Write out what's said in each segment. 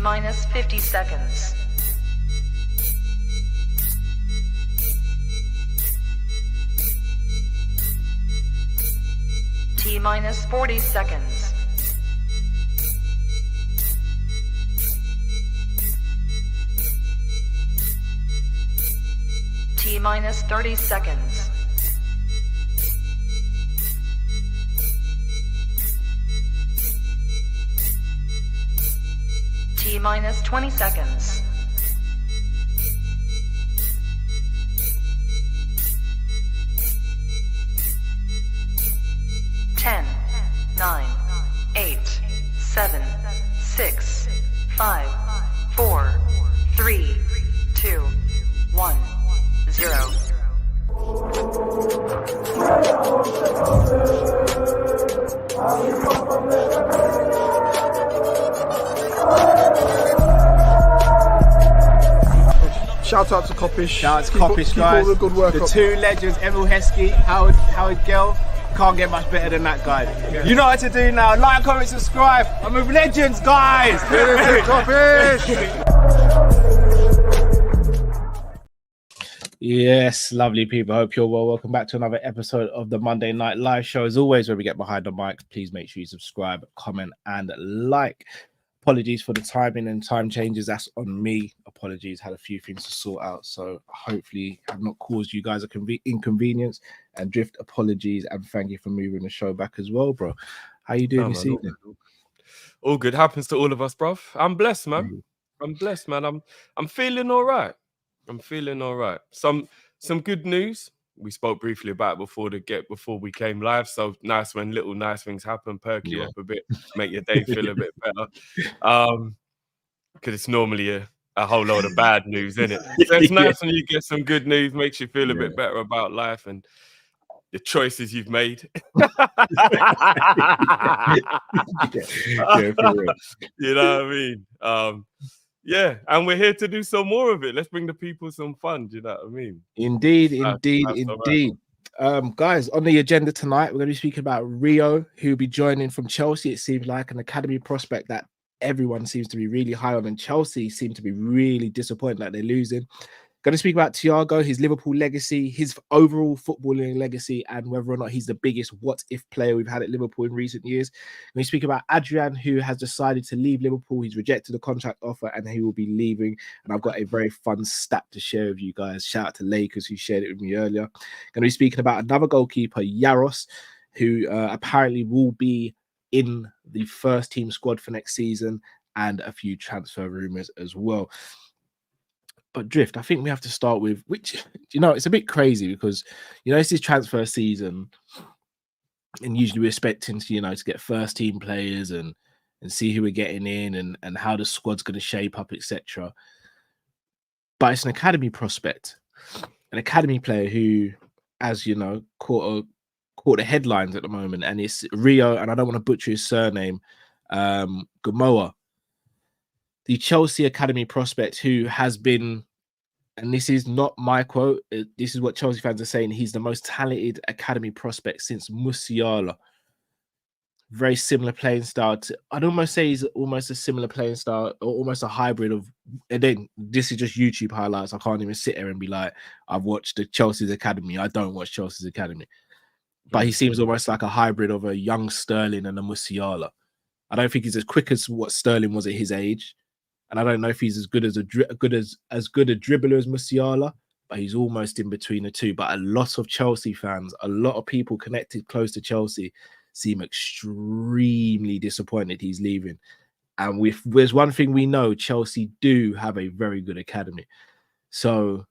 T-minus 50 seconds. T-minus 40 seconds. T-minus 30 seconds. T-minus 20 seconds. Ten, 9, 8, 7, 6, 5, 4, 3, 2, 1, 0. Shout out to Kop-Ish. Shout out to Kopish, guys. Keep all the good work the up. two legends, Emil Heskey, Howard Gill. Can't get much better than that guy. Yeah. You know what to do now. Like, comment, subscribe. I'm with legends, guys. Yes, lovely people. Hope you're well. Welcome back to another episode of the Monday Night Live Show. As always, where we get behind the mic, please make sure you subscribe, comment, and like. Apologies for the timing and time changes. That's on me. Apologies. Had a few things to sort out. So hopefully I've not caused you guys a inconvenience. And Drift, apologies. And thank you for moving the show back as well, bro. How you doing this evening? All good. Happens to all of us, bruv. I'm blessed, man. I'm blessed, man. I'm feeling all right. I'm feeling all right. Some good news. We spoke briefly about it before we came live. So nice when little nice things happen, perk you up a bit, make your day feel a bit better. Because it's normally a whole load of bad news, isn't it? So it's nice when you get some good news, makes you feel a bit better about life and the choices you've made. You know what I mean? Yeah, and we're here to do some more of it. Let's bring the people some fun. Do you know what I mean? Indeed. Guys, on the agenda tonight, we're going to be speaking about Rio, who'll be joining from Chelsea. It seems like an academy prospect that everyone seems to be really high on, and Chelsea seem to be really disappointed that they're losing. Going to speak about Thiago, his Liverpool legacy, his overall footballing legacy, and whether or not he's the biggest what-if player we've had at Liverpool in recent years. We speak about Adrian, who has decided to leave Liverpool. He's rejected the contract offer, and he will be leaving. And I've got a very fun stat to share with you guys. Shout out to Lakers, who shared it with me earlier. Going to be speaking about another goalkeeper, Jaros, who apparently will be in the first team squad for next season, and a few transfer rumours as well. But Drift, I think we have to start with, which, you know, it's a bit crazy because, you know, it's this transfer season and usually we're expecting to, you know, to get first team players and see who we're getting in and how the squad's going to shape up, etc. But it's an academy prospect, an academy player who, as you know, caught the headlines at the moment, and it's Rio, and I don't want to butcher his surname, Gamoa. The Chelsea academy prospect who has been, and this is not my quote, this is what Chelsea fans are saying, he's the most talented academy prospect since Musiala. Very similar playing style to, I'd almost say he's almost a similar playing style, or almost a hybrid of, and then this is just YouTube highlights. I can't even sit here and be like, I've watched the Chelsea's academy. I don't watch Chelsea's academy. But he seems almost like a hybrid of a young Sterling and a Musiala. I don't think he's as quick as what Sterling was at his age. And I don't know if he's as good a dribbler as Musiala, but he's almost in between the two. But a lot of Chelsea fans, a lot of people connected close to Chelsea seem extremely disappointed he's leaving. And there's one thing we know, Chelsea do have a very good academy. So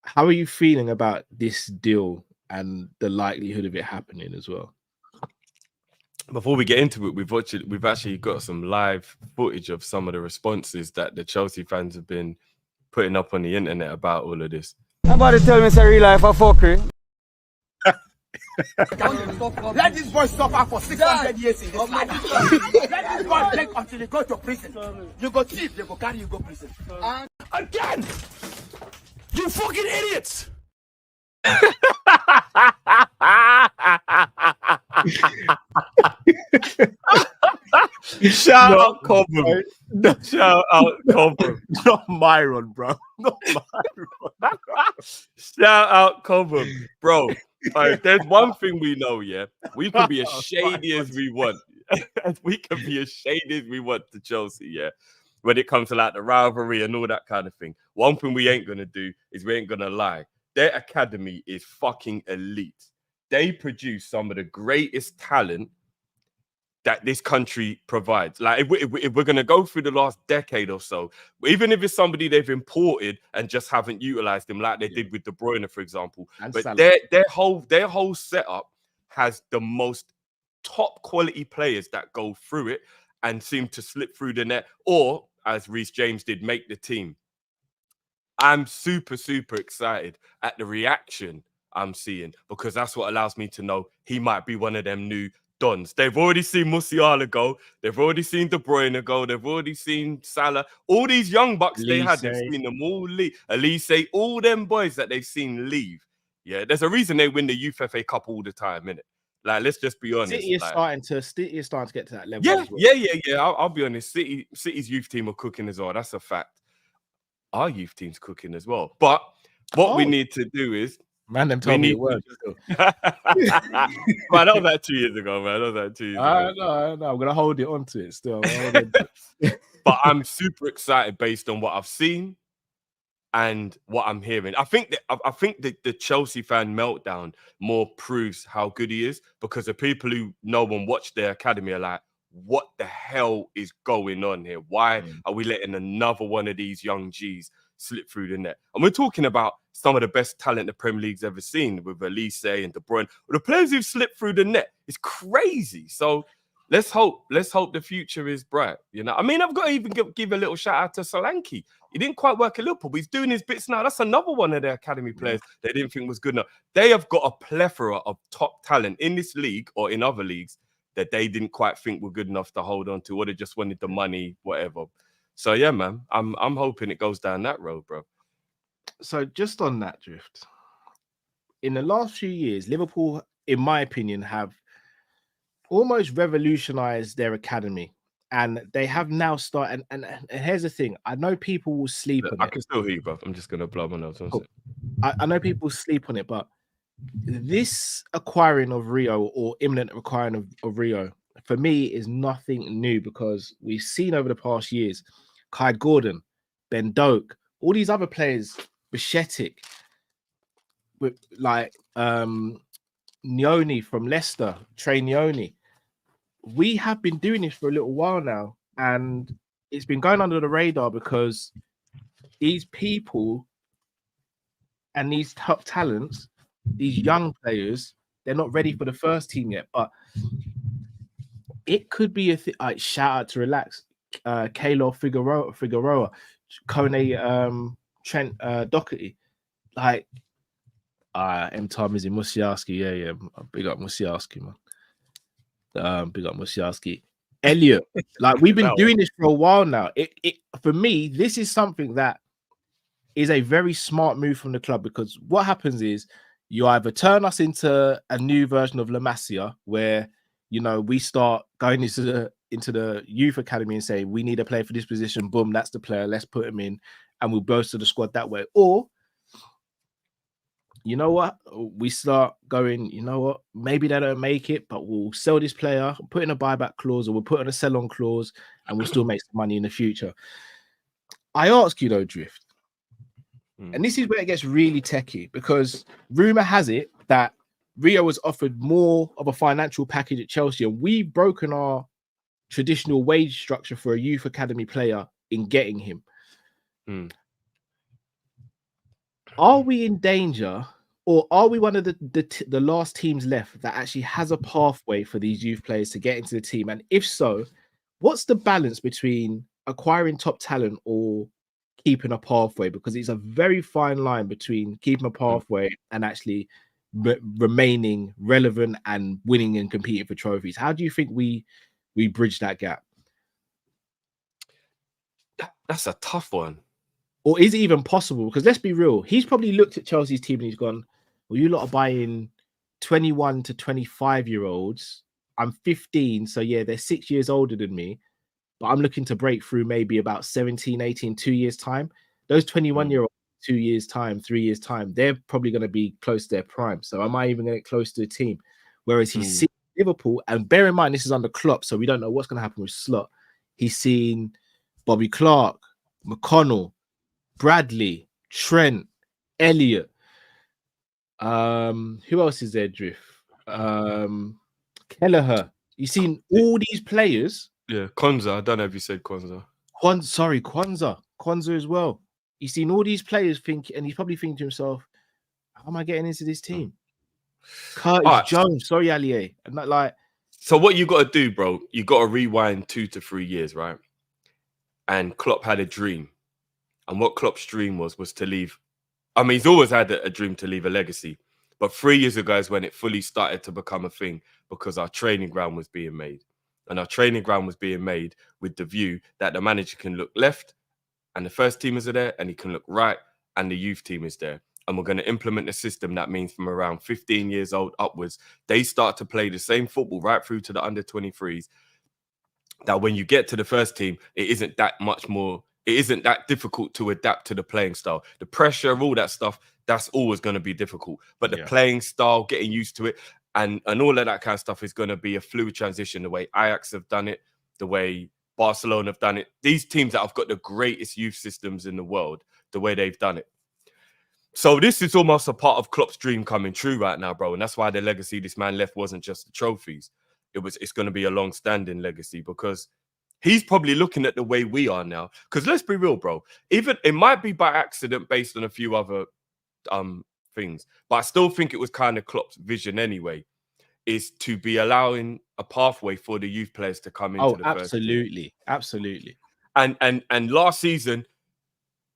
how are you feeling about this deal and the likelihood of it happening as well? Before we get into it, we've actually got some live footage of some of the responses that the Chelsea fans have been putting up on the internet about all of this. Somebody tell me it's a real life a fuckery. Let this boy suffer for 600 years in this life. Let this boy beg until he go to prison. You go thief, they go carry you go prison. Again! You fucking idiots! Shout out Cobham. No, Shout out Cobham. not Myron, bro. Not Myron. Shout out Cobham. Bro, there's one thing we know, yeah. We can be as shady as we want. We can be as shady as we want to Chelsea, yeah. When it comes to like the rivalry and all that kind of thing. One thing we ain't gonna do is we ain't gonna lie. Their academy is fucking elite. They produce some of the greatest talent that this country provides. Like if we're going to go through the last decade or so, even if it's somebody they've imported and just haven't utilized them like they did with De Bruyne, for example, And but Salah. their whole setup has the most top quality players that go through it and seem to slip through the net, or as Reece James did, make the team. I'm super, super excited at the reaction I'm seeing, because that's what allows me to know he might be one of them new dons. They've already seen Musiala go. They've already seen De Bruyne go. They've already seen Salah. All these young bucks they had, they've seen them all leave. Elise, all them boys that they've seen leave. Yeah, there's a reason they win the Youth FA Cup all the time, innit? Like, let's just be honest. City is like, starting to get to that level. yeah, as well. yeah. I'll be honest. City's youth team are cooking as well. That's a fact. Our youth team's cooking as well. But what we need to do is, man, them told me it worked. Man, that was like 2 years ago, man. That was like 2 years ago. I know. I'm gonna hold it onto it still. But I'm super excited based on what I've seen and what I'm hearing. I think that the Chelsea fan meltdown more proves how good he is, because the people who know and watch their academy are like, what the hell is going on here? Why are we letting another one of these young G's slip through the net? And we're talking about some of the best talent the Premier League's ever seen, with Elise and De Bruyne. The players who've slipped through the net is crazy. So let's hope the future is bright. You know, I mean, I've got to even give a little shout out to Solanke. He didn't quite work at Liverpool, but he's doing his bits now. That's another one of their academy players they didn't think was good enough. They have got a plethora of top talent in this league or in other leagues that they didn't quite think were good enough to hold on to, or they just wanted the money, whatever. So yeah, man, I'm hoping it goes down that road, bro. So just on that, Drift, in the last few years, Liverpool, in my opinion, have almost revolutionized their academy, and they have now started. And here's the thing: I know people will sleep on it. I can still hear you, bro. I'm just gonna blow my nose. Cool. I know people sleep on it, but this acquiring of Rio, or imminent acquiring of Rio, for me is nothing new, because we've seen over the past years, Kai Gordon, Ben Doak, all these other players, Bichetic, with like Nioni from Leicester, Trey Nioni. We have been doing this for a little while now, and it's been going under the radar because these people and these top talents, these young players, they're not ready for the first team yet. But it could be a thing. Like, shout out to Relax, Kaylor Figueroa, Kone, Trent Doherty. Like, M. Tom is in Musialski. Yeah. Big up Musialski, man. Big up Musialski. Elliot, like, we've been doing this for a while now. It for me, this is something that is a very smart move from the club, because what happens is you either turn us into a new version of La Masia, where, you know, we start going into the youth academy and say, we need a player for this position. Boom, that's the player. Let's put him in, and we'll bolster the squad that way. Or, you know what? We start going, you know what? Maybe they don't make it, but we'll sell this player, put in a buyback clause, or we'll put in a sell-on clause, and we'll still make some money in the future. I ask you though, Drift, and this is where it gets really techie, because rumor has it that Rio was offered more of a financial package at Chelsea, and we've broken our traditional wage structure for a youth academy player in getting him. Are we in danger, or are we one of the last teams left that actually has a pathway for these youth players to get into the team? And if so, what's the balance between acquiring top talent or keeping a pathway? Because it's a very fine line between keeping a pathway and actually remaining relevant and winning and competing for trophies. How do you think we bridge that gap? That's a tough one. Or is it even possible? Because let's be real, he's probably looked at Chelsea's team and he's gone, well, you lot are buying 21 to 25-year-olds. I'm 15, so yeah, they're 6 years older than me. but I'm looking to break through maybe about 17, 18, 2 years time. Those 21-year-olds, 2 years time, 3 years time, they're probably going to be close to their prime. So am I even going to get close to the team? Whereas he's seen Liverpool, and bear in mind, this is under Klopp, so we don't know what's going to happen with Slot. He's seen Bobby Clark, McConnell, Bradley, Trent, Elliott. Who else is there, Drift? Kelleher. You've seen all these players. Yeah, Kwanzaa. I don't know if you said Kwanzaa. Kwanzaa as well. You've seen all these players think, and he's probably thinking to himself, how am I getting into this team? Curtis Jones, sorry, Allier. I'm not like. So what you got to do, bro, you got to rewind 2 to 3 years, right? And Klopp had a dream. And what Klopp's dream was to leave. I mean, he's always had a dream to leave a legacy. But 3 years ago is when it fully started to become a thing, because our training ground was being made. And our training ground was being made with the view that the manager can look left and the first teamers are there, and he can look right and the youth team is there. And we're going to implement a system that means from around 15 years old upwards, they start to play the same football right through to the under 23s. That when you get to the first team, it isn't that much more. It isn't that difficult to adapt to the playing style. The pressure, all that stuff, that's always going to be difficult. But the playing style, getting used to it, and all of that kind of stuff is going to be a fluid transition. The way Ajax have done it, the way Barcelona have done it. These teams that have got the greatest youth systems in the world, the way they've done it. So this is almost a part of Klopp's dream coming true right now, bro. And that's why the legacy this man left wasn't just the trophies. It's going to be a long-standing legacy, because he's probably looking at the way we are now. Because let's be real, bro. Even it might be by accident based on a few other things, but I still think it was kind of Klopp's vision anyway, is to be allowing a pathway for the youth players to come into the first team. Absolutely. And last season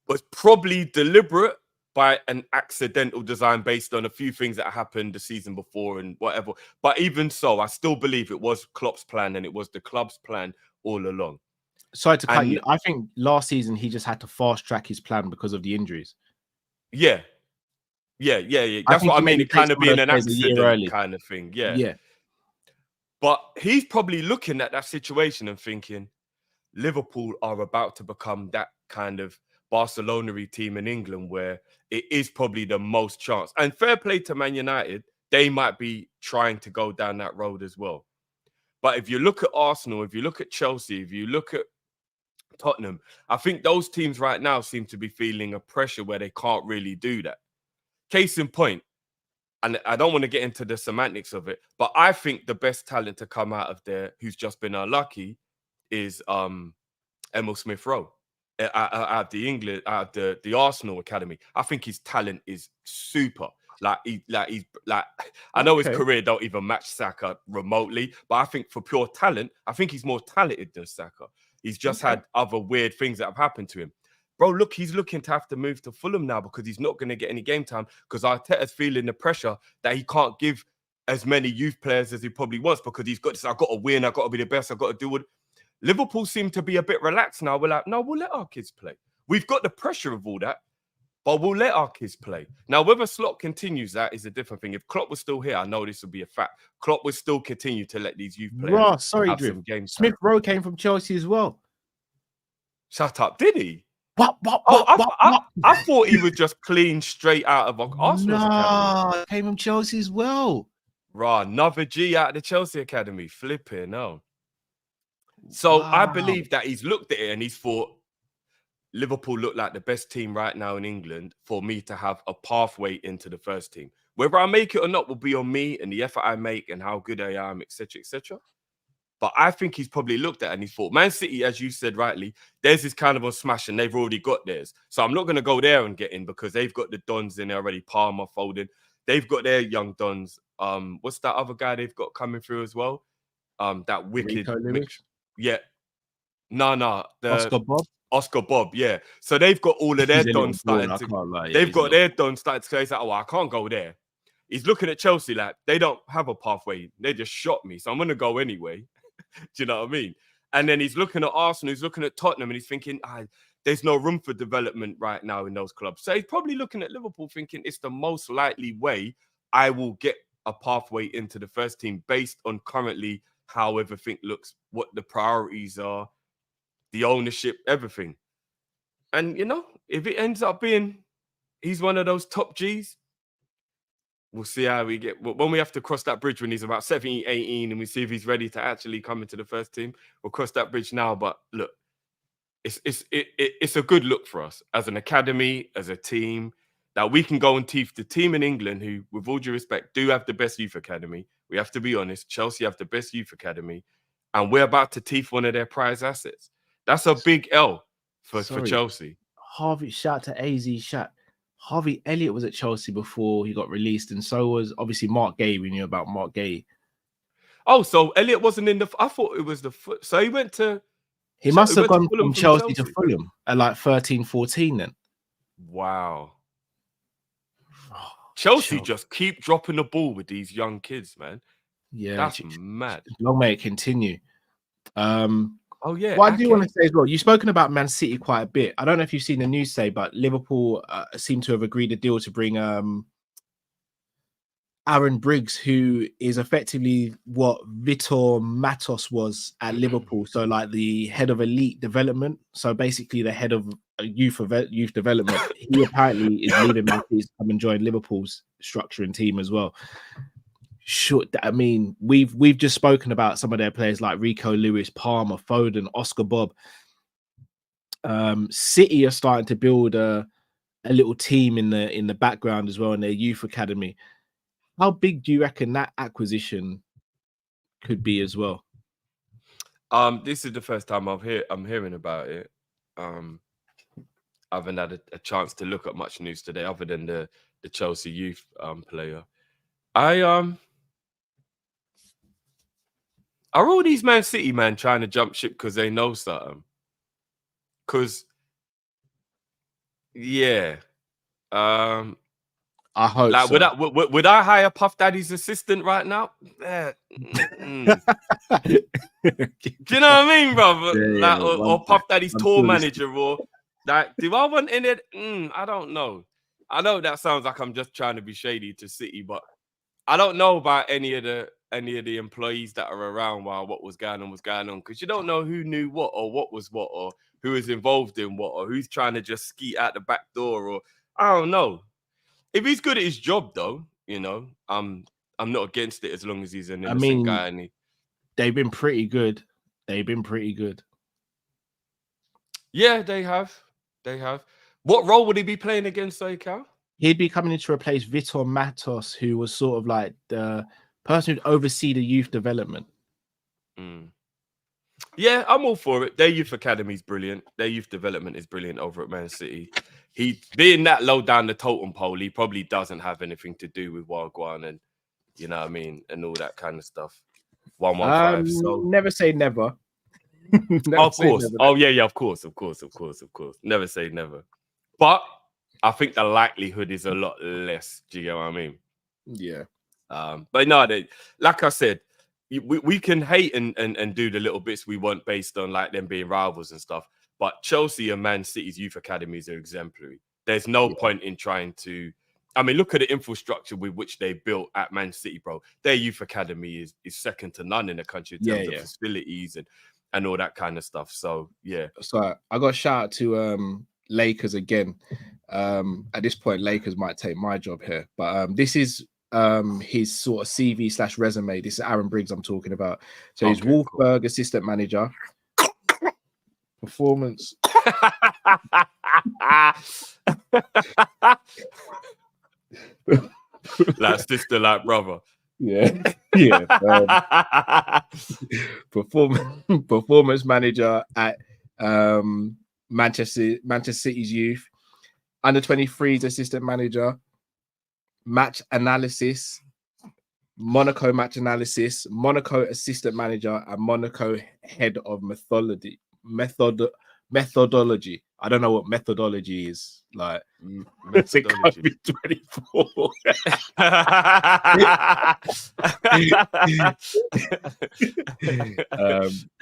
was probably deliberate by an accidental design based on a few things that happened the season before and whatever. But even so, I still believe it was Klopp's plan and it was the club's plan all along. Sorry to cut you. I think last season he just had to fast track his plan because of the injuries. Yeah. That's what I mean. It kind of being an accident kind of thing. Yeah. But he's probably looking at that situation and thinking, Liverpool are about to become that kind of Barcelona-y team in England where it is probably the most chance. And fair play to Man United, they might be trying to go down that road as well. But if you look at Arsenal, if you look at Chelsea, if you look at Tottenham, I think those teams right now seem to be feeling a pressure where they can't really do that. Case in point, and I don't want to get into the semantics of it, but I think the best talent to come out of there, who's just been unlucky, is Emil Smith-Rowe. Out of the Arsenal academy. I think his talent is super. I know his career don't even match Saka remotely, but I think for pure talent, I think he's more talented than Saka. He's just had other weird things that have happened to him. Bro, look, he's looking to have to move to Fulham now because he's not going to get any game time because Arteta's feeling the pressure that he can't give as many youth players as he probably wants because he's got this, I've got to win, I've got to be the best, I've got to do it. Liverpool seem to be a bit relaxed now. We're like, no, we'll let our kids play. We've got the pressure of all that, but we'll let our kids play. Now, whether Slot continues that is a different thing. If Klopp was still here, I know this would be a fact. Klopp would still continue to let these youth players have some games. Smith-Rowe came from Chelsea as well. Shut up, did he? What? I thought he was just clean straight out of Arsenal. No, came from Chelsea as well. Right, another G out of the Chelsea academy. Flipping, no. So I believe that he's looked at it and he's thought, Liverpool look like the best team right now in England for me to have a pathway into the first team. Whether I make it or not will be on me and the effort I make and how good I am, etc., etc. But I think he's probably looked at it and he thought, Man City, as you said rightly, theirs is kind of on smash and they've already got theirs. So I'm not going to go there and get in because they've got the Dons in there already, Palmer, Foden. They've got their young Dons. What's that other guy they've got coming through as well? That wicked mix. Yeah. No. Oscar Bob, yeah. So they've got all of their Dons starting to... They've got their Dons starting to say, he's like, oh, I can't go there. He's looking at Chelsea like, they don't have a pathway. They just shot me, so I'm going to go anyway. Do you know what I mean? And then he's looking at Arsenal, he's looking at Tottenham, and he's thinking, there's no room for development right now in those clubs. So he's probably looking at Liverpool thinking it's the most likely way I will get a pathway into the first team based on currently how everything looks, what the priorities are, the ownership, everything. And, you know, if it ends up being he's one of those top Gs, we'll see how we get. When we have to cross that bridge when he's about 17, 18, and we see if he's ready to actually come into the first team, we'll cross that bridge now. But look, it's a good look for us as an academy, as a team, that we can go and teeth the team in England who, with all due respect, do have the best youth academy. We have to be honest. Chelsea have the best youth academy, and we're about to teeth one of their prize assets. That's a big L for Chelsea. Harvey, shout to AZ, shout. Harvey Elliott was at Chelsea before he got released, and so was obviously Mark Gay. We knew about Mark Gay. Oh, so Elliott wasn't in the... I thought it was the... So he went to... He must have gone from Chelsea to Fulham at like 13, 14 then. Wow. Chelsea just keep dropping the ball with these young kids, man. Yeah. That's mad. Long may it continue. Oh, yeah. What I do want to say as well, you've spoken about Man City quite a bit. I don't know if you've seen the news say, but Liverpool seem to have agreed a deal to bring Aaron Briggs, who is effectively what Vitor Matos was at Liverpool. So like the head of elite development. So basically the head of youth development. He apparently is leaving Man City to come and join Liverpool's structure and team as well. Sure, I mean, we've just spoken about some of their players like Rico Lewis, Palmer, Foden, Oscar Bob. City are starting to build a little team in the background as well in their youth academy. How big do you reckon that acquisition could be as well? This is the first time I'm hearing about it. I haven't had a chance to look at much news today other than the Chelsea youth player. Are all these Man City man trying to jump ship because they know something? Because, yeah. I hope like, so. Would I hire Puff Daddy's assistant right now? Do you know what I mean, brother? Yeah, like, or Puff Daddy's tour manager, or like, do I want in it? I don't know. I know that sounds like I'm just trying to be shady to City, but I don't know about any of the employees that are around while what was going on, because you don't know who knew what was what, or who is involved in what, or who's trying to just skeet out the back door, or I don't know. If he's good at his job, though, you know, I'm not against it as long as he's an innocent guy. And they've been pretty good. They've been pretty good. Yeah, they have. They have. What role would he be playing against, say, Cal? He'd be coming in to replace Vitor Matos, who was sort of like the person who'd oversee the youth development. Yeah, I'm all for it. Their youth academy is brilliant. Their youth development is brilliant over at Man City. He being that low down the totem pole, he probably doesn't have anything to do with Wagwan and, you know what I mean, and all that kind of stuff. 115. So never say never. Of course. Never. Oh yeah, of course. Never say never. But I think the likelihood is a lot less. Do you get what I mean? Yeah. But no, like I said, we can hate and do the little bits we want based on like them being rivals and stuff. But Chelsea and Man City's youth academies are exemplary. There's no point in trying to. I mean, look at the infrastructure with which they built at Man City, bro. Their youth academy is second to none in the country in terms of facilities and all that kind of stuff. So yeah. So I got a shout out to Lakers again. At this point, Lakers might take my job here, but this is his sort of CV / resume. This is Aaron Briggs I'm talking about. So he's Wolfsburg assistant manager. Performance. Like sister, like brother. Yeah. Performance manager at Manchester City's youth. Under 23s assistant manager. Match analysis. Monaco match analysis. Monaco assistant manager and Monaco head of methodology. I don't know what methodology is. Like methodology. 24.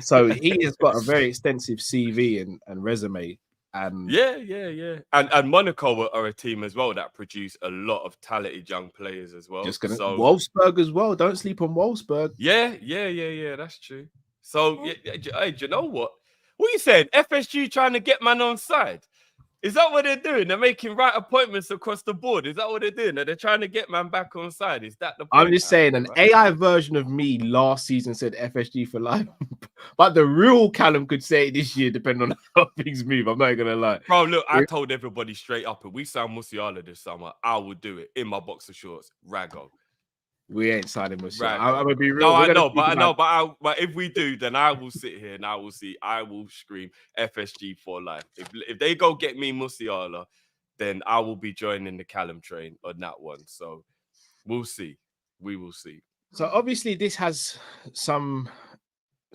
So he has got a very extensive CV and resume. And yeah. And Monaco are a team as well that produce a lot of talented young players as well. Wolfsburg as well. Don't sleep on Wolfsburg. Yeah. That's true. So, hey, do you know what? What you saying? FSG trying to get man on side? Is that what they're doing? They're making right appointments across the board. Is that what they're doing? Are they trying to get man back on side? Is that the point? I'm just saying, an AI version of me last season said FSG for life, but the real Callum could say it this year, depending on how things move. I'm not gonna lie, bro. Look, I told everybody straight up, if we sign Musiala this summer, I will do it in my boxer shorts, Rago. We ain't signing Musiala. I'm gonna be real. No, I know, but if we do, then I will sit here and I will scream FSG for life. If they go get me Musiala, then I will be joining the Callum train on that one. So we'll see. We will see. So obviously this has something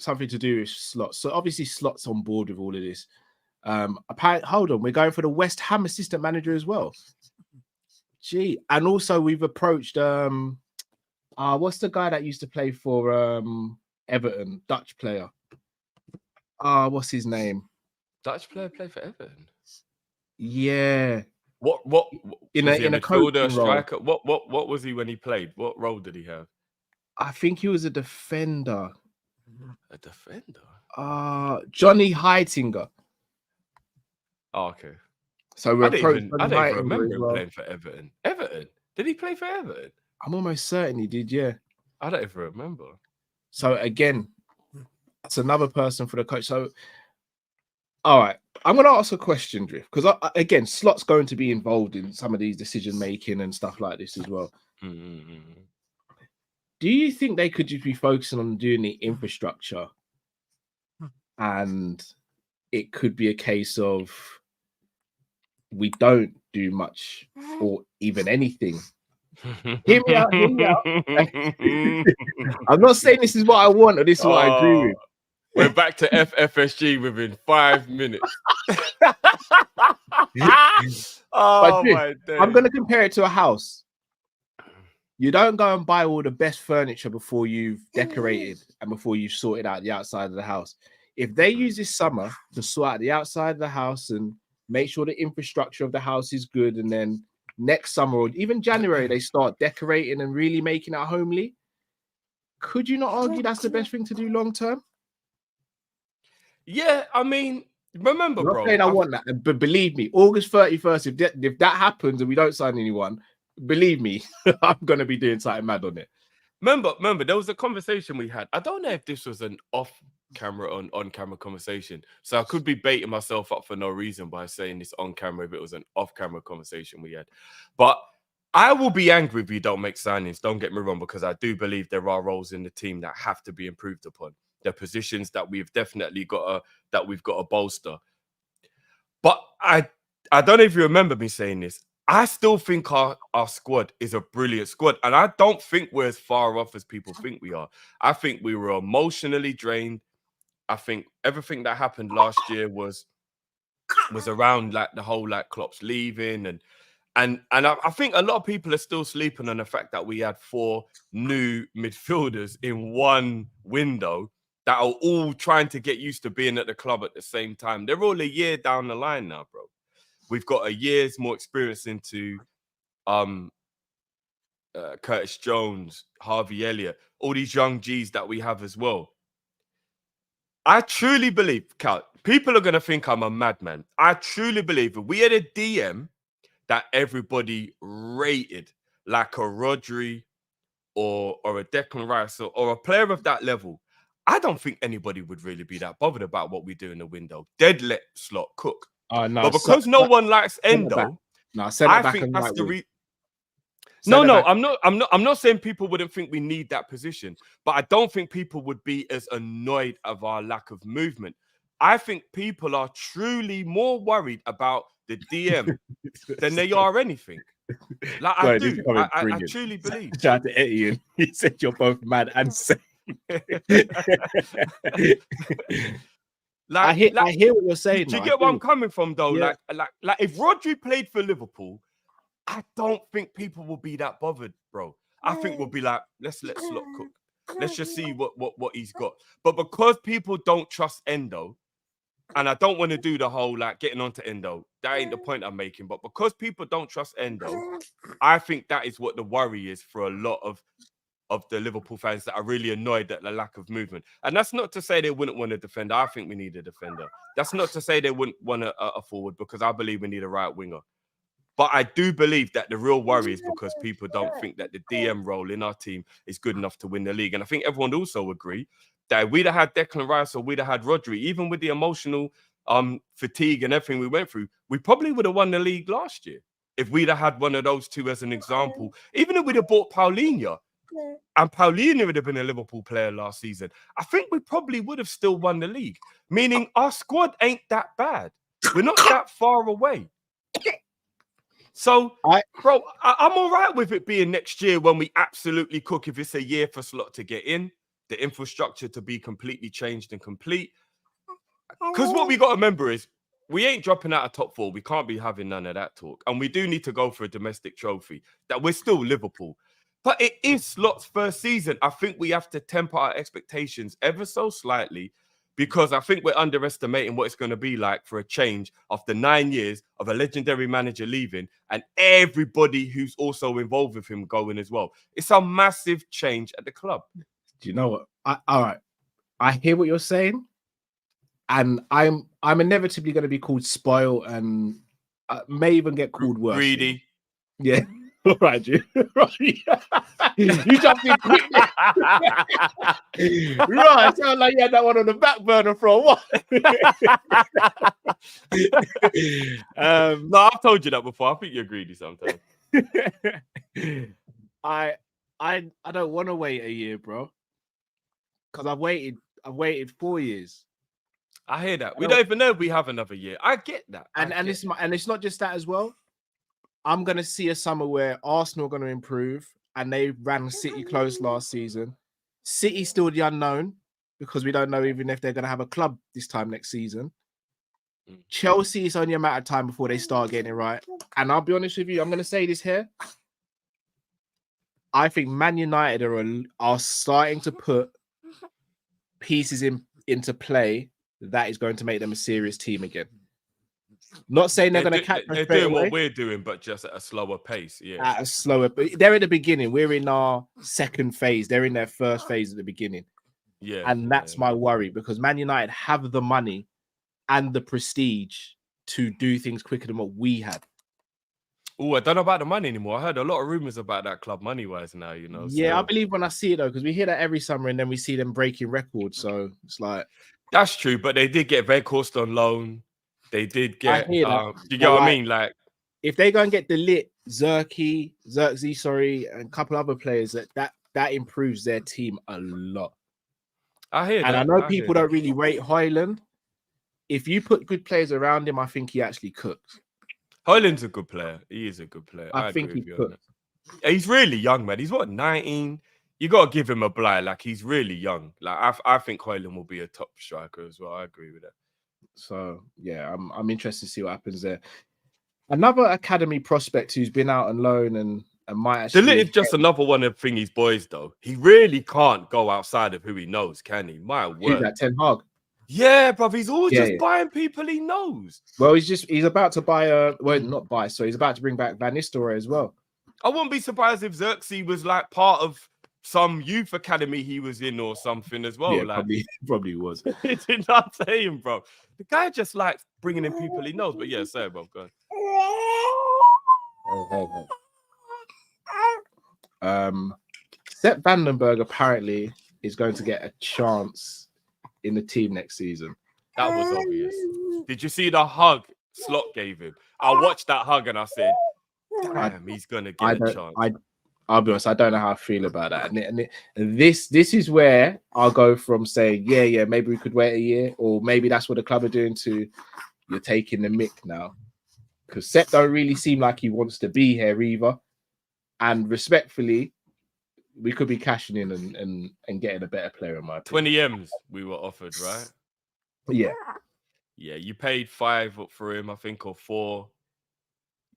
to do with Slots. So obviously Slots on board with all of this. Apparently, hold on, we're going for the West Ham assistant manager as well. Gee, and also we've approached what's the guy that used to play for Everton, Dutch player? What's his name? Dutch player play for Everton? Yeah. What in a midfielder, striker? What was he when he played? What role did he have? I think he was a defender. A defender? Johnny Heitinger. Oh, okay. So we're I didn't even remember him playing for Everton. Everton? Did he play for Everton? I'm almost certain he did, yeah. I don't even remember. So again, that's another person for the coach. So, all right, I'm going to ask a question, Drift, because again, Slot's going to be involved in some of these decision making and stuff like this as well. Mm-hmm. Do you think they could just be focusing on doing the infrastructure, and it could be a case of we don't do much or even anything? Hear me out. I'm not saying this is what I want or this is what I agree with. We're back to FFSG within 5 minutes. I'm going to compare it to a house. You don't go and buy all the best furniture before you've decorated and before you've sorted out the outside of the house. If they use this summer to sort out the outside of the house and make sure the infrastructure of the house is good, and then next summer or even January, they start decorating and really making it homely, could you not argue that's the best thing to do long term? Yeah, I mean, remember, bro. I want that, but believe me, August 31st, if that happens and we don't sign anyone, believe me, I'm going to be doing something mad on it. Remember, there was a conversation we had. I don't know if this was an off-camera or on-camera conversation. So I could be baiting myself up for no reason by saying this on camera if it was an off-camera conversation we had. But I will be angry if you don't make signings. Don't get me wrong, because I do believe there are roles in the team that have to be improved upon. The positions that we've definitely got to bolster. But I don't know if you remember me saying this. I still think our squad is a brilliant squad. And I don't think we're as far off as people think we are. I think we were emotionally drained. I think everything that happened last year was around like the whole like Klopp's leaving. And I think a lot of people are still sleeping on the fact that we had 4 new midfielders in one window that are all trying to get used to being at the club at the same time. They're all a year down the line now, bro. We've got a year's more experience into Curtis Jones, Harvey Elliott, all these young G's that we have as well. I truly believe, Cal, people are going to think I'm a madman. I truly believe if we had a DM that everybody rated like a Rodri or a Declan Rice or a player of that level, I don't think anybody would really be that bothered about what we do in the window. They'd let Slot cook. No, but because no one likes Endo, I think that's the reason. No, I'm not saying people wouldn't think we need that position, but I don't think people would be as annoyed of our lack of movement. I think people are truly more worried about the DM than they are anything. Like I do. I truly believe. Shout out to Adrian. He said you're both mad and sane. I hear what you're saying. Do you get where I'm coming from, though? Yeah. Like if Rodri played for Liverpool, I don't think people will be that bothered, bro. I think we'll be like, let's let Slot cook. Let's just see what he's got. But because people don't trust Endo, and I don't want to do the whole like getting onto Endo, that ain't the point I'm making. But because people don't trust Endo, I think that is what the worry is for a lot of of the Liverpool fans that are really annoyed at the lack of movement. And that's not to say they wouldn't want a defender. I think we need a defender. That's not to say they wouldn't want a forward, because I believe we need a right winger. But I do believe that the real worry is because people don't think that the DM role in our team is good enough to win the league. And I think everyone also agree that if we'd have had Declan Rice or we'd have had Rodri, even with the emotional fatigue and everything we went through, we probably would have won the league last year. If we'd have had one of those two as an example, even if we'd have bought Paulinho, and Paulinho would have been a Liverpool player last season, I think we probably would have still won the league. Meaning our squad ain't that bad. We're not that far away. So, I'm all right with it being next year when we absolutely cook. If it's a year for Slot to get in, the infrastructure to be completely changed and complete. Because what we got to remember is we ain't dropping out of top 4. We can't be having none of that talk. And we do need to go for a domestic trophy. That we're still Liverpool. But it is Slot's first season. I think we have to temper our expectations ever so slightly, because I think we're underestimating what it's going to be like for a change after 9 years of a legendary manager leaving and everybody who's also involved with him going as well. It's a massive change at the club. Do you know what? All right. I hear what you're saying. And I'm inevitably going to be called spoiled and may even get called worse. Greedy. Yeah. All right, you. You jumped in quickly. Right, sound like you had that one on the back burner for a while. No, I've told you that before. I think you're greedy sometimes. I don't want to wait a year, bro. Because I've waited 4 years. I hear that. We don't even know if we have another year. I get that. And it's not just that as well. I'm going to see a summer where Arsenal are going to improve, and they ran City close last season. City still the unknown, because we don't know even if they're going to have a club this time next season. Chelsea, is only a matter of time before they start getting it right. And I'll be honest with you, I'm going to say this here. I think Man United are starting to put pieces into play that is going to make them a serious team again. Not saying they're going to catch us They're straight doing away. what we're doing, but just at a slower pace. Yeah, At a slower. They're at the beginning. We're in our second phase. They're in their first phase at the beginning. Yeah, and that's my worry, because Man United have the money and the prestige to do things quicker than what we had. Oh, I don't know about the money anymore. I heard a lot of rumors about that club money-wise now. You know. Yeah, so. I believe when I see it though, because we hear that every summer, and then we see them breaking records. So it's like that's true, but they did get Veghorst on loan. They did get. Do you get what I mean? Like, if they go and get Xerxes, and a couple other players, that improves their team a lot. I hear that. And I know people don't really rate Højlund. If you put good players around him, I think he actually cooks. Højlund's a good player. He is a good player. I think he cooks. He's really young, man. He's what, 19? You got to give him a blight. Like, he's really young. Like, I think Højlund will be a top striker as well. I agree with that. So yeah, I'm interested to see what happens there. Another academy prospect who's been out on loan and might actually. Delete is just another one of Thingy's boys, though. He really can't go outside of who he knows, can he? My word. Who's that, Ten Hag? Yeah, bruv. He's always just buying people he knows. Well, he's about to buy he's about to bring back Van Nistelrooy as well. I wouldn't be surprised if Xerxes was like part of some youth academy he was in or something as well. Yeah, like, probably was. Did not say him, bro. The guy just likes bringing in people he knows. But yeah, say it, bro. Go on. Sepp Vandenberg apparently is going to get a chance in the team next season. That was obvious. Did you see the hug Slot gave him? I watched that hug and I said, damn, he's going to get a chance. I'll be honest, I don't know how I feel about that. And this is where I'll go from saying, yeah, maybe we could wait a year, or maybe that's what the club are doing to you're taking the mick now. Because Sepp don't really seem like he wants to be here either. And respectfully, we could be cashing in and getting a better player in my opinion. 20 M's we were offered, right? Yeah. Yeah, you paid 5 up for him, I think, or 4.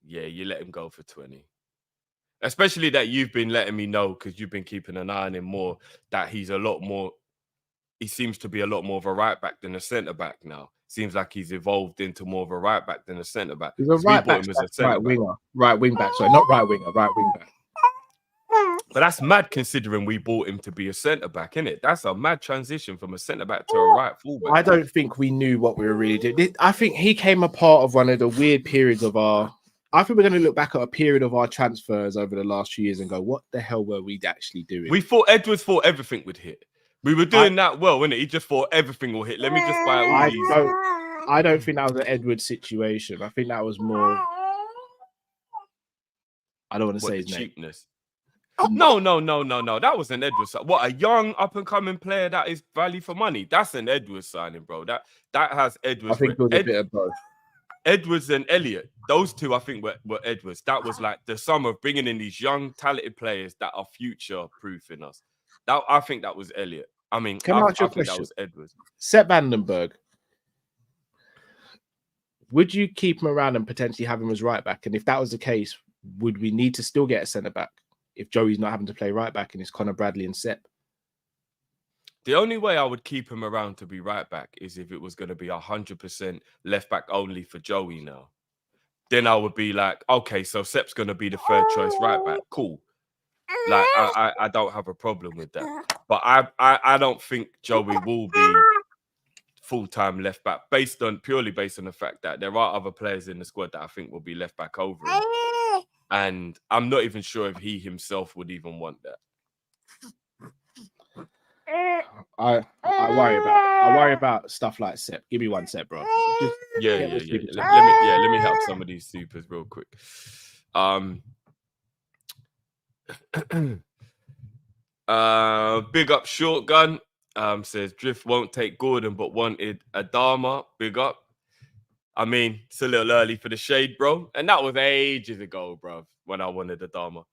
Yeah, you let him go for 20. Especially that you've been letting me know, because you've been keeping an eye on him more, that he seems to be a lot more of a right back than a centre back now. Seems like he's evolved into more of a right back than a centre back. He's a right back, right winger, right wing back. Sorry, not right winger, right wing back. But that's mad considering we bought him to be a centre back, isn't it? That's a mad transition from a centre back to a right fullback. I don't think we knew what we were really doing. I think he came a part of one of the weird periods of our. I think we're going to look back at a period of our transfers over the last few years and go, what the hell were we actually doing? We thought Edwards thought everything would hit. We were doing that well, innit? He just thought everything will hit. Let me just buy all these. I don't think that was an Edwards situation. I think that was more. I don't want to say his cheapness. No. That was an Edwards. What, a young up and coming player that is value for money? That's an Edwards signing, bro. That has Edwards. I think it was a bit of both. Edwards and Elliott, those two, I think, were Edwards. That was like the sum of bringing in these young, talented players that are future-proofing us. I think that was Elliott. I mean, I ask you a question? That was Edwards. Sepp Vandenberg. Would you keep him around and potentially have him as right back? And if that was the case, would we need to still get a centre back if Joey's not having to play right back and it's Connor Bradley and Sepp? The only way I would keep him around to be right back is if it was going to be 100% left back only for Joey now. Then I would be like, okay, so Sepp's going to be the third choice right back. Cool. Like, I don't have a problem with that. But I don't think Joey will be full-time left back purely based on the fact that there are other players in the squad that I think will be left back over him. And I'm not even sure if he himself would even want that. I worry about stuff like Sepp. Give me one Sepp, bro. Yeah. Let me help some of these supers real quick. Big up Shotgun. Says Drift won't take Gordon but wanted Adama. Big up. I mean, it's a little early for the shade, bro. And that was ages ago, bro, when I wanted Adama.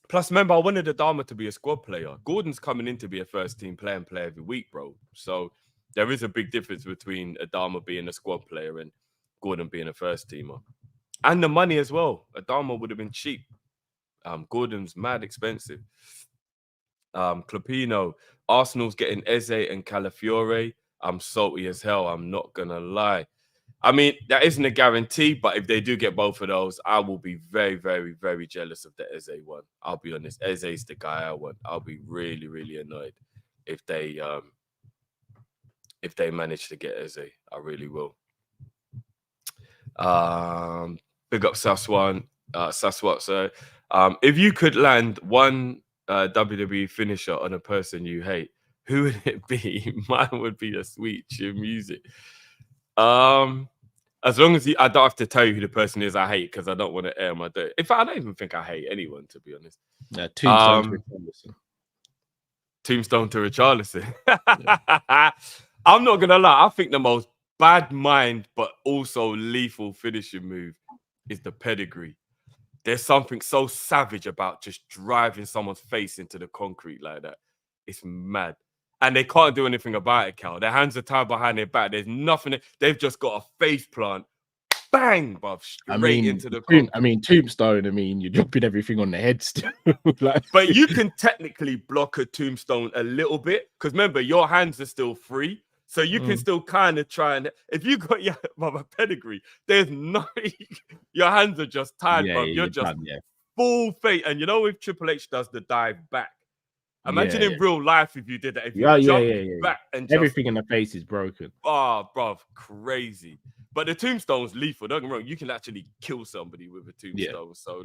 Plus, remember, I wanted Adama to be a squad player. Gordon's coming in to be a first-team player and play every week, bro. So there is a big difference between Adama being a squad player and Gordon being a first-teamer. And the money as well. Adama would have been cheap. Gordon's mad expensive. Clopino, Arsenal's getting Eze and Calafiore. I'm salty as hell. I'm not going to lie. I mean, that isn't a guarantee, but if they do get both of those, I will be very, very, very jealous of the Eze one. I'll be honest. Eze's the guy I want. I'll be really, really annoyed if they manage to get Eze. I really will. Big up Saswan. Saswat, sir. If you could land one WWE finisher on a person you hate, who would it be? Mine would be the sweet tune music. As long as I don't have to tell you who the person is I hate, because I don't want to air my dirt. In fact, I don't even think I hate anyone, to be honest. Yeah, Tombstone to Richarlison. Yeah. I'm not gonna lie. I think the most bad mind but also lethal finishing move is the pedigree. There's something so savage about just driving someone's face into the concrete like that. It's mad. And they can't do anything about it, Cal. Their hands are tied behind their back. There's nothing. They've just got a face plant. Bang, bruv, straight into the concrete. I mean, Tombstone, you're dropping everything on the head still. But you can technically block a Tombstone a little bit. Because remember, your hands are still free. So you can still kind of try and... If you got your pedigree, there's nothing... Your hands are just tied, bruv. You're just full face. And you know if Triple H does the dive back, imagine in real life if you did that. If you jumped back and everything in the face is broken. Oh, bruv, crazy. But the Tombstone's lethal. Don't get me wrong. You can actually kill somebody with a Tombstone. So,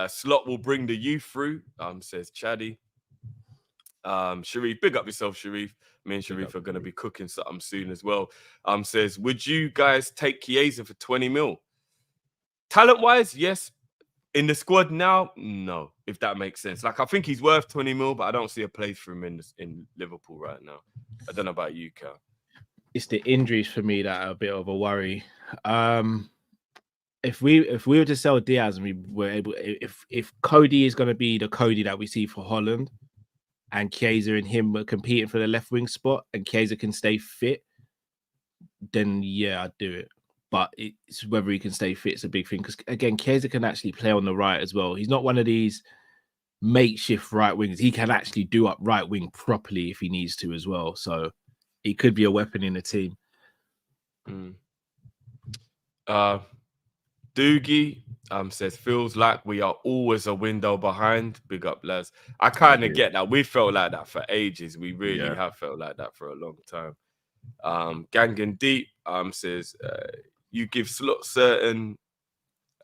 Slot will bring the youth through, says Chaddy. Sharif, big up yourself, Sharif. Me and Sharif are going to be cooking something soon as well. Says, would you guys take Chiesa for 20 mil? Talent-wise, yes. In the squad now, no, if that makes sense. Like, I think he's worth 20 mil, but I don't see a place for him in Liverpool right now. I don't know about you, Cal. It's the injuries for me that are a bit of a worry. If we were to sell Diaz and we were able, if Cody is going to be the Cody that we see for Holland, and Chiesa and him are competing for the left wing spot, and Chiesa can stay fit, then yeah, I'd do it. But it's whether he can stay fit is a big thing. Because again, Chiesa can actually play on the right as well. He's not one of these makeshift right wings. He can actually do up right wing properly if he needs to as well. So he could be a weapon in the team. Doogie says, feels like we are always a window behind. Big up, lads. I kind of get that. We felt like that for ages. We really have felt like that for a long time. Gangan Deep says, you give Slot certain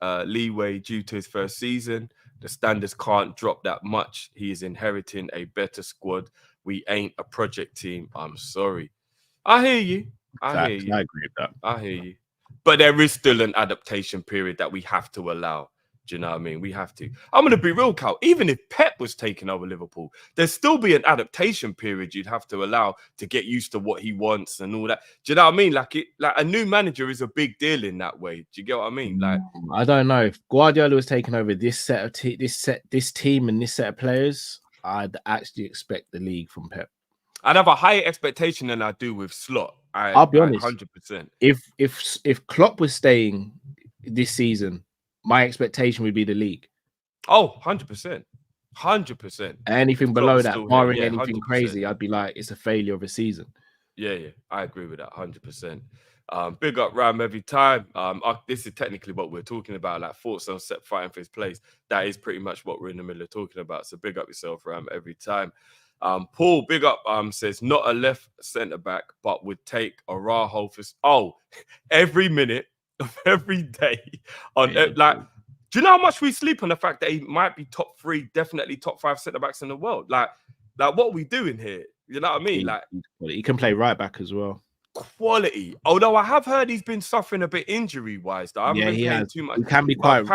leeway due to his first season. The standards can't drop that much. He is inheriting a better squad. We ain't a project team. I'm sorry. I hear you. I hear you. I agree with that. I hear you. But there is still an adaptation period that we have to allow. Do you know what I mean? We have to. I'm going to be real, Cal. Even if Pep was taking over Liverpool, there'd still be an adaptation period you'd have to allow to get used to what he wants and all that. Do you know what I mean? Like a new manager is a big deal in that way. Do you get what I mean? Like, I don't know if Guardiola was taking over this set of this team and this set of players, I'd actually expect the league from Pep. I'd have a higher expectation than I do with Slot. I'll be honest. 100%. If Klopp was staying this season, my expectation would be the league. Oh, 100%. 100%. Anything below that, barring anything 100%. crazy, I'd be like, it's a failure of a season. Yeah. I agree with that 100%. Big up Ram every time. This is technically what we're talking about, like thoughts on set fighting for his place. That is pretty much what we're in the middle of talking about. So big up yourself, Ram, every time. Paul, big up, says not a left centre back, but would take a Raho for every minute of every day on like. Do you know how much we sleep on the fact that he might be top 3, definitely top 5 centre backs in the world? Like what are we doing here? You know what I mean? He can play right back as well. Quality. Although I have heard he's been suffering a bit injury wise. Though I haven't been playing too much. He can be quite.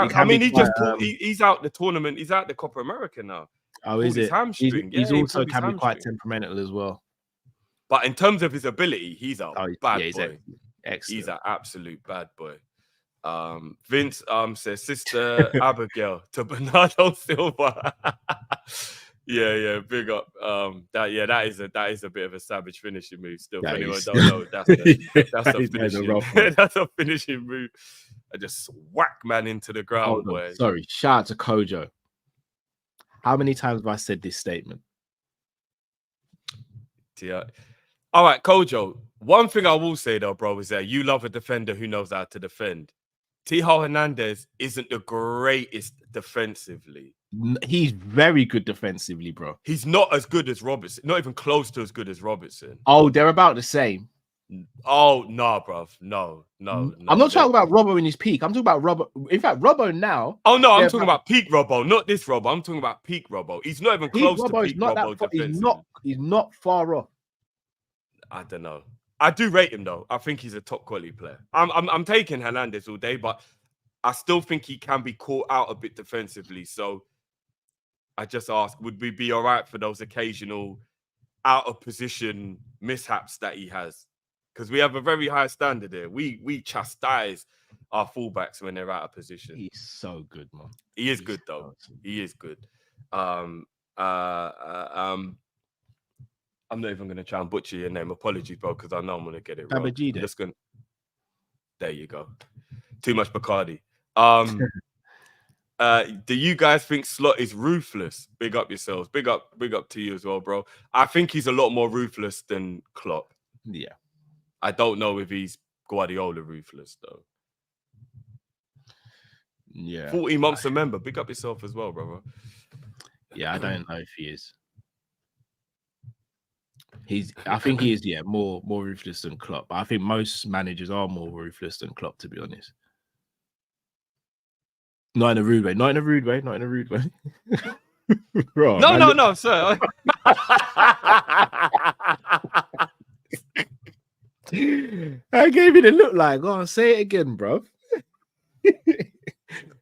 He's out the tournament. He's out the Copa America now. Oh, is it? Hamstring. He's also can be quite temperamental as well. But in terms of his ability, he's a bad boy. Excellent. He's an absolute bad boy. Vince says Sister Abigail to Bernardo Silva. yeah, big up. That is a bit of a savage finishing move. Still, if anyone don't know, that's a finishing move. I just whack man into the ground. Boy. Sorry, shout out to Kojo. How many times have I said this statement? Yeah. All right, Kojo. One thing I will say though, bro, is that you love a defender who knows how to defend. Thiago Hernandez isn't the greatest defensively. He's very good defensively, bro. He's not as good as Robertson. Not even close to as good as Robertson. Oh, they're about the same. Oh, no, bro. No. I'm not talking about Robbo in his peak. I'm talking about Robbo. In fact, Robbo now. Oh, no, I'm talking about peak Robbo, not this Robbo. I'm talking about peak Robbo. He's not even close to peak Robbo. He's not far off. I don't know. I do rate him, though. I think he's a top quality player. I'm taking Hernandez all day, but I still think he can be caught out a bit defensively. So I just ask, would we be all right for those occasional out of position mishaps that he has? Because we have a very high standard here. We chastise our fullbacks when they're out of position. He's so good, man. He is good, though. He is good. I'm not even going to try and butcher your name. Apologies, bro, because I know I'm going to get it wrong. Just gonna... There you go. Too much Bacardi. Do you guys think Slot is ruthless? Big up yourselves. Big up to you as well, bro. I think he's a lot more ruthless than Klopp. Yeah. I don't know if he's Guardiola ruthless, though. Yeah. 40 months a member. Big up yourself as well, brother. Yeah, I don't know if he is. I think he is, more ruthless than Klopp. I think most managers are more ruthless than Klopp, to be honest. Not in a rude way. Bro, no, sir. I gave you the look like, go on, say it again, bro.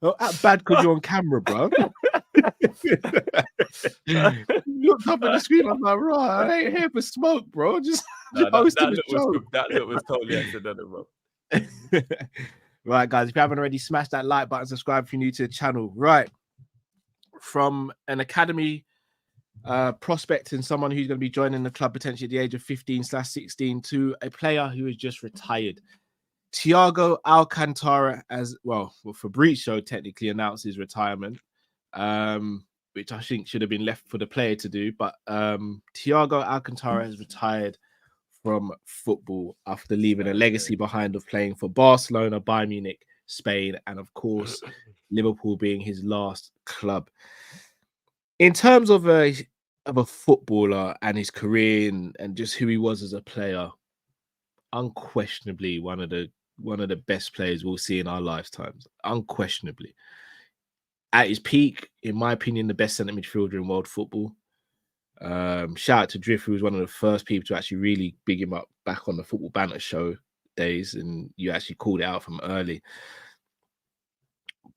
Not that bad because you're on camera, bro. Looked up at the screen, I'm like, right, I ain't here for smoke, bro. Just that look was totally accidental, bro. Right, guys, if you haven't already, smash that like button, subscribe if you're new to the channel. Right, from an academy prospect and someone who's going to be joining the club potentially at the age of 15/16 to a player who has just retired. Thiago Alcantara, as well, Fabrizio technically announced his retirement, which I think should have been left for the player to do. But Thiago Alcantara has retired from football after leaving a legacy behind of playing for Barcelona, Bayern Munich, Spain, and of course, Liverpool being his last club. In terms of a footballer and his career and just who he was as a player, unquestionably one of the best players we'll see in our lifetimes. Unquestionably. At his peak, in my opinion, the best centre midfielder in world football. Shout out to Drift, who was one of the first people to actually really big him up back on the Football Banter show days, and you actually called it out from early.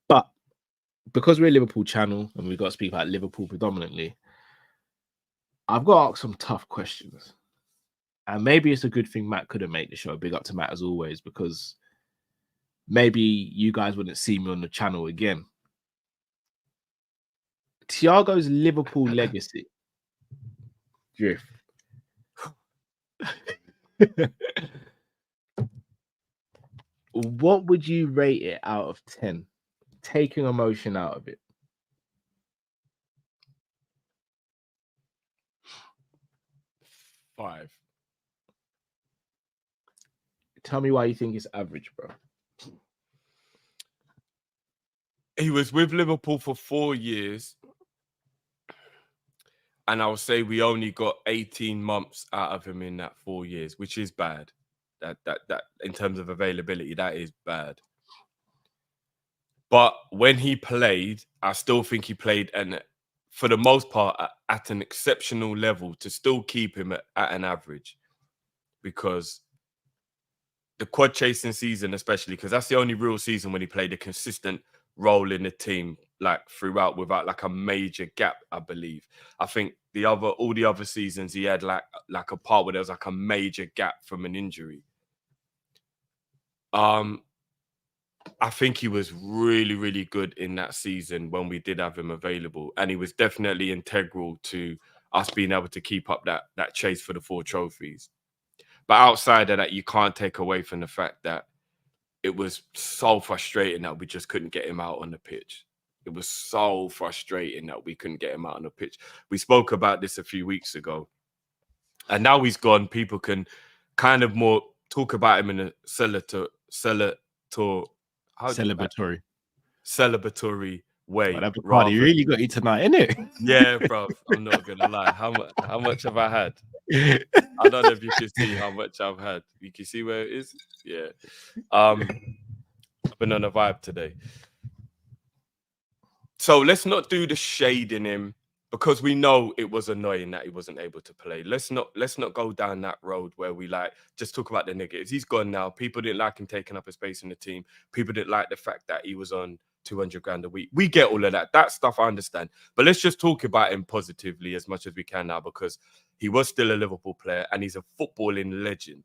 But because we're a Liverpool channel and we've got to speak about Liverpool predominantly, I've got to ask some tough questions. And maybe it's a good thing Matt couldn't make the show. Big up to Matt as always, because maybe you guys wouldn't see me on the channel again. Thiago's Liverpool legacy. Drift. What would you rate it out of 10? Taking emotion out of it. 5. Tell me why you think it's average, bro. He was with Liverpool for 4 years. And I'll say we only got 18 months out of him in that 4 years, which is bad. That in terms of availability, that is bad. But when he played, I still think he played, and for the most part, at an exceptional level to still keep him at an average. Because the quad chasing season, especially, because that's the only real season when he played a consistent role in the team, like throughout, without like a major gap, I believe. I think all the other seasons he had like a part where there was like a major gap from an injury. I think he was really, really good in that season when we did have him available, and he was definitely integral to us being able to keep up that chase for the 4 trophies. But outside of that, you can't take away from the fact that it was so frustrating that we just couldn't get him out on the pitch. It was so frustrating that we couldn't get him out on the pitch. We spoke about this a few weeks ago, and now he's gone. People can kind of more talk about him in a celebratory way. Well, that party really got you tonight, innit? Yeah, bro. I'm not gonna lie. How much have I had? I don't know if you can see how much I've had. You can see where it is. Yeah. I've been on a vibe today. So let's not do the shade in him, because we know it was annoying that he wasn't able to play. Let's not go down that road where we like just talk about the negatives. He's gone now. People didn't like him taking up a space in the team. People didn't like the fact that he was on 200 grand a week. We get all of that. That stuff I understand. But let's just talk about him positively as much as we can now, because he was still a Liverpool player and he's a footballing legend.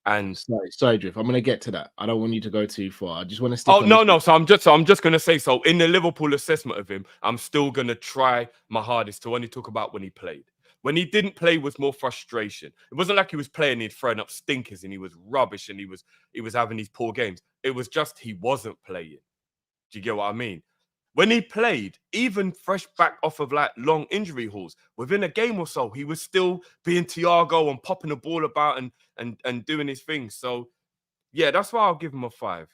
And sorry, Drift. I'm going to get to that. I don't want you to go too far. I just want to stick. No. So I'm just going to say, so in the Liverpool assessment of him, I'm still going to try my hardest to only talk about when he played. When he didn't play was more frustration. It wasn't like he was playing, he'd thrown up stinkers and he was rubbish and he was having these poor games. It was just he wasn't playing. Do you get what I mean? When he played, even fresh back off of like long injury hauls, within a game or so, he was still being Thiago and popping the ball about and doing his thing. So, yeah, that's why I'll give him a 5.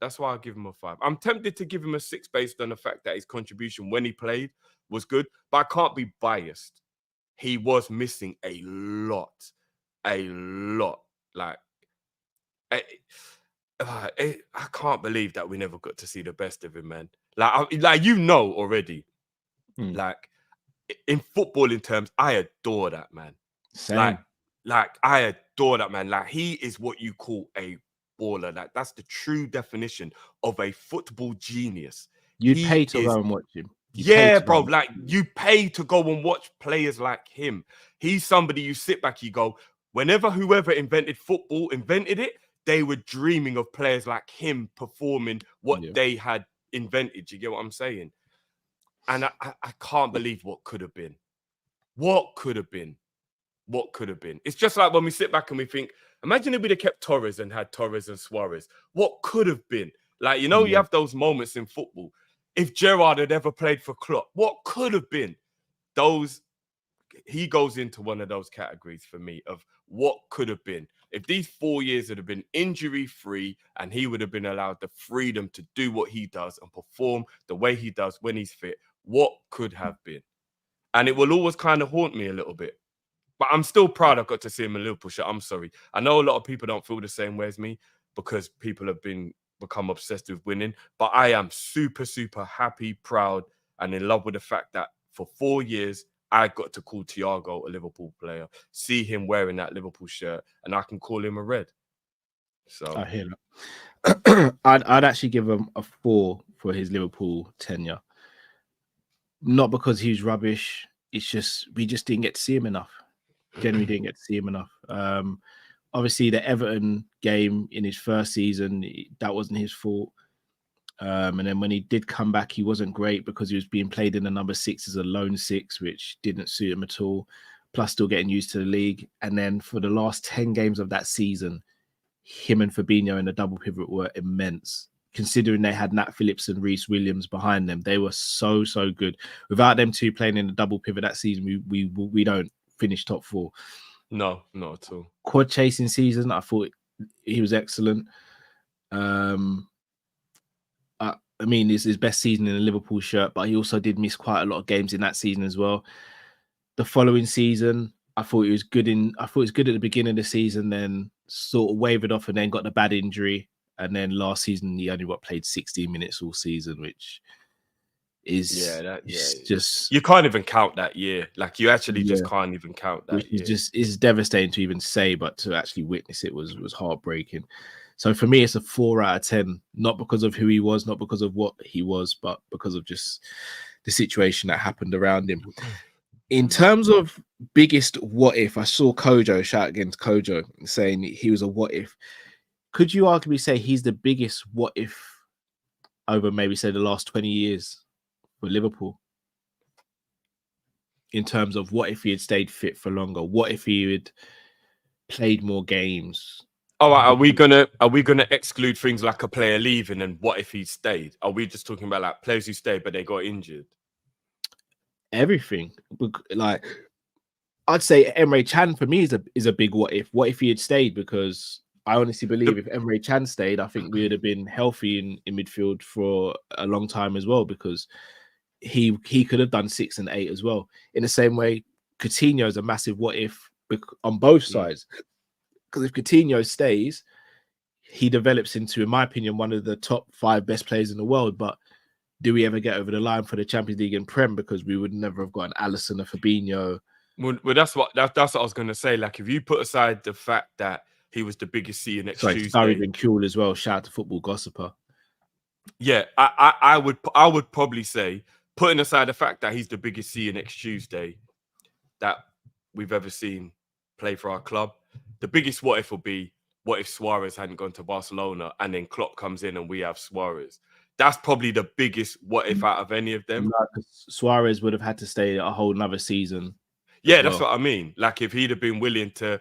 That's why I'll give him a 5. I'm tempted to give him a 6 based on the fact that his contribution when he played was good, but I can't be biased. He was missing a lot. Like, I can't believe that we never got to see the best of him, man. Like you know already. Like in footballing terms, I adore that man. Same. Like I adore that man. Like he is what you call a baller. Like that's the true definition of a football genius. You'd pay to go and watch him. Yeah, bro. Like you pay to go and watch players like him. He's somebody you sit back, you go, whoever invented football invented it, they were dreaming of players like him performing what they had invented. You get what I'm saying? And I can't believe what could have been. What could have been? It's just like when we sit back and we think, imagine if we'd have kept Torres and had Torres and Suarez. What could have been? Like, you know, you have those moments in football. If Gerrard had ever played for Klopp, what could have been? He goes into one of those categories for me of what could have been. If these 4 years had been injury-free and he would have been allowed the freedom to do what he does and perform the way he does when he's fit, what could have been? And it will always kind of haunt me a little bit. But I'm still proud I got to see him in Liverpool shirt. I'm sorry. I know a lot of people don't feel the same way as me because people have become obsessed with winning. But I am super, super happy, proud, and in love with the fact that for 4 years, I got to call Thiago a Liverpool player, see him wearing that Liverpool shirt, and I can call him a Red. So I hear that. I'd actually give him a 4 for his Liverpool tenure. Not because he's rubbish. It's just we just didn't get to see him enough. Generally didn't get to see him enough. Obviously, the Everton game in his first season, that wasn't his fault. And then when he did come back, he wasn't great because he was being played in the number 6 as a lone 6, which didn't suit him at all. Plus, still getting used to the league. And then for the last 10 games of that season, him and Fabinho in the double pivot were immense. Considering they had Nat Phillips and Reece Williams behind them, they were so good. Without them two playing in the double pivot that season, we don't finish top 4. no, not at all. Quad chasing season, I thought he was excellent. I mean, it's his best season in a Liverpool shirt, but he also did miss quite a lot of games in that season as well. The following season, I thought he was good at the beginning of the season, then sort of wavered off and then got the bad injury. And then last season, he only played 16 minutes all season, which is just... You can't even count that year. Like, you actually just can't even count that year. It's devastating to even say, but to actually witness it was heartbreaking. So for me, it's a 4 out of 10, not because of who he was, not because of what he was, but because of just the situation that happened around him. In terms of biggest what if, I saw Kojo shout against Kojo saying he was a what if. Could you arguably say he's the biggest what if over maybe say the last 20 years for Liverpool? In terms of what if he had stayed fit for longer? What if he had played more games? All right, are we gonna exclude things like a player leaving and what if he stayed? Are we just talking about like players who stayed but they got injured? Everything. Like, I'd say Emre Can for me is a big what if. What if he had stayed? Because I honestly believe if Emre Can stayed, I think we would have been healthy in midfield for a long time as well, because he could have done 6 and 8 as well. In the same way, Coutinho is a massive what if on both sides. Because if Coutinho stays, he develops into, in my opinion, one of the top 5 best players in the world. But do we ever get over the line for the Champions League and Prem? Because we would never have got an Alisson, a Fabinho. Well, that's what I was going to say. Like, if you put aside the fact that he was the biggest C next Tuesday, Sorry, been cool as well. Shout out to Football Gossiper. Yeah, I would probably say, putting aside the fact that he's the biggest C next Tuesday that we've ever seen play for our club, the biggest what if will be, what if Suarez hadn't gone to Barcelona and then Klopp comes in and we have Suarez? That's probably the biggest what if out of any of them. No, Suarez would have had to stay a whole nother season. Yeah, that's what I mean. Like, if he'd have been willing to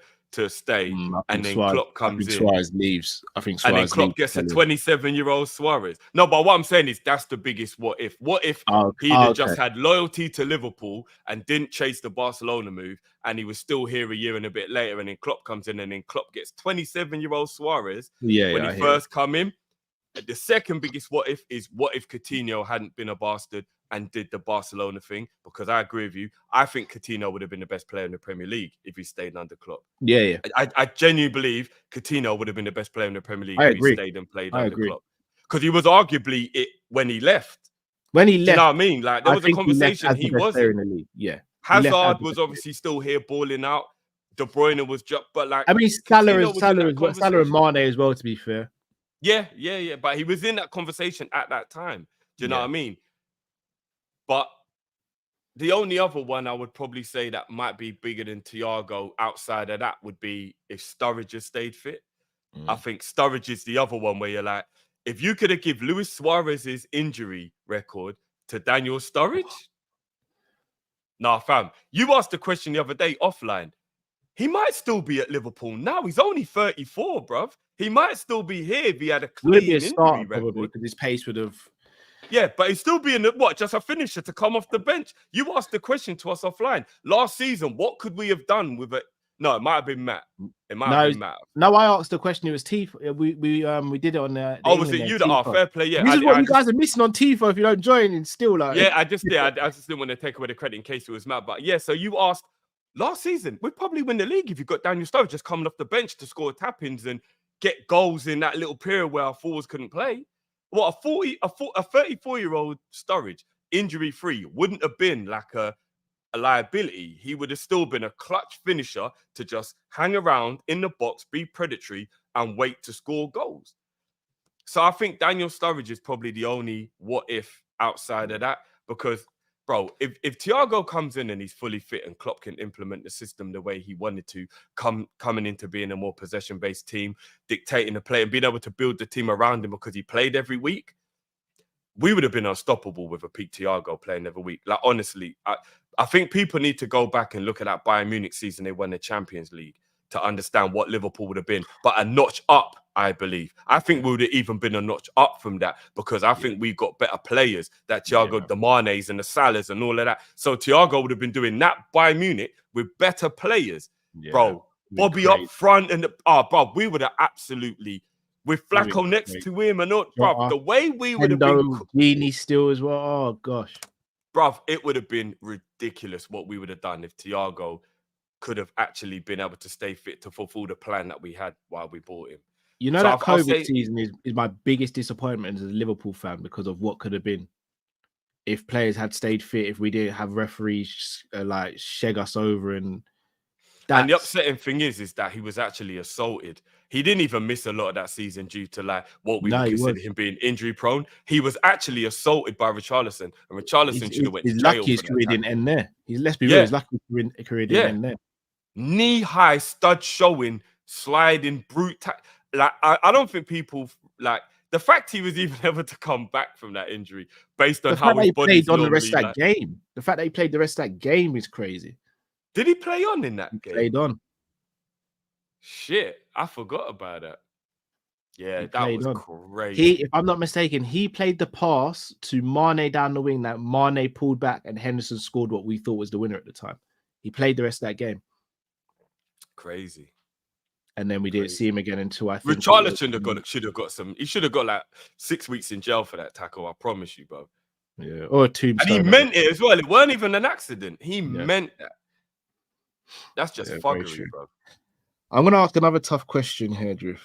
stay and then Klopp comes in. Suarez leaves. I think Suarez and then Klopp gets a 27-year-old Suarez. No, but what I'm saying is that's the biggest what if. What if he'd just had loyalty to Liverpool and didn't chase the Barcelona move, and he was still here a year and a bit later, and then Klopp comes in and then Klopp gets 27-year-old Suarez when he first come in. The second biggest what if is what if Coutinho hadn't been a bastard and did the Barcelona thing, because I agree with you. I think Coutinho would have been the best player in the Premier League if he stayed under Klopp. Yeah. I genuinely believe Coutinho would have been the best player in the Premier League if he stayed and played under Klopp. Because he was arguably it when he left. When he left, you know what I mean? Like, there was a conversation he wasn't in the league. Yeah. Hazard was obviously still here balling out. De Bruyne was just, but like, I mean, Salah and Mane as well, to be fair. Yeah. But he was in that conversation at that time. Do you know what I mean? But the only other one I would probably say that might be bigger than Thiago outside of that would be if Sturridge had stayed fit. I think Sturridge is the other one where you're like, if you could have given Luis Suarez's injury record to Daniel Sturridge, nah, fam. You asked the question the other day offline. He might still be at Liverpool now. He's only 34, bruv. He might still be here if he had a clean injury record. Because his pace would have... Yeah, but he's still being just a finisher to come off the bench. You asked the question to us offline. Last season, what could we have done with it? No, it might have been Matt. It might No, have been Matt. no, I asked the question. It was Tifo. We did it on the Oh, was England it you game, that Tifo. fair play? Yeah, This is what you just, guys are missing on Tifo if you don't join in still. Like, yeah, I just didn't want to take away the credit in case it was Matt. But yeah, so you asked last season, we'd probably win the league if you got Daniel Sturridge just coming off the bench to score tap-ins and get goals in that little period where our forwards couldn't play. What a 34-year-old Sturridge, injury-free, wouldn't have been like a liability. He would have still been a clutch finisher to just hang around in the box, be predatory, and wait to score goals. So I think Daniel Sturridge is probably the only what if outside of that, because, bro, if Thiago comes in and he's fully fit and Klopp can implement the system the way he wanted to, coming into being a more possession-based team, dictating the play and being able to build the team around him because he played every week, we would have been unstoppable with a peak Thiago playing every week. Like, honestly, I think people need to go back and look at that Bayern Munich season they won the Champions League to understand what Liverpool would have been, but a notch up, I believe. I think we would have even been a notch up from that because I think we got better players, that Thiago, the Manes and the Salahs and all of that. So Thiago would have been doing that Bayern Munich with better players, bro. Bobby up front and bro, we would have absolutely, with Flacco next to him and all, bro, the way we would have been, Genie still as well. Oh gosh, bro, it would have been ridiculous what we would have done if Thiago could have actually been able to stay fit to fulfill the plan that we had while we bought him. You know, so that COVID season is my biggest disappointment as a Liverpool fan because of what could have been if players had stayed fit, if we didn't have referees like sheg us over. And the upsetting thing is that he was actually assaulted. He didn't even miss a lot of that season due to like what we would consider him being injury prone. He was actually assaulted by Richarlison, and Richarlison should have went to jail. Lucky his career didn't end there. Let's be real, he's lucky his career didn't end there. Knee-high, stud showing, sliding, brute. Like, I don't think people, like, the fact he was even able to come back from that injury based on how his body played on the rest of that game. The fact that he played the rest of that game is crazy. Did he play on in that game? Played on. Shit, I forgot about that. Yeah, that was crazy. If I'm not mistaken, he played the pass to Mane down the wing that Mane pulled back and Henderson scored what we thought was the winner at the time. He played the rest of that game. Crazy. And then we didn't see him again until I think Richarlison should have got some. He should have got like 6 weeks in jail for that tackle. I promise you, bro. Yeah, or a tombstone. And he meant it as well. It weren't even an accident. He meant that. That's just fuggery, bro. I'm gonna ask another tough question here, Drift.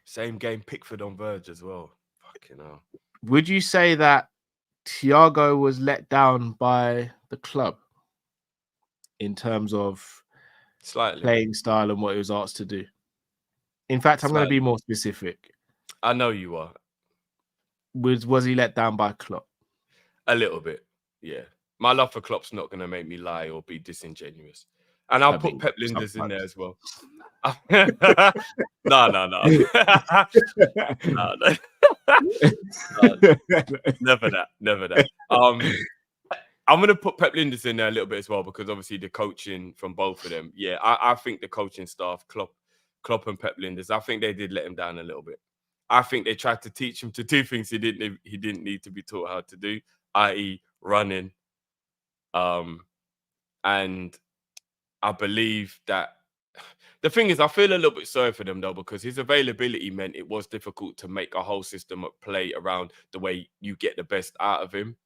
Same game, Pickford on Verge as well. Fucking hell. Would you say that Thiago was let down by the club in terms of playing style and what he was asked to do? In fact, I'm going to be more specific. I know you are. Was he let down by Klopp? A little bit, yeah. My love for Klopp's not going to make me lie or be disingenuous. And I'll put Pep Linders in there as well. No. Never that. I'm going to put Pep Linders in there a little bit as well because obviously the coaching from both of them. Yeah, I think the coaching staff, Klopp and Pep Linders, I think they did let him down a little bit. I think they tried to teach him to do things he didn't need to be taught how to do, i.e. running. And I believe that the thing is, I feel a little bit sorry for them though, because his availability meant it was difficult to make a whole system play around the way you get the best out of him.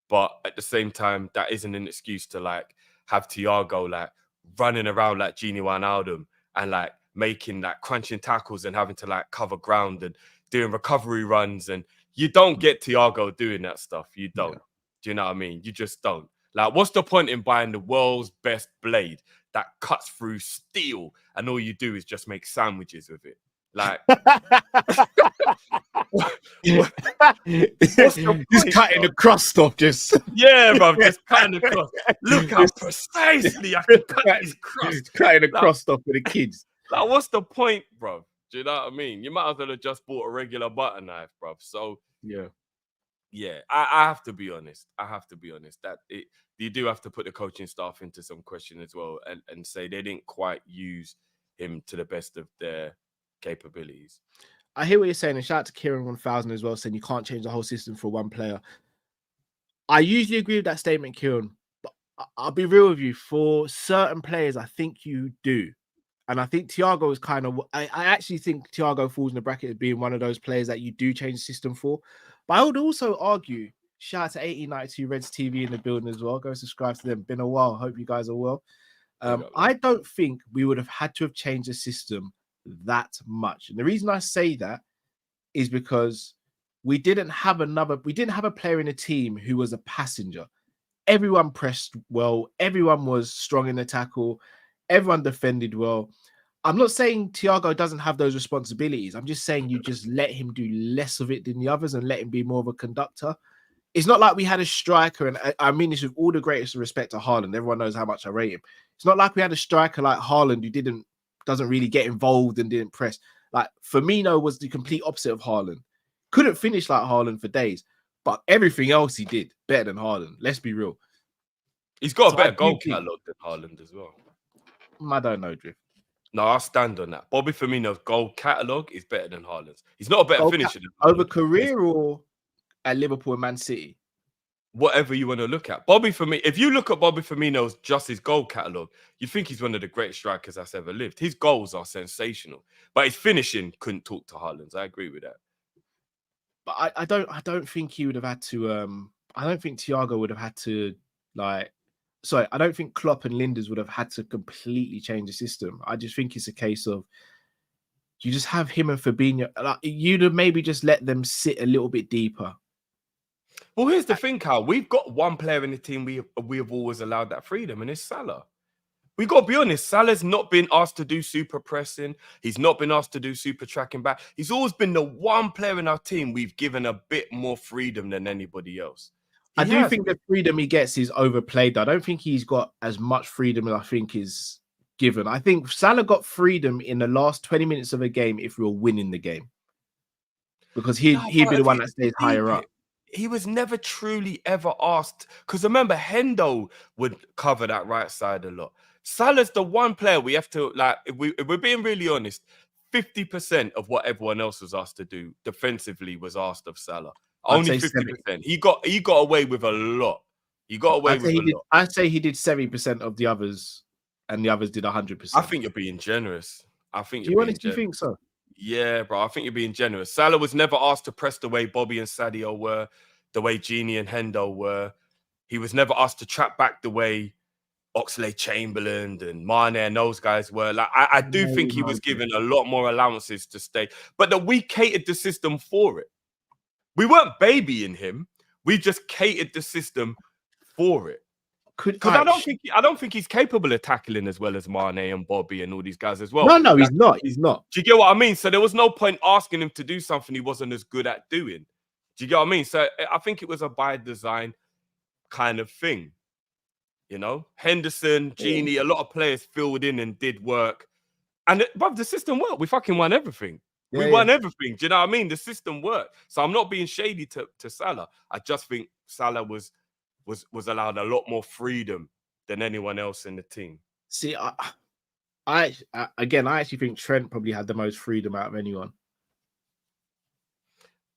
But at the same time, that isn't an excuse to like have Thiago like running around like Gini Wijnaldum and like making like crunching tackles and having to like cover ground and doing recovery runs. And you don't get Thiago doing that stuff. You don't. Do you know what I mean? You just don't. Like, what's the point in buying the world's best blade that cuts through steel and all you do is just make sandwiches with it? Like, just cutting the crust off, just bro, just cutting the crust. Look how precisely I can cut this crust. Cutting the crust off for the kids. Like, what's the point, bro? Do you know what I mean? You might as well have just bought a regular butter knife, bro. So yeah, I have to be honest. That you do have to put the coaching staff into some question as well, and say they didn't quite use him to the best of their capabilities. I hear what you're saying, and shout out to Kieran 1000 as well, saying you can't change the whole system for one player. I usually agree with that statement, Kieran, but I'll be real with you. For certain players, I think you do. And I think Thiago is kind of, I actually think Thiago falls in the bracket of being one of those players that you do change the system for. But I would also argue, shout out to 1892 Reds TV in the building as well. Go subscribe to them. Been a while. Hope you guys are well. I don't think we would have had to have changed the system that much. And the reason I say that is because we didn't have a player in the team who was a passenger. Everyone pressed well. Everyone was strong in the tackle. Everyone defended well. I'm not saying Thiago doesn't have those responsibilities. I'm just saying you just let him do less of it than the others and let him be more of a conductor. It's not like we had a striker, and I mean this with all the greatest respect to Haaland. Everyone knows how much I rate him. It's not like we had a striker like Haaland who doesn't really get involved and didn't press. Like Firmino was the complete opposite of Haaland. Couldn't finish like Haaland for days, but everything else he did better than Haaland. Let's be real. He's got a better goal catalogue than Haaland as well. I don't know, Drift. No, I'll stand on that. Bobby Firmino's goal catalogue is better than Haaland's. He's not a better finisher than Haaland. Over career or at Liverpool and Man City? Whatever you want to look at. Bobby Firmino, if you look at Bobby Firmino's just his goal catalogue, you think he's one of the greatest strikers that's ever lived. His goals are sensational, but his finishing couldn't talk to Haaland's. I agree with that. But I don't think he would have had to. I don't think Thiago would have had to I don't think Klopp and Linders would have had to completely change the system. I just think it's a case of you just have him and Fabinho. Like, you'd have maybe just let them sit a little bit deeper. Well, here's the thing, Carl. We've got one player in the team we have always allowed that freedom, and it's Salah. We got to be honest. Salah's not been asked to do super pressing. He's not been asked to do super tracking back. He's always been the one player in our team we've given a bit more freedom than anybody else. I do think the freedom he gets is overplayed. I don't think he's got as much freedom as I think is given. I think Salah got freedom in the last 20 minutes of a game if we were winning the game. Because he'd be the one that stays higher up. He was never truly ever asked. Because remember, Hendo would cover that right side a lot. Salah's the one player we have to, like, if we're being really honest, 50% of what everyone else was asked to do defensively was asked of Salah. Only 50%. He got away with a lot. He got away with a lot. I'd say he did 70% of the others, and the others did 100%. I think you're being generous. Do you think so? Yeah, bro. I think you're being generous. Salah was never asked to press the way Bobby and Sadio were, the way Genie and Hendo were. He was never asked to trap back the way Oxlade-Chamberlain and Mane and those guys were. Like, I do think he was given a lot more allowances to stay, but that we catered the system for it. We weren't babying him. We just catered the system for it. Because I don't think he's capable of tackling as well as Mane and Bobby and all these guys as well. No, he's not. He's not. Do you get what I mean? So there was no point asking him to do something he wasn't as good at doing. Do you get what I mean? So I think it was a by design kind of thing. You know, Henderson, Genie, a lot of players filled in and did work. And the system worked. We fucking won everything. We won everything. Do you know what I mean? The system worked. So I'm not being shady to Salah. I just think Salah was allowed a lot more freedom than anyone else in the team. See, I actually think Trent probably had the most freedom out of anyone.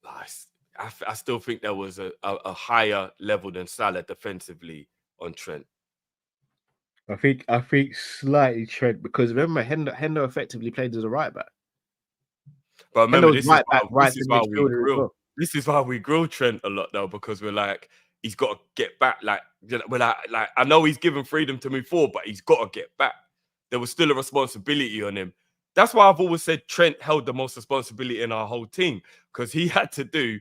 I still think there was a higher level than Salah defensively on Trent. I think slightly Trent, because remember Hendo effectively played as a right back. But remember, this is why we grill Trent a lot though, because we're like, he's got to get back. Like, you know, we're like I know he's given freedom to move forward, but he's got to get back. There was still a responsibility on him. That's why I've always said Trent held the most responsibility in our whole team, because he had to do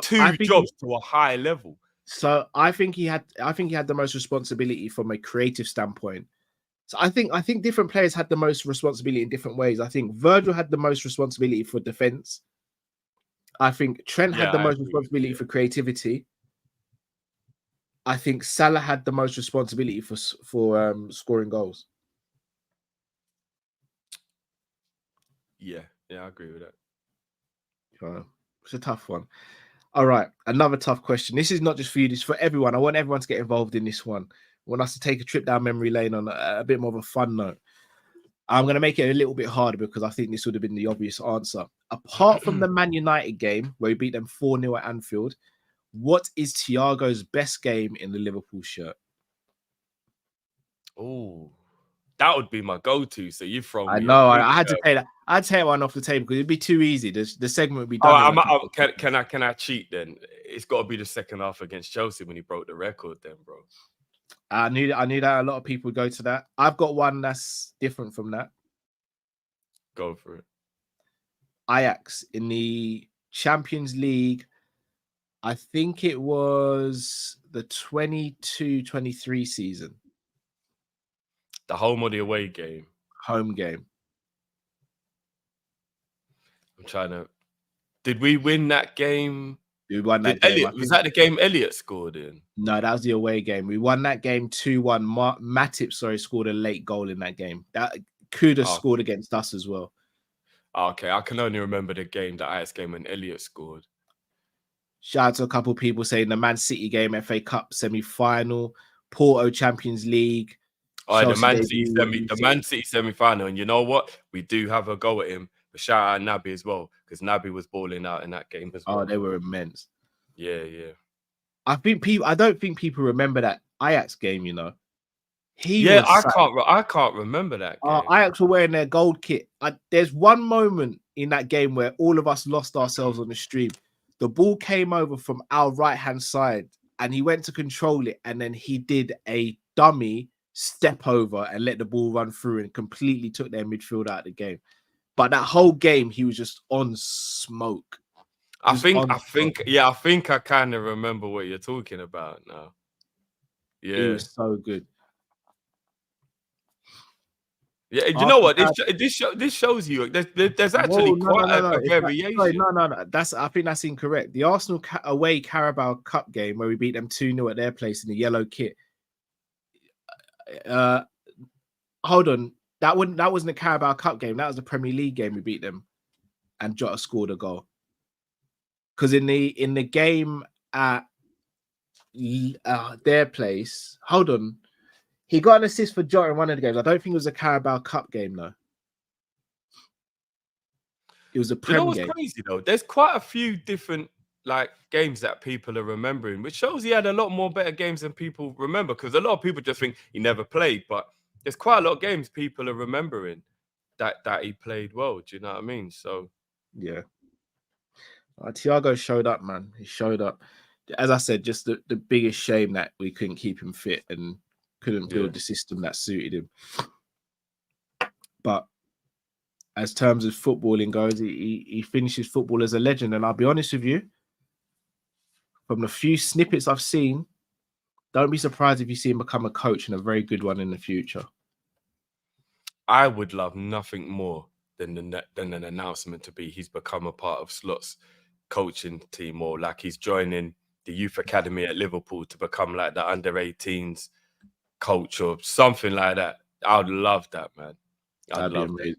two jobs to a high level. So I think he had the most responsibility from a creative standpoint. So I think different players had the most responsibility in different ways. I think Virgil had the most responsibility for defense. I think Trent had the most responsibility for creativity. I think Salah had the most responsibility for scoring goals. Yeah, I agree with that. It's a tough one. All right, another tough question. This is not just for you, this is for everyone. I want everyone to get involved in this one. I want us to take a trip down memory lane on a bit more of a fun note. I'm going to make it a little bit harder because I think this would have been the obvious answer. Apart from the Man United game where we beat them 4-0 at Anfield, what is Thiago's best game in the Liverpool shirt? Oh, that would be my go-to. So you throw I me know. a big I had to take that. I'd take one off the table because it'd be too easy. The segment would be Oh, done. can I cheat then? It's got to be the second half against Chelsea when he broke the record, then, bro. I knew that a lot of people would go to that. I've got one that's different from that. Go for it. Ajax in the Champions League. I think it was the 22-23 season. The home or the away game? Home game. I'm trying to. Did we win that game? We won that Did game. Was that the game Elliot scored in? No, that was the away game. We won that game 2-1. Matip, scored a late goal in that game. That could have scored against us as well. Okay, I can only remember the game, the Ajax game when Elliot scored. Shout out to a couple of people saying the Man City game, FA Cup semi-final, Porto Champions League. Oh, the Man City semi-final. And you know what? We do have a go at him. But shout out Naby as well, because Naby was balling out in that game as well. Oh, they were immense. Yeah, yeah. I don't think people remember that Ajax game, you know. I can't remember that game. Ajax were wearing their gold kit. There's one moment in that game where all of us lost ourselves on the stream. The ball came over from our right-hand side and he went to control it, and then he did a dummy step over and let the ball run through and completely took their midfield out of the game. But that whole game, he was just on smoke. I think I kind of remember what you're talking about now. Yeah. He was so good. Yeah, you know what? This shows you there's actually quite a variation. I think that's incorrect. The Arsenal away Carabao Cup game where we beat them 2-0 at their place in the yellow kit. Hold on, that wasn't a Carabao Cup game. That was the Premier League game. We beat them, and Jota scored a goal. Because in the game at their place, hold on. He got an assist for Jota in one of the games. I don't think it was a Carabao Cup game, though. It was a Prem game. You know what's crazy, though? There's quite a few different games that people are remembering, which shows he had a lot more better games than people remember, because a lot of people just think he never played, but there's quite a lot of games people are remembering that he played well. Do you know what I mean? So, yeah. Thiago showed up, man. He showed up. As I said, just the biggest shame that we couldn't keep him fit and couldn't build the system that suited him. But as terms of footballing goes, he finishes football as a legend. And I'll be honest with you, from the few snippets I've seen, don't be surprised if you see him become a coach, and a very good one in the future. I would love nothing more than an announcement to be he's become a part of Slot's coaching team, or like he's joining the youth academy at Liverpool to become like the under-18s coach or something like that. I would love that, man. I'd love it.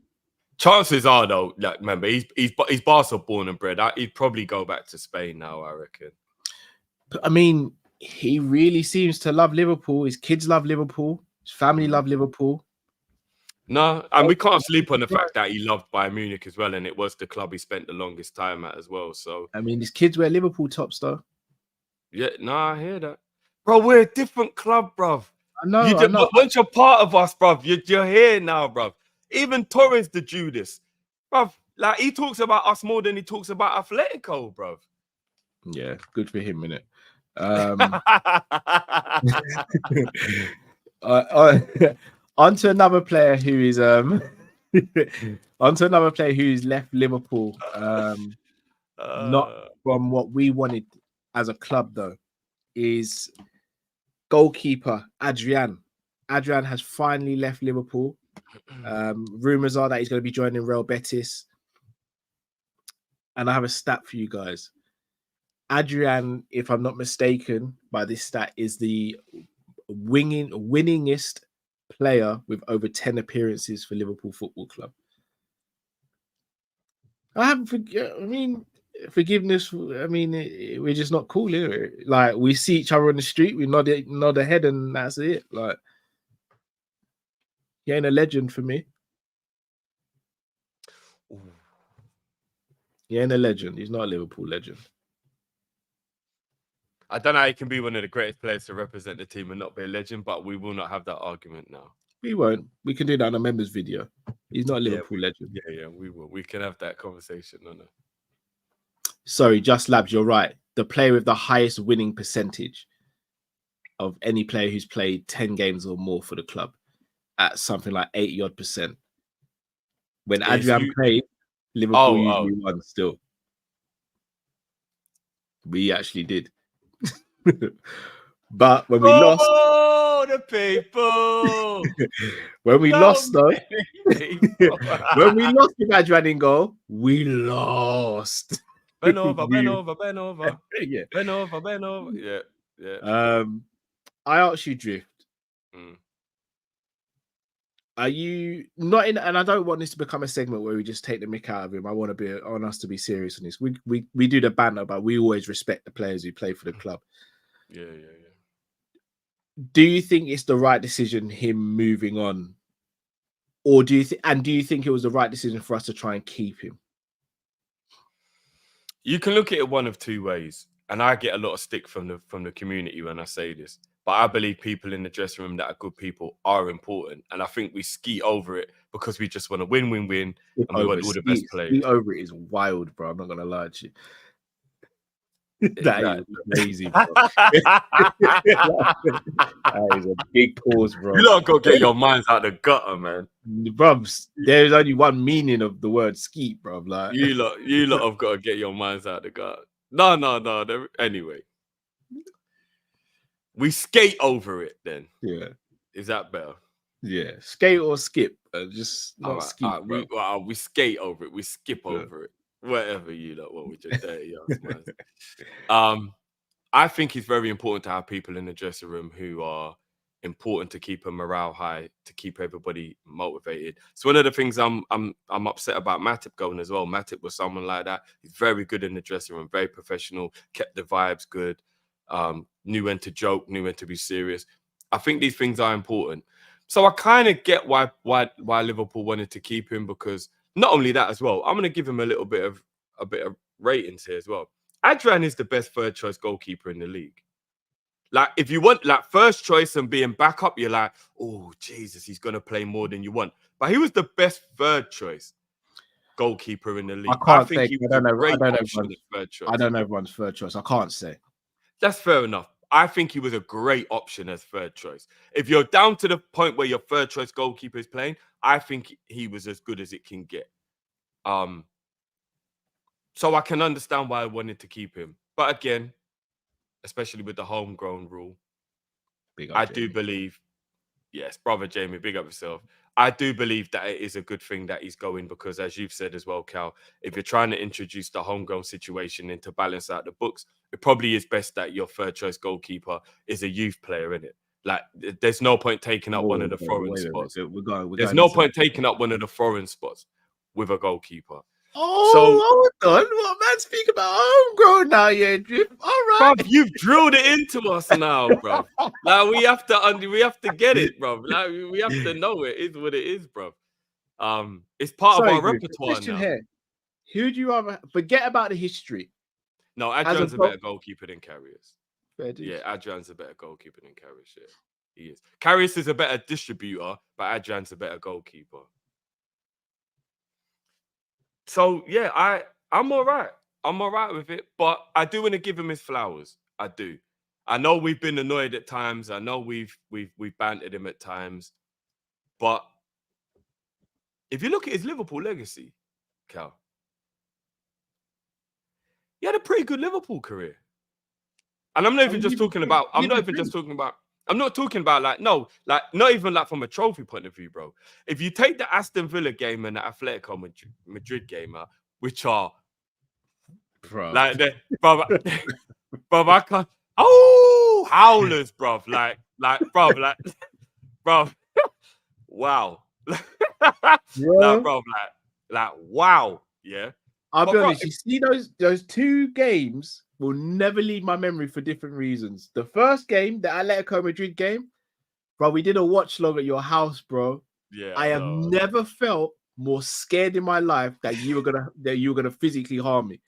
Chances are, though, like, remember, he's Barca born and bred. He'd probably go back to Spain now, I reckon. I mean, he really seems to love Liverpool. His kids love Liverpool. His family love Liverpool. No, and we can't sleep on the fact that he loved Bayern Munich as well, and it was the club he spent the longest time at as well. So, I mean, his kids wear Liverpool tops, though. Yeah, no, I hear that. Bro, we're a different club, bruv. I know. Once you're part of us, bruv, you're here now, bruv. Even Torres the Judas, bruv. Like, he talks about us more than he talks about Atletico, bruv. Yeah, good for him, innit? On to another player who is left Liverpool. Not from what we wanted as a club, though, is goalkeeper Adrian. Adrian has finally left Liverpool. Rumors are that he's going to be joining Real Betis. And I have a stat for you guys. Adrian, if I'm not mistaken by this stat, is the winningest player with over 10 appearances for Liverpool Football Club. Forgiveness. I mean, we're just not cool here. Like, we see each other on the street, we nod a head, and that's it. Like, he ain't a legend for me. He ain't a legend. He's not a Liverpool legend. I don't know how he can be one of the greatest players to represent the team and not be a legend, but we will not have that argument now. We won't. We can do that on a members video. He's not a Liverpool legend. Yeah, we will. We can have that conversation. No. Sorry, Just Labs, you're right. The player with the highest winning percentage of any player who's played 10 games or more for the club at something like 80% odd. When Adrian played, Liverpool usually won still. We actually did. But when we lost, the people. when we lost though, when we lost with Adrian in goal, we lost. Ben over. Yeah. Ben over. Yeah. I asked you, Drift. Are you not in? And I don't want this to become a segment where we just take the mick out of him. I want us to be serious on this. We do the banter, but we always respect the players who play for the club. Yeah. Do you think it's the right decision, him moving on, or do you think it was the right decision for us to try and keep him? You can look at it one of two ways, and I get a lot of stick from the community when I say this. But I believe people in the dressing room that are good people are important, and I think we ski over it because we just want to win, and we want all the best players. Ski over it is wild, bro. I'm not gonna lie to you. That is crazy, bro. That is a big pause, bro. You lot got to get your minds out the gutter, man. Brubs, there's only one meaning of the word skeet, bro. Like you lot have got to get your minds out the gutter. No. Anyway, we skate over it then. Yeah, is that better? Yeah, skate or skip. Just not skeet. We skate over it. We skip over it. Whatever you lot want with your dirty ass, man. I think it's very important to have people in the dressing room who are important to keep a morale high, to keep everybody motivated. So one of the things I'm upset about Matip going as well. Matip was someone like that. He's very good in the dressing room, very professional, kept the vibes good, knew when to joke, knew when to be serious. I think these things are important. So I kind of get why Liverpool wanted to keep him, because not only that as well, I'm going to give him a bit of ratings here as well. Adrian is the best third choice goalkeeper in the league. Like, if you want like first choice and being backup, you're like, oh Jesus, he's going to play more than you want. But he was the best third choice goalkeeper in the league. I don't know everyone's third choice. I can't say. That's fair enough. I think he was a great option as third choice. If you're down to the point where your third choice goalkeeper is playing, I think he was as good as it can get. So I can understand why I wanted to keep him. But again, especially with the homegrown rule, I do believe, yes, brother Jamie, big up yourself. I do believe that it is a good thing that he's going, because as you've said as well, Cal, if you're trying to introduce the homegrown situation and to balance out the books, it probably is best that your third choice goalkeeper is a youth player, in it. Like, there's no point taking up one of the foreign spots. There's no point taking up one of the foreign spots with a goalkeeper. Hold on. What man speak about homegrown now, yeah, Drip? All right, bruv, you've drilled it into us now, bro. Like, we have to get it, bro. Like, we have to know it is what it is, bro. It's part of our repertoire now. Here. Who do you rather? Forget about the history. No, Adrian's a better goalkeeper than Karius. Yeah, Adrian's a better goalkeeper than Karius. Yeah, he is. Karius is a better distributor, but Adrian's a better goalkeeper. So yeah, I'm all right. I'm all right with it, but I do want to give him his flowers. I do. I know we've been annoyed at times. I know we've bantered him at times, but if you look at his Liverpool legacy, Cal, he had a pretty good Liverpool career. And I'm not even just talking about. I'm not talking about like not even like from a trophy point of view, bro. If you take the Aston Villa game and the Atletico Madrid game out, which are like the bro, I can't. Oh, howlers, bro. Like, bro. Wow. Nah, bro, like, wow. Yeah. I'll be honest. You see those two games will never leave my memory for different reasons. The first game, the Atletico Madrid game, bro, we did a watch log at your house, bro. Yeah, I have never felt more scared in my life that you were gonna physically harm me.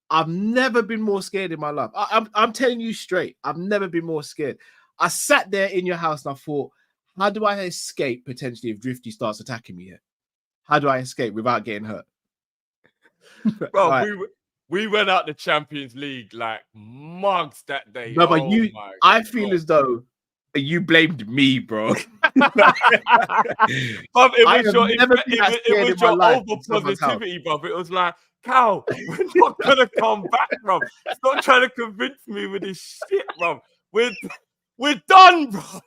I've never been more scared in my life. I'm telling you straight. I've never been more scared. I sat there in your house and I thought, how do I escape potentially if Drifty starts attacking me here? How do I escape without getting hurt? Bro, Like, we went out the Champions League like mugs that day. no, but I feel God. as though you blamed me, bro. Bruv, it was your over positivity, bruv. It was like, Cal, we're not gonna come back, bruv. Stop trying to convince me with this shit, bruv. We're done, bruv.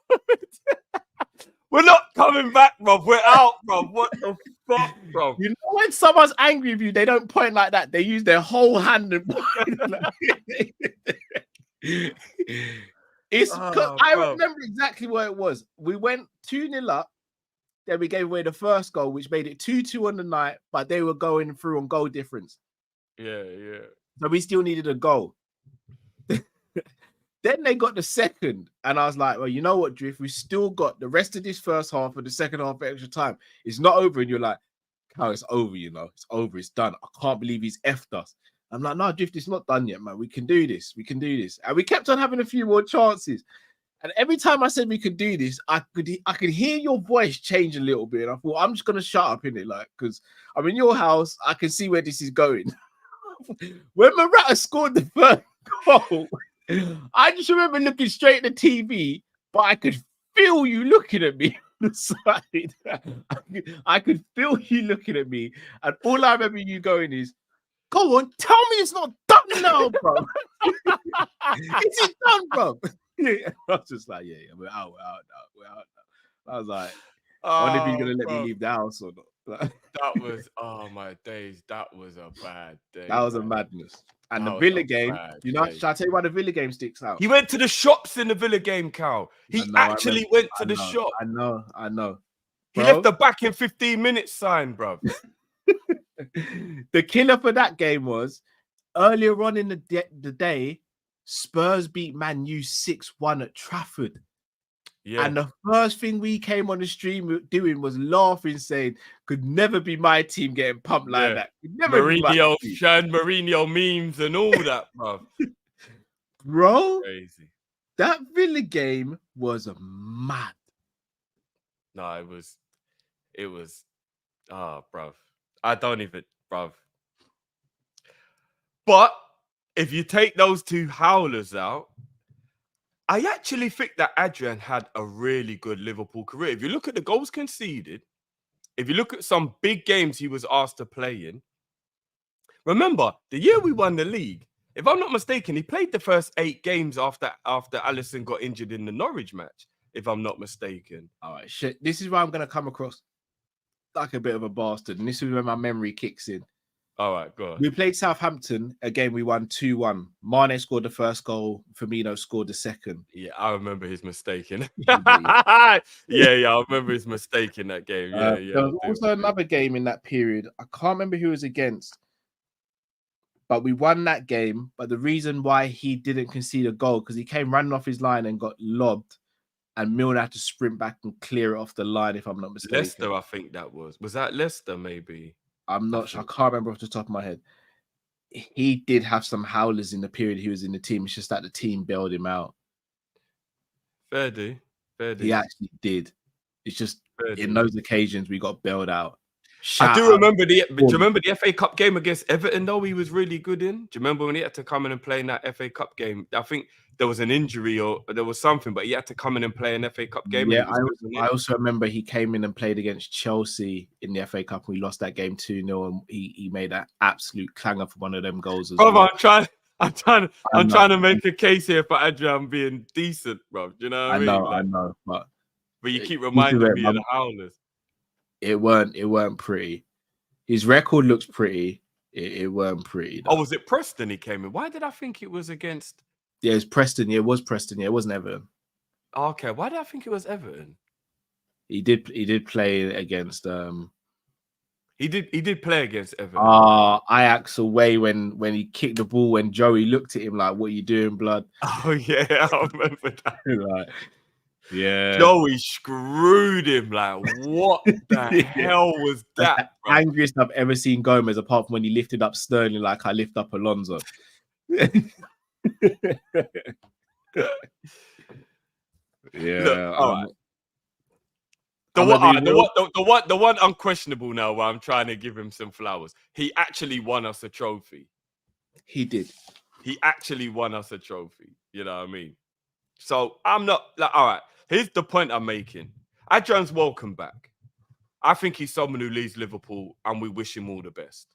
We're not coming back, bruv. We're out, bruv. What the fuck, bruv? You know when someone's angry with you, they don't point like that. They use their whole hand and point. It's I remember exactly what it was. We went 2-0 up, then we gave away the first goal, which made it 2-2 on the night, but they were going through on goal difference. Yeah. So we still needed a goal. Then they got the second, and I was like, well, you know what, Drift? We still got the rest of this first half and the second half for extra time. It's not over. And you're like, Cal, it's over, you know. It's over. It's done. I can't believe he's effed us. I'm like, no, Drift, it's not done yet, man. We can do this. We can do this. And we kept on having a few more chances. And every time I said we could do this, I could hear your voice change a little bit. And I thought, I'm just gonna shut up in it, like, because I'm in your house. I can see where this is going. When Morata scored the first goal, I just remember looking straight at the TV, but I could feel you looking at me on the side. I could feel you looking at me, and all I remember you going is, "Go on, tell me it's not done now, bro. Is it done, bro?" I was just like, yeah, we're out now. I was like, I wonder if he's gonna let me leave the house or not. That was, oh my days, that was a bad day. That was a madness. And the Villa game, you know, shall I tell you why the Villa game sticks out? He went to the shops in the Villa game, Cal. He actually went to the shop. I know. He left the back in 15 minutes sign, bro. The killer for that game was earlier on in the day, Spurs beat Man U 6-1 at Trafford. Yeah. And the first thing we came on the stream doing was laughing, saying, could never be my team getting pumped like that. Could never Mourinho, Mourinho memes and all that, bro. Bro, crazy. That Villa game was mad. No, it was, bro. I don't even, bro. But if you take those two howlers out, I actually think that Adrian had a really good Liverpool career. If you look at the goals conceded, if you look at some big games he was asked to play in, remember, the year we won the league, if I'm not mistaken, he played the first 8 games after Alisson got injured in the Norwich match, if I'm not mistaken. All right, shit. This is where I'm going to come across like a bit of a bastard, and this is where my memory kicks in. All right, go on. We played Southampton, a game we won 2-1. Mane scored the first goal. Firmino scored the second. Yeah, I remember his mistake in I remember his mistake in that game. Yeah. There was also another game in that period. I can't remember who it was against, but we won that game. But the reason why he didn't concede a goal, because he came running off his line and got lobbed, and Milner had to sprint back and clear it off the line, if I'm not mistaken. Leicester, I think that was. Was that Leicester, maybe? I'm not sure. I can't remember off the top of my head. He did have some howlers in the period he was in the team. It's just that the team bailed him out. Fair do. He actually did. It's just in those occasions we got bailed out. I do remember do you remember the FA Cup game against Everton, though, he was really good in? Do you remember when he had to come in and play in that FA Cup game? I think there was an injury or there was something, but he had to come in and play an FA Cup game. Yeah, I also remember he came in and played against Chelsea in the FA Cup and we lost that game 2-0, and he made that absolute clanger for one of them goals as well. I'm trying to make a case here for Adrian being decent, bro. Do you know what I mean? I know, but you keep reminding me of the howlers. It weren't pretty. His record looks pretty. It weren't pretty, though. Oh, was it Preston he came in? Why did I think it was against? Yeah, it's Preston. Yeah, it was Preston. Yeah, it wasn't Everton. Okay, why did I think it was Everton? He did play against He did play against Everton. Ajax away when he kicked the ball, when Joey looked at him like, "What are you doing, blood?" Oh yeah, I remember that. Right. Yeah. Joey screwed him. Like, what the hell was that, bro? Angriest I've ever seen Gomez, apart from when he lifted up Sterling like I lift up Alonso. Yeah. Look, all right. The one unquestionable now where I'm trying to give him some flowers. He actually won us a trophy. He did. He actually won us a trophy. You know what I mean? So I'm not like, all right. Here's the point I'm making. Adrian's welcome back. I think he's someone who leads Liverpool and we wish him all the best.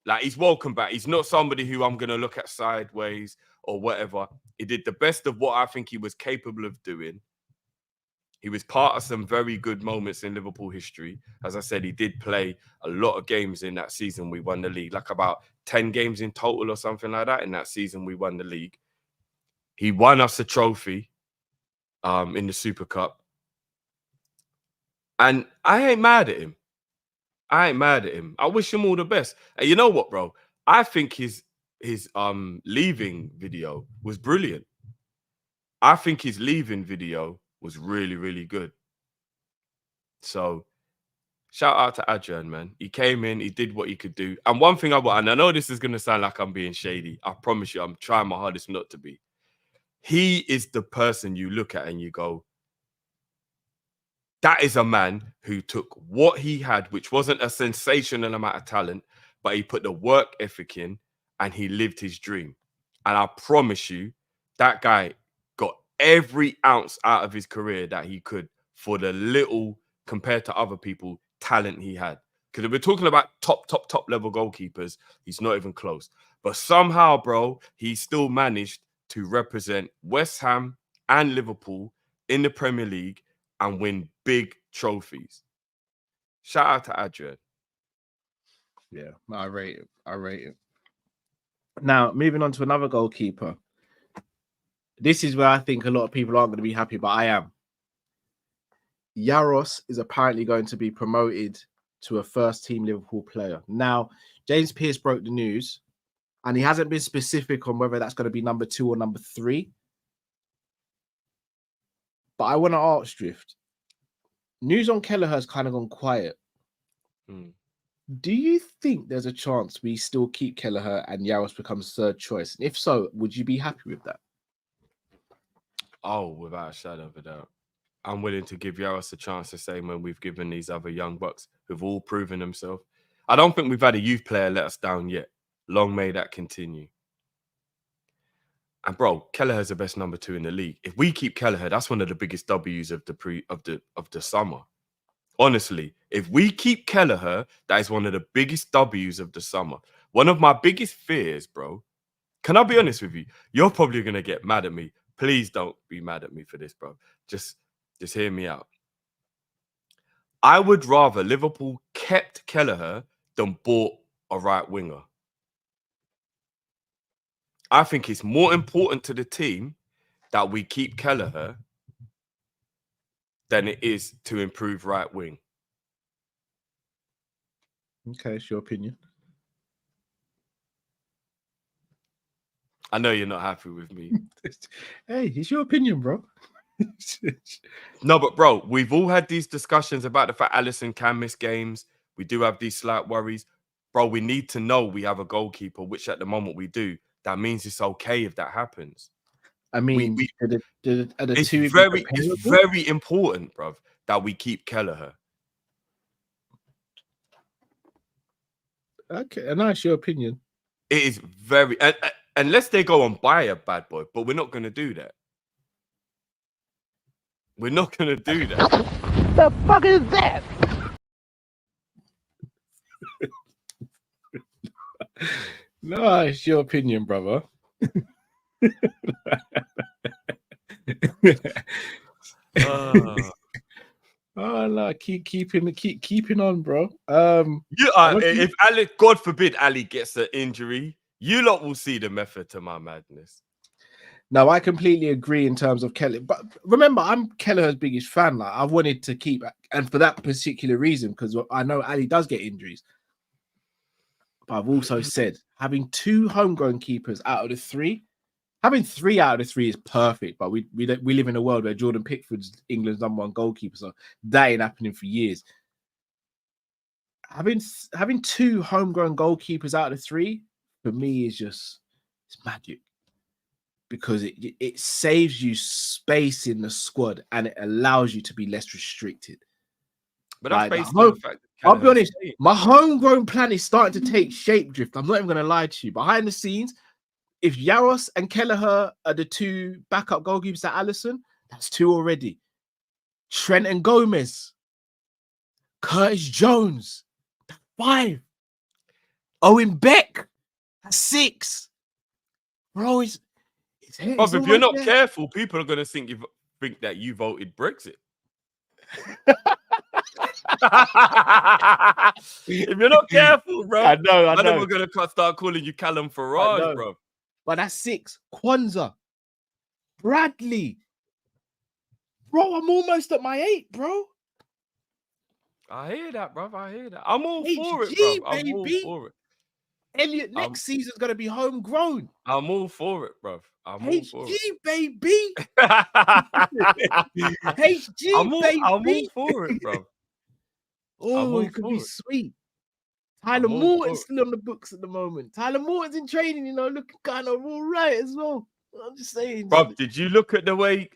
Like, he's welcome back. He's not somebody who I'm going to look at sideways or whatever. He did the best of what I think he was capable of doing. He was part of some very good moments in Liverpool history. As I said, he did play a lot of games in that season we won the league, like about 10 games in total or something like that in that season we won the league. He won us a trophy in the Super Cup. And I ain't mad at him. I ain't mad at him. I wish him all the best. And you know what, bro? I think his leaving video was brilliant. I think his leaving video was really, really good. So shout out to Adrian, man. He came in, he did what he could do. And one thing and I know this is going to sound like I'm being shady. I promise you, I'm trying my hardest not to be. He is the person you look at and you go, that is a man who took what he had, which wasn't a sensational amount of talent, but he put the work ethic in and he lived his dream. And I promise you, that guy got every ounce out of his career that he could for the little, compared to other people, talent he had. Because if we're talking about top level goalkeepers, he's not even close. But somehow, bro, he still managed to represent West Ham and Liverpool in the Premier League and win big trophies. Shout out to Adrian. Yeah, I rate it. Now, moving on to another goalkeeper. This is where I think a lot of people aren't going to be happy, but I am. Jaros is apparently going to be promoted to a first-team Liverpool player. Now, James Pearce broke the news, and he hasn't been specific on whether that's going to be number 2 or number 3. But I want to ask Drift. News on Kelleher has kind of gone quiet. Do you think there's a chance we still keep Kelleher and Jaros becomes third choice? And if so, would you be happy with that? Oh, without a shadow of a doubt. I'm willing to give Jaros a chance the same when we've given these other young bucks who've all proven themselves. I don't think we've had a youth player let us down yet. Long may that continue. And bro, Kelleher's the best number 2 in the league. If we keep Kelleher, that's one of the biggest W's of the summer. Honestly, if we keep Kelleher, that is one of the biggest W's of the summer. One of my biggest fears, bro. Can I be honest with you? You're probably gonna get mad at me. Please don't be mad at me for this, bro. Just hear me out. I would rather Liverpool kept Kelleher than bought a right winger. I think it's more important to the team that we keep Kelleher than it is to improve right wing. Okay, it's your opinion. I know you're not happy with me. Hey, it's your opinion, bro. No, but bro, we've all had these discussions about the fact Alisson can miss games. We do have these slight worries. Bro, we need to know we have a goalkeeper, which at the moment we do. That means it's okay if that happens. I mean, it's very important, bro, that we keep Kelleher. Okay, and that's your opinion. It is very... unless they go and buy a bad boy, but we're not going to do that. We're not going to do that. The fuck is that? No, it's your opinion, brother. Oh no, keeping on, bro. If Ali, God forbid, Ali gets an injury, you lot will see the method to my madness. No, I completely agree in terms of Kelleher. But remember, I'm Kelleher's biggest fan. Like, I've wanted to keep, and for that particular reason, because I know Ali does get injuries. But I've also said having 2 homegrown keepers out of the 3 Having 3 out of the 3 is perfect, but we live in a world where Jordan Pickford's England's #1 goalkeeper, so that ain't happening for years. Having 2 homegrown goalkeepers out of the 3 for me is just it's magic, because it saves you space in the squad and it allows you to be less restricted. But that's Like, based on the fact that I'll be honest, my homegrown plan is starting to take shape, Drift. I'm not even going to lie to you. Behind the scenes, if Jaros and Kelleher are the 2 backup goalkeepers at Alisson, that's 2 already. Trent and Gomez, Curtis Jones, 5. Owen Beck, 6. Bro, it's if you're not careful, people are going to think that you voted Brexit. If you're not careful, bro, I know. Then we're going to start calling you Callum Farage, bro. But that's 6. Kwanzaa, Bradley. Bro, I'm almost at my 8, bro. I hear that, bro. I hear that. I'm all for it, bro. I'm all for it. Elliot next season's going to be homegrown. I'm all for it, bro. I'm all for it. Baby. I'm all for it, bro. Oh, it could be sweet. Tyler Morton's still on the books at the moment. Tyler Morton's in training, looking kind of all right as well. I'm just saying. Bro, did you look at the way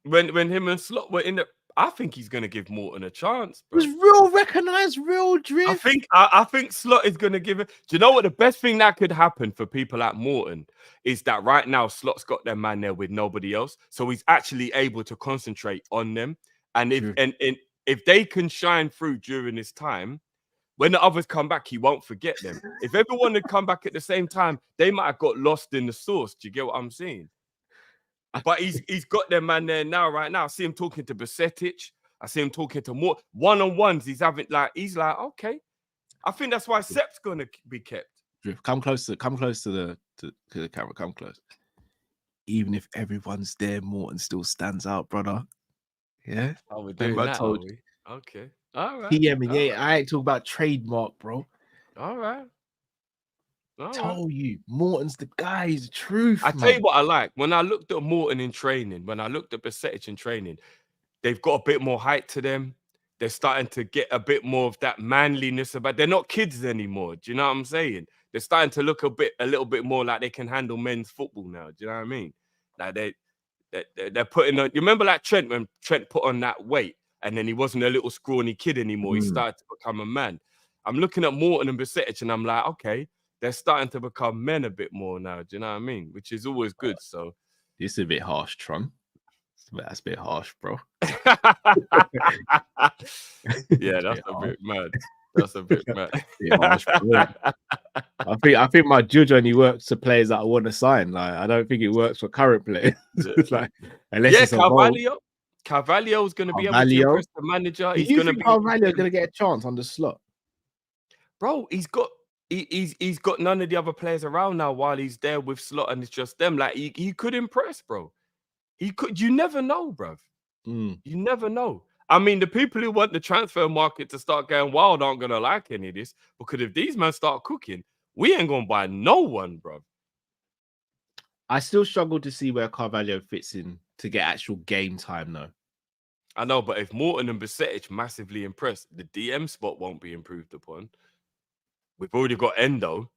when him and Slot were in the... I think he's going to give Morton a chance, bro. It was real recognized, real drift. I think Slot is going to give it... Do you know what? The best thing that could happen for people like Morton is that right now Slot's got their man there with nobody else. So he's actually able to concentrate on them. And if they can shine through during this time, when the others come back, he won't forget them. If everyone had come back at the same time, they might have got lost in the sauce. Do you get what I'm saying? But he's got their man there now, right now. I see him talking to Besetic. I see him talking to more one-on-ones. He's like, okay. I think that's why Sep's gonna be kept. Come close to the camera. Come close. Even if everyone's there, Morton still stands out, brother. Yeah. Oh, we're doing that, are we? Okay. All right. I ain't talking about trademark, bro. All right. Told you, Morton's the guy. He's the truth. I tell you what I like. When I looked at Morton in training, when I looked at Besetic in training, they've got a bit more height to them. They're starting to get a bit more of that manliness about. They're not kids anymore. Do you know what I'm saying? They're starting to look a little bit more like they can handle men's football now. Do you know what I mean? Like they're putting on. You remember like Trent, when Trent put on that weight and then he wasn't a little scrawny kid anymore. He started to become a man. I'm looking at Morton and Besetic and I'm like, okay, they're starting to become men a bit more now. Do you know what I mean? Which is always good. So this is a bit harsh, Tron. That's a bit harsh, bro. Yeah, that's a bit mad. That's a bit mad. Harsh, I think my judge only works for players that I want to sign. Like, I don't think it works for current players. Like, unless it's Carvalho's going to be able to impress the manager. He's going to be. Carvalho's going to get a chance on the slot, bro. He's got none of the other players around now while he's there with Slot, and it's just them. Like he could impress, bro. He could. You never know, bro. You never know. I mean, the people who want the transfer market to start going wild aren't going to like any of this, because if these men start cooking, we ain't going to buy no one, bro. I still struggle to see where Carvalho fits in to get actual game time, though. I know, but if Morton and Besetic massively impressed, the DM spot won't be improved upon. We've already got Endo.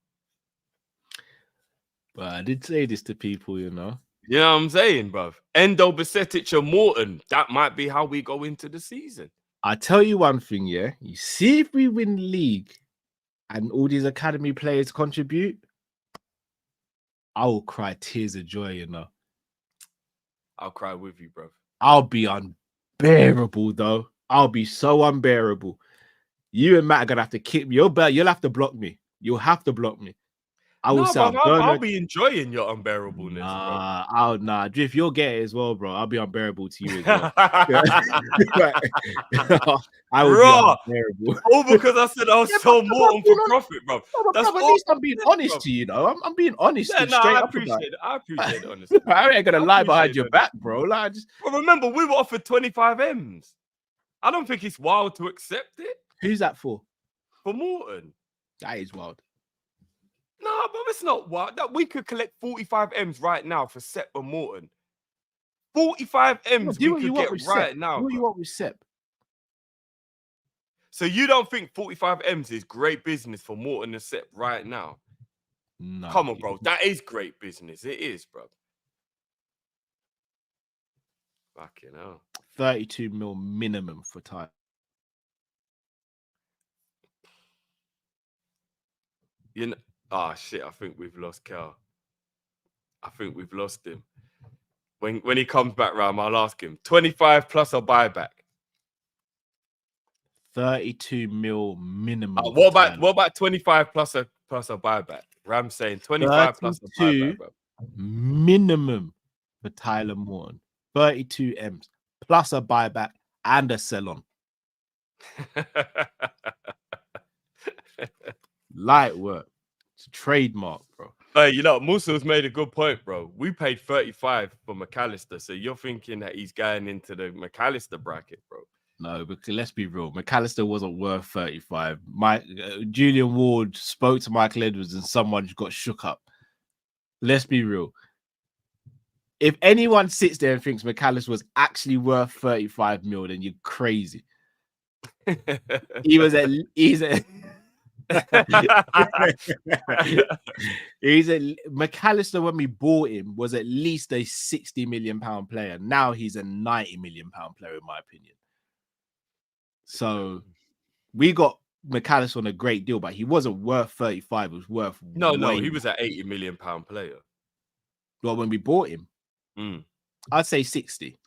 But I did say this to people, you know. You know what I'm saying, bruv? Endo, Besetic, and Morton. That might be how we go into the season. I tell you one thing, yeah. You see, if we win the league and all these academy players contribute, I will cry tears of joy, you know. I'll cry with you, bruv. I'll be unbearable, though. I'll be so unbearable. You and Matt are gonna have to kick me. You'll have to block me. You'll have to block me. I will say I'll be enjoying your unbearableness. Nah, Drift, you'll get it as well, bro. I'll be unbearable to you as well. I will be unbearable. All because I said I was so Morton for profit, bro. That's at least I'm being honest to you, though. I'm being honest. Yeah, I appreciate it. I appreciate it, honestly. I ain't gonna lie behind your back, bro. Like, Well, remember, we were offered 25 M's. I don't think it's wild to accept it. Who's that for? For Morton. That is wild. No, but it's not what that we could collect 45 M's right now for Sepp and Morton. 45 M's do we what you could want get with right Sepp. now. Do what you bro. want with Sepp. So you don't think 45 M's is great business for Morton and Sepp right now? No. Come on, bro. That is great business. It is, bro. Fucking hell. 32 mil minimum for Tyler. You know, shit. I think we've lost Cal. I think we've lost him. When he comes back round, I'll ask him. 25 plus a buyback. 32 mil minimum. What about 25 plus a buyback? Ram saying 25 plus a buyback, bro. Minimum for Tyler Morton. 32 M's plus a buyback and a sell-on. Light work. It's a trademark, bro. Hey, you know, Musa's made a good point, bro. We paid 35 for McAllister, so you're thinking that he's going into the McAllister bracket, bro. No, but let's be real. McAllister wasn't worth 35. Julian Ward spoke to Michael Edwards and someone got shook up. Let's be real. If anyone sits there and thinks McAllister was actually worth 35 mil, then you're crazy. McAllister, when we bought him, was at least a 60 million pound player. Now he's a 90 million pound player, in my opinion. So we got McAllister on a great deal, but he wasn't worth 35. It was worth no, he was an 80 million pound player. Well, when we bought him, I'd say 60.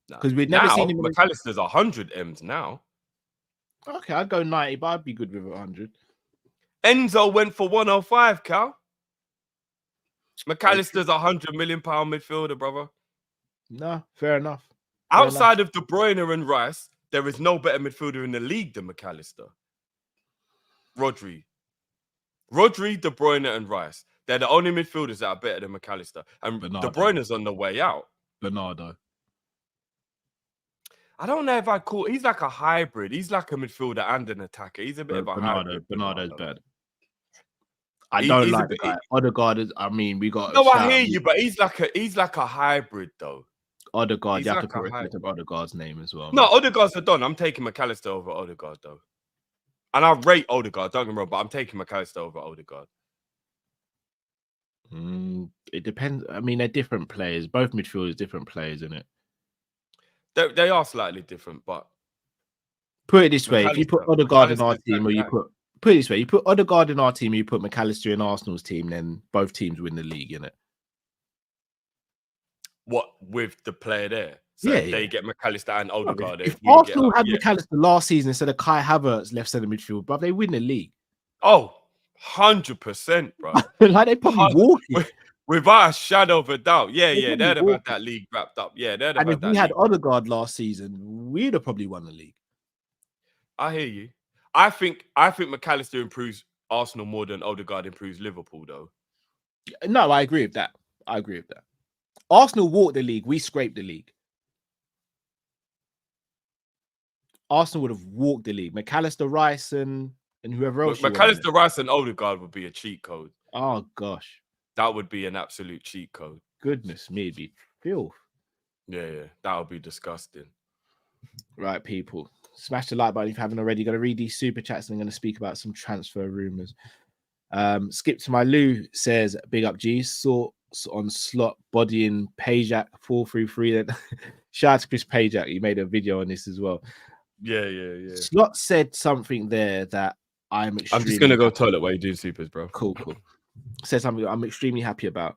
Because we'd never seen him. McAllister's 100 M's now. Okay, I'd go 90, but I'd be good with 100. Enzo went for 105, Cal. McAllister's 100 million pound midfielder, brother. No, fair enough. Outside of De Bruyne and Rice, there is no better midfielder in the league than McAllister. Rodri, De Bruyne, and Rice. They're the only midfielders that are better than McAllister. And Bernardo. De Bruyne's on the way out. Bernardo. I don't know if I call. He's like a hybrid. He's like a midfielder and an attacker. He's a bit of a hybrid. Bernardo's bad. I don't like the guy. Odegaard is. I mean, we got. No, I hear you, but he's like a hybrid though. Odegaard, you have to put respect of Odegaard's name as well. No, Odegaard's a don. I'm taking McAllister over Odegaard though, and I rate Odegaard. Don't get me wrong, but I'm taking McAllister over Odegaard. It depends. I mean, they're different players. Both midfielders, different players, isn't it? They are slightly different, but put it this way: if you put Odegaard in our team, or you put it this way, you put Odegaard in our team, you put McAllister in Arsenal's team, then both teams win the league, innit? What with the player there? So they get McAllister and Odegaard. If Arsenal had McAllister last season instead of Kai Havertz left centre midfield, bro, they win the league. Oh, 100%, bro. Like they probably walking. Without a shadow of a doubt. Yeah, they'd have had that league wrapped up. Yeah, they'd have and had if that we had league. Odegaard last season, we'd have probably won the league. I hear you. I think McAllister improves Arsenal more than Odegaard improves Liverpool, though. No, I agree with that. Arsenal walked the league. We scraped the league. Arsenal would have walked the league. McAllister, Rice, and whoever else. McAllister, Rice, and Odegaard would be a cheat code. Oh gosh, that would be an absolute cheat code. Goodness me, it'd be filth. Yeah, that would be disgusting. Right, people, smash the like button if you haven't already. Going to read these super chats and I'm going to speak about some transfer rumors. Skip to my Lou says, "Big up G, saw on slot bodying Pajak 433." Then shout out to Chris Pajak. He made a video on this as well. Yeah. Slot said something there that I'm just gonna go toilet while you do supers, bro. Cool. Said something I'm extremely happy about.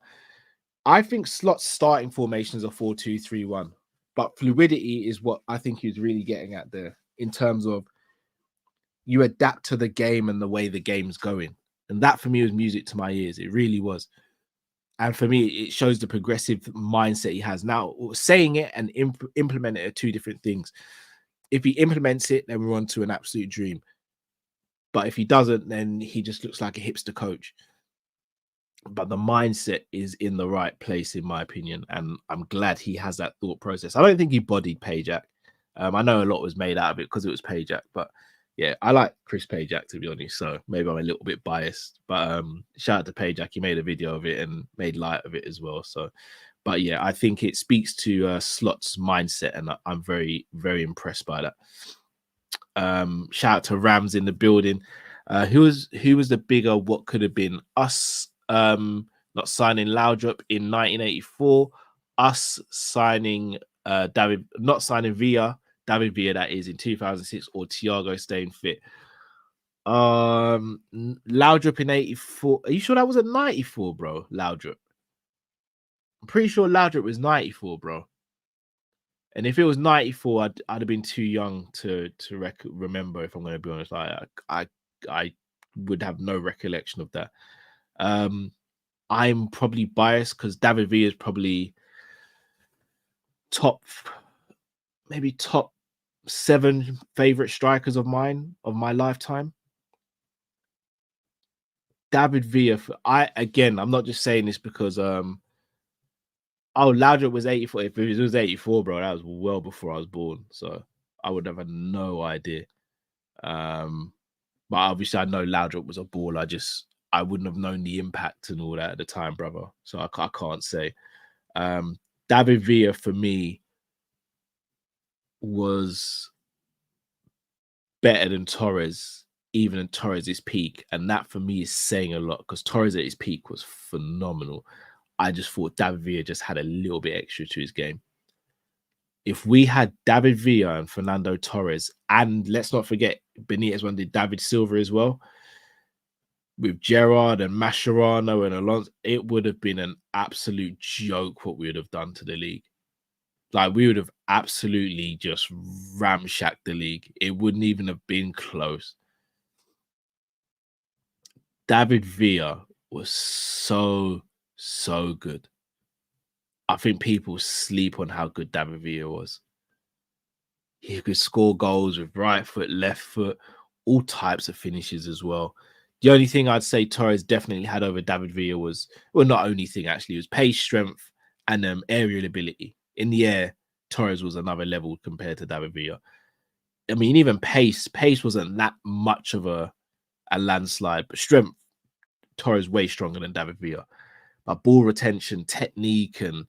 I think Slot's starting formations are 4-2-3-1, but fluidity is what I think he's really getting at there in terms of you adapt to the game and the way the game's going. And that for me was music to my ears. It really was. And for me, it shows the progressive mindset he has. Now, saying it and implementing it are two different things. If he implements it, then we're on to an absolute dream. But if he doesn't, then he just looks like a hipster coach. But the mindset is in the right place, in my opinion. And I'm glad he has that thought process. I don't think he bodied Pajak. I know a lot was made out of it because it was Pajak, but yeah, I like Chris Pajak, to be honest. So maybe I'm a little bit biased, but shout out to Pajak. He made a video of it and made light of it as well. So, but yeah, I think it speaks to Slot's mindset, and I'm very, very impressed by that. Shout out to Rams in the building. Who was the bigger what could have been, us not signing Laudrup in 1984, us signing not signing David Villa, that is, in 2006, or Thiago staying fit? Laudrup in 84. Are you sure that was a 94, bro? Laudrup. I'm pretty sure Laudrup was 94, bro. And if it was 94, I'd have been too young to remember, if I'm going to be honest. I would have no recollection of that. I'm probably biased because David Villa is probably maybe top 7 favorite strikers of mine, of my lifetime. David Villa, I'm not just saying this because Laudrup was 84. If it was 84, bro, that was well before I was born. So I would have had no idea. But obviously I know Laudrup was a baller. I wouldn't have known the impact and all that at the time, brother. So I can't say. David Villa for me was better than Torres, even in Torres' peak. And that for me is saying a lot, because Torres at his peak was phenomenal. I just thought David Villa just had a little bit extra to his game. If we had David Villa and Fernando Torres, and let's not forget, Benitez one did David Silva as well, with Gerrard and Mascherano and Alonso, it would have been an absolute joke what we would have done to the league. Like, we would have absolutely just ramshacked the league. It wouldn't even have been close. David Villa was so good. I think people sleep on how good David Villa was. He could score goals with right foot, left foot, all types of finishes as well. The only thing I'd say Torres definitely had over David Villa was, well, not only thing actually, was pace, strength, and aerial ability. In the air, Torres was another level compared to David Villa. I mean, even pace wasn't that much of a landslide, but strength, Torres way stronger than David Villa. But ball retention, technique, and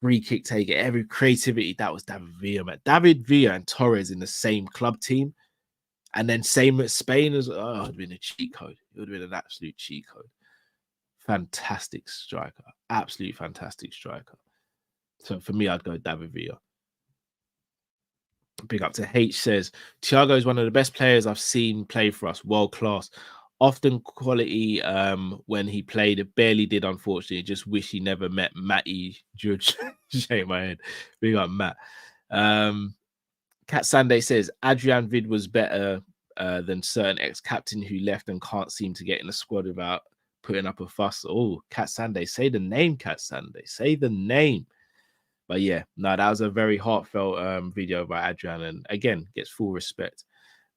free kick taker, every creativity, that was David Villa, man. David Villa and Torres in the same club team, and then same at Spain as well. Oh, it would have been a cheat code. It would have been an absolute cheat code. Fantastic striker. Absolutely fantastic striker. So for me, I'd go David Villa. Big up to H says, Thiago is one of the best players I've seen play for us. World class. Often quality when he played. Barely did, unfortunately. Just wish he never met Matty Judge. Shake my head. Big up, Matt. Cat Sunday says, Adrian vid was better than certain ex-captain who left and can't seem to get in the squad without putting up a fuss. Oh, Cat Sunday. Say the name, Cat Sunday. Say the name. But yeah, no, that was a very heartfelt video by Adrian, and again, gets full respect.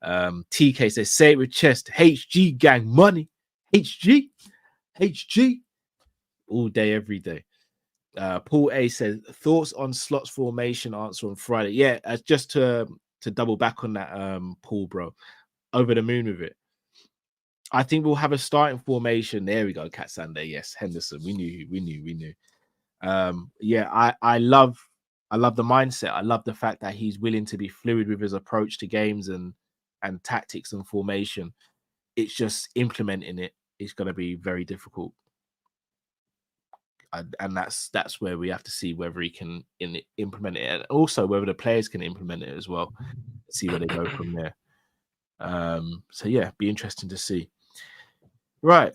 TK says, say it with chest, HG gang money, HG, all day, every day. Paul A says, thoughts on Slot's formation, answer on Friday. Yeah, just to double back on that, Paul, bro, over the moon with it. I think we'll have a starting formation. There we go, Cat Sunday. Yes, Henderson. We knew. Yeah, I love the mindset. I love the fact that he's willing to be fluid with his approach to games and tactics and formation. It's just implementing it is going to be very difficult, and that's where we have to see whether he can implement it, and also whether the players can implement it as well. See where they go from there. So yeah, be interesting to see. Right,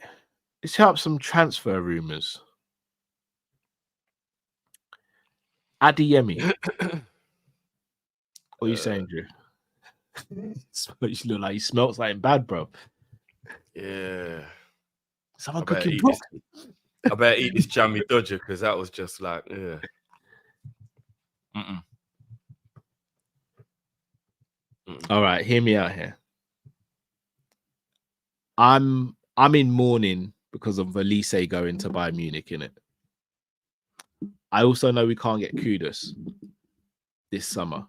let's hit up some transfer rumors. Adeyemi. What are you saying, Drew? You look like he smelt something bad, bro. Yeah. Someone cooking broccoli. I better eat this jammy dodger, because that was just like, yeah. All right, hear me out here. I'm in mourning because of Elise going to Bayern Munich, innit? I also know we can't get Kudus this summer.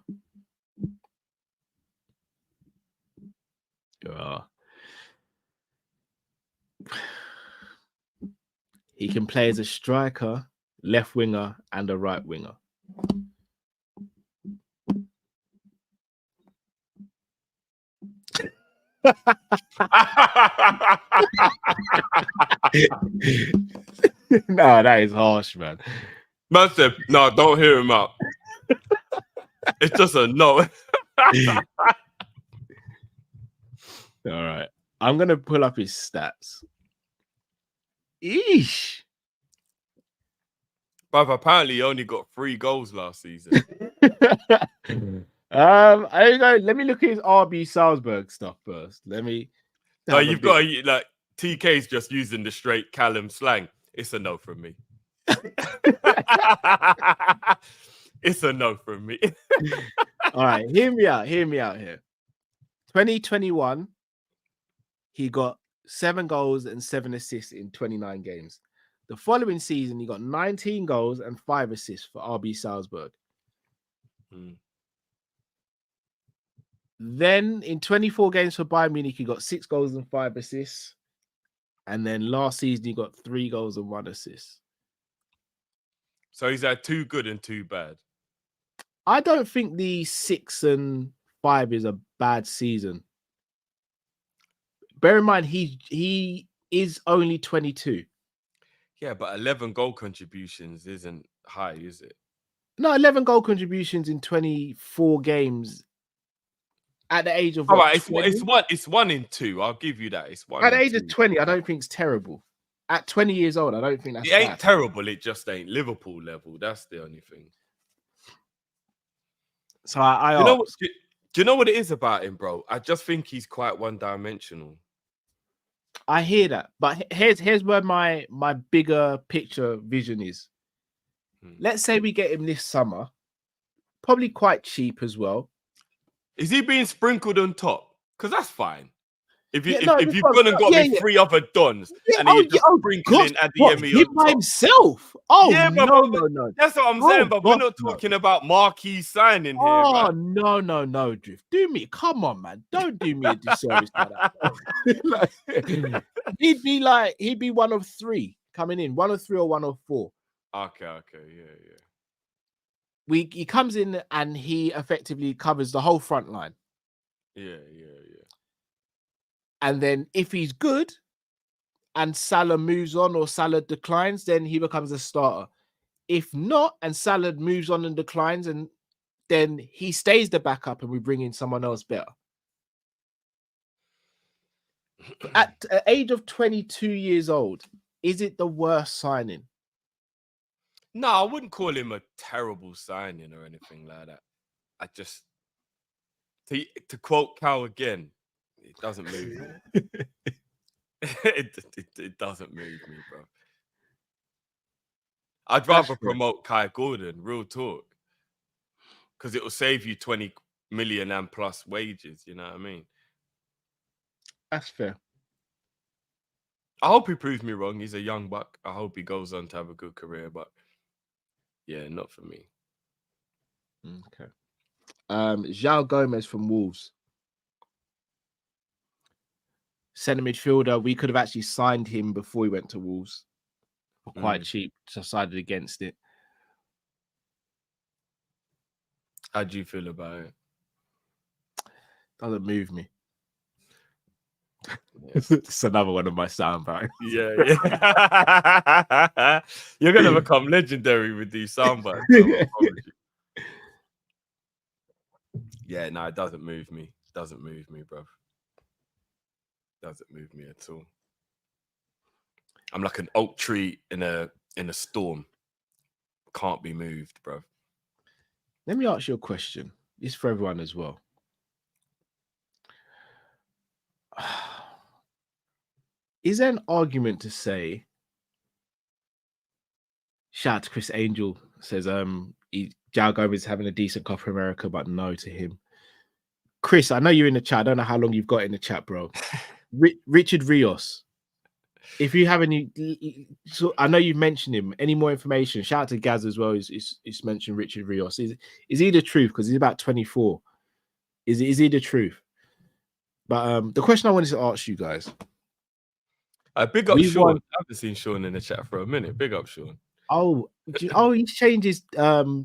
He can play as a striker, left winger, and a right winger. No, that is harsh, man. Man said, no, don't hear him out. It's just a no. All right. I'm going to pull up his stats. Eesh. But apparently he only got 3 goals last season. I don't know. Let me look at his RB Salzburg stuff first. Let me. No, you've got like TK's just using the straight Callum slang. It's a no from me. It's a no from me. All right, hear me out here. 2021, he got 7 goals and 7 assists in 29 games. The following season, he got 19 goals and 5 assists for RB Salzburg. Then in 24 games for Bayern Munich, he got 6 goals and 5 assists. And then last season, he got 3 goals and 1 assist. So he's had 2 good and 2 bad. I don't think the 6 and 5 is a bad season. Bear in mind, he is only 22. Yeah, but 11 goal contributions isn't high, is it? No, 11 goal contributions in 24 games at the age of all what, right, it's 1 in 2. I'll give you that. It's 1 at the in age 2. of 20. I don't think it's terrible. At 20 years old, I don't think that's it ain't bad. terrible. It just ain't Liverpool level. That's the only thing. So I you know what? Do you know what it is about him, bro? I just think he's quite one-dimensional. I hear that, but here's where my bigger picture vision is. Let's say we get him this summer, probably quite cheap as well. Is he being sprinkled on top? Because that's fine. If you've because, gone and got me 3 other dons and you're just sprinkling at the Emmy on by top. himself. Oh, yeah, but no. That's what I'm saying, but we're not talking about marquee signing here. Oh, man. no, Drift. Come on, man. Don't do me a disservice like that. He'd be one of 3 coming in, 1 of 3 or 1 of 4. Okay, yeah. He comes in and he effectively covers the whole front line. Yeah. And then if he's good and Salah moves on or Salah declines, then he becomes a starter. If not, and Salah moves on and declines, and then he stays the backup and we bring in someone else better. At the age of 22 years old, is it the worst signing? No, I wouldn't call him a terrible signing or anything like that. I just, to quote Cal again, it doesn't move me. it doesn't move me, bro. I'd rather promote Kai Gordon, real talk. Because it will save you 20 million and plus wages, you know what I mean? That's fair. I hope he proves me wrong. He's a young buck. I hope he goes on to have a good career, but yeah, not for me. Okay. João Gomez from Wolves. Centre midfielder. We could have actually signed him before he went to Wolves for quite cheap. Decided against it. How do you feel about it? Doesn't move me. It's another one of my sound bites. Yeah. You're gonna become legendary with these sound bites. Yeah, no, it doesn't move me. Doesn't move me, bro. Doesn't move me at all. I'm like an oak tree in a storm. Can't be moved, bro. Let me ask you a question. It's for everyone as well. Is there an argument to say, shout out to Chris Angel, says João Gomez is having a decent Copa America, but no to him. Chris, I know you're in the chat. I don't know how long you've got in the chat, bro. Richard Rios. If you have any, so I know you've mentioned him. Any more information? Shout out to Gaz as well. He's mentioned Richard Rios. Is he the truth? Because he's about 24. Is he the truth? But the question I wanted to ask you guys. Big up We Sean. won- I haven't seen Sean in the chat for a minute. Big up Sean. Oh, he's changed his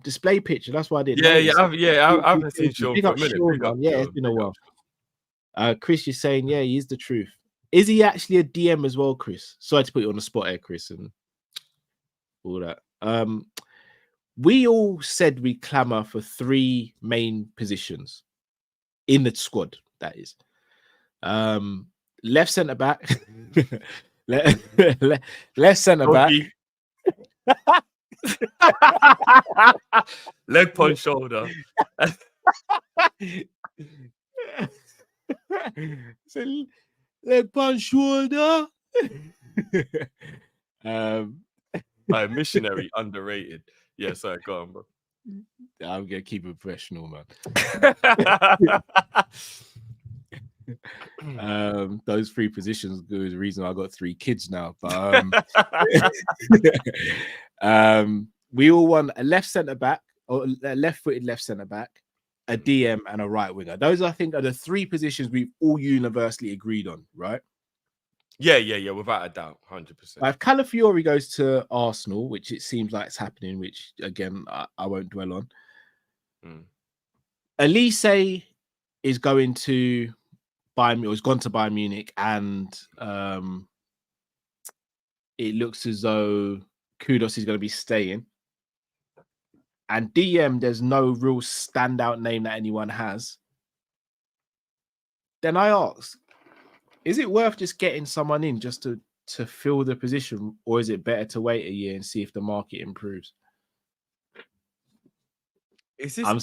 display picture. That's why I didn't. Yeah, notice. I haven't seen Sean Big for a up minute. Sean, Big up man. Yeah, it's Sean, been a big while. up Chris is saying, yeah, he is the truth. Is he actually a DM as well, Chris? Sorry to put you on the spot here, Chris, and all that. We all said we clamour for 3 main positions in the squad. That is, left centre back, left centre back. Leg punch shoulder. So, leg punch shoulder. Missionary underrated. Yeah, sorry, go on, bro. I'm gonna keep it professional, man. Those 3 positions is the reason I got 3 kids now. But we all want a left centre back or a left-footed left centre back, a DM, and a right winger. Those, I think, are the 3 positions we've all universally agreed on, right? Yeah, without a doubt, 100%. If Calafiori goes to Arsenal, which it seems like it's happening, which again I won't dwell on. Elise is going to Bayern, or has gone to Bayern Munich, and it looks as though Kudos is going to be staying. And DM, there's no real standout name that anyone has. Then I ask, is it worth just getting someone in just to fill the position, or is it better to wait a year and see if the market improves? Is this Cal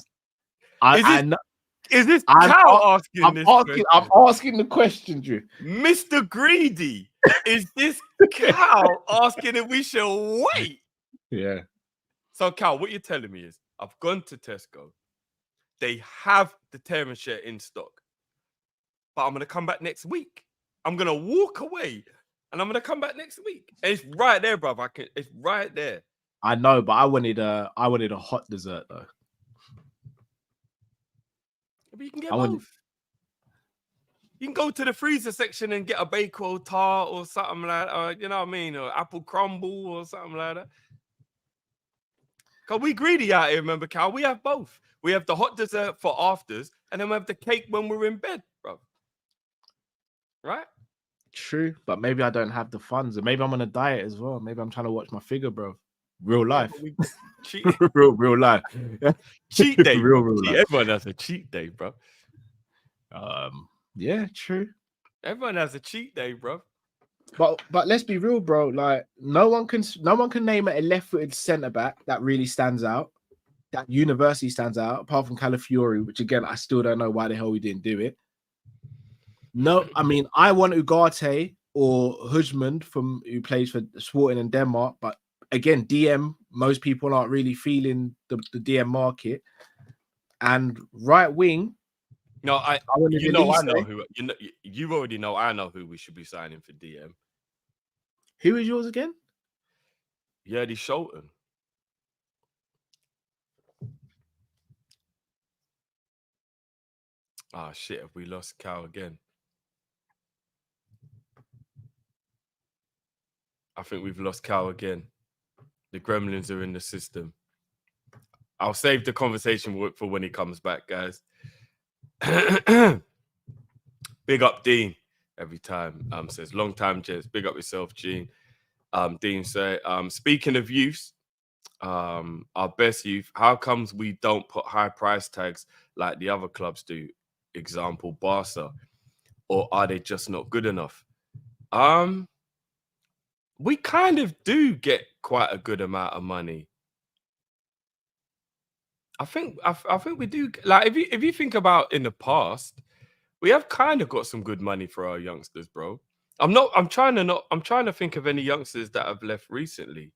asking this question? I'm asking the question, Drew. Mr. Greedy, is this Cal asking if we should wait? Yeah. So, Cal, what you're telling me is I've gone to Tesco. They have the Terran share in stock. But I'm going to come back next week. I'm going to walk away and I'm going to come back next week. And it's right there, bro. It's right there. I know, but I wanted a hot dessert, though. But you can get both. You can go to the freezer section and get a Bakewell tart or something like that, or, you know what I mean, or apple crumble or something like that. Because we greedy out here, remember, Cal? We have both. We have the hot dessert for afters, and then we have the cake when we're in bed, bro. Right? True, but maybe I don't have the funds, and maybe I'm on a diet as well. Maybe I'm trying to watch my figure, bro. Real life. real life. Cheat day. real life. Everyone has a cheat day, bro. Yeah, true. Everyone has a cheat day, bro. But let's be real, bro. Like no one can name a left-footed centre back that really stands out, that universally stands out, apart from Calafiori, which again I still don't know why the hell we didn't do it. No, I mean I want Ugarte or Hujmund who plays for Sporting in Denmark, but again, DM, most people aren't really feeling the DM market. And right wing. No, I know who you already know. I know who we should be signing for DM. Who is yours again? Yerdy Sholton. Ah, shit! Have we lost Cal again? I think we've lost Cal again. The gremlins are in the system. I'll save the conversation for when he comes back, guys. Big up Dean every time. Says long time, Jez. Big up yourself, Gene. Dean say, speaking of youth, our best youth, how comes we don't put high price tags like the other clubs do? Example, Barca. Or are they just not good enough? We kind of do get quite a good amount of money. I think we do. Like if you think about in the past, we have kind of got some good money for our youngsters, bro. I'm trying to think of any youngsters that have left recently.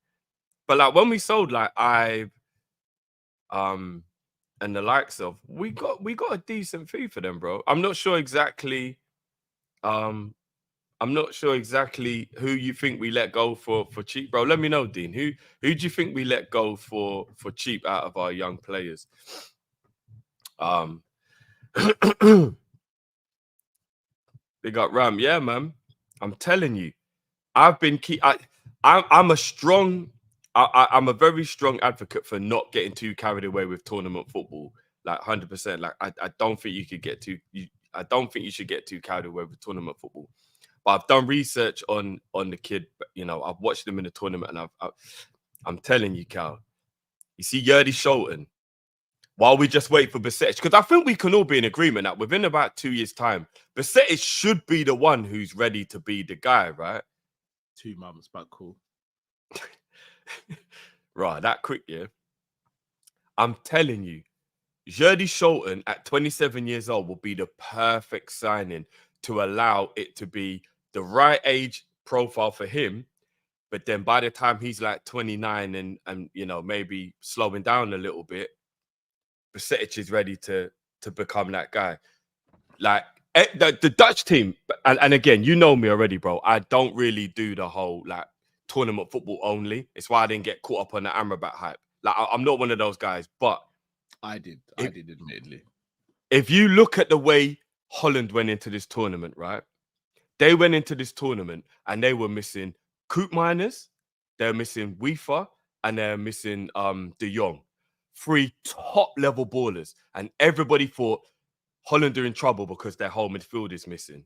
But like when we sold like and the likes of, we got a decent fee for them, bro. I'm not sure exactly who you think we let go for cheap, bro. Let me know, Dean. Who do you think we let go for cheap out of our young players? Big up Ram. Yeah, man. I'm telling you, I've been I'm a strong. I'm a very strong advocate for not getting too carried away with tournament football. Like 100%. Like I don't think you could get too. I don't think you should get too carried away with tournament football. But I've done research on the kid. You know, I've watched him in the tournament, and I'm telling you, Cal. You see, Yerdy Sholton. While we just wait for Besetic, because I think we can all be in agreement that within about 2 years' time, Besetic should be the one who's ready to be the guy, right? 2 months, but cool. Right, that quick, yeah. I'm telling you, Yerdy Sholton at 27 years old will be the perfect signing to allow it to be the right age profile for him. But then by the time he's like 29 and you know, maybe slowing down a little bit, Besetic is ready to become that guy. Like the Dutch team, and again, you know me already, bro. I don't really do the whole like tournament football only. It's why I didn't get caught up on the Amrabat hype. Like I'm not one of those guys, but I did admittedly. If you look at the way Holland went into this tournament, right? They went into this tournament and they were missing Koop Miners, they're missing Weefa, and they're missing De Jong. 3 top level ballers, and everybody thought Holland are in trouble because their whole midfield is missing.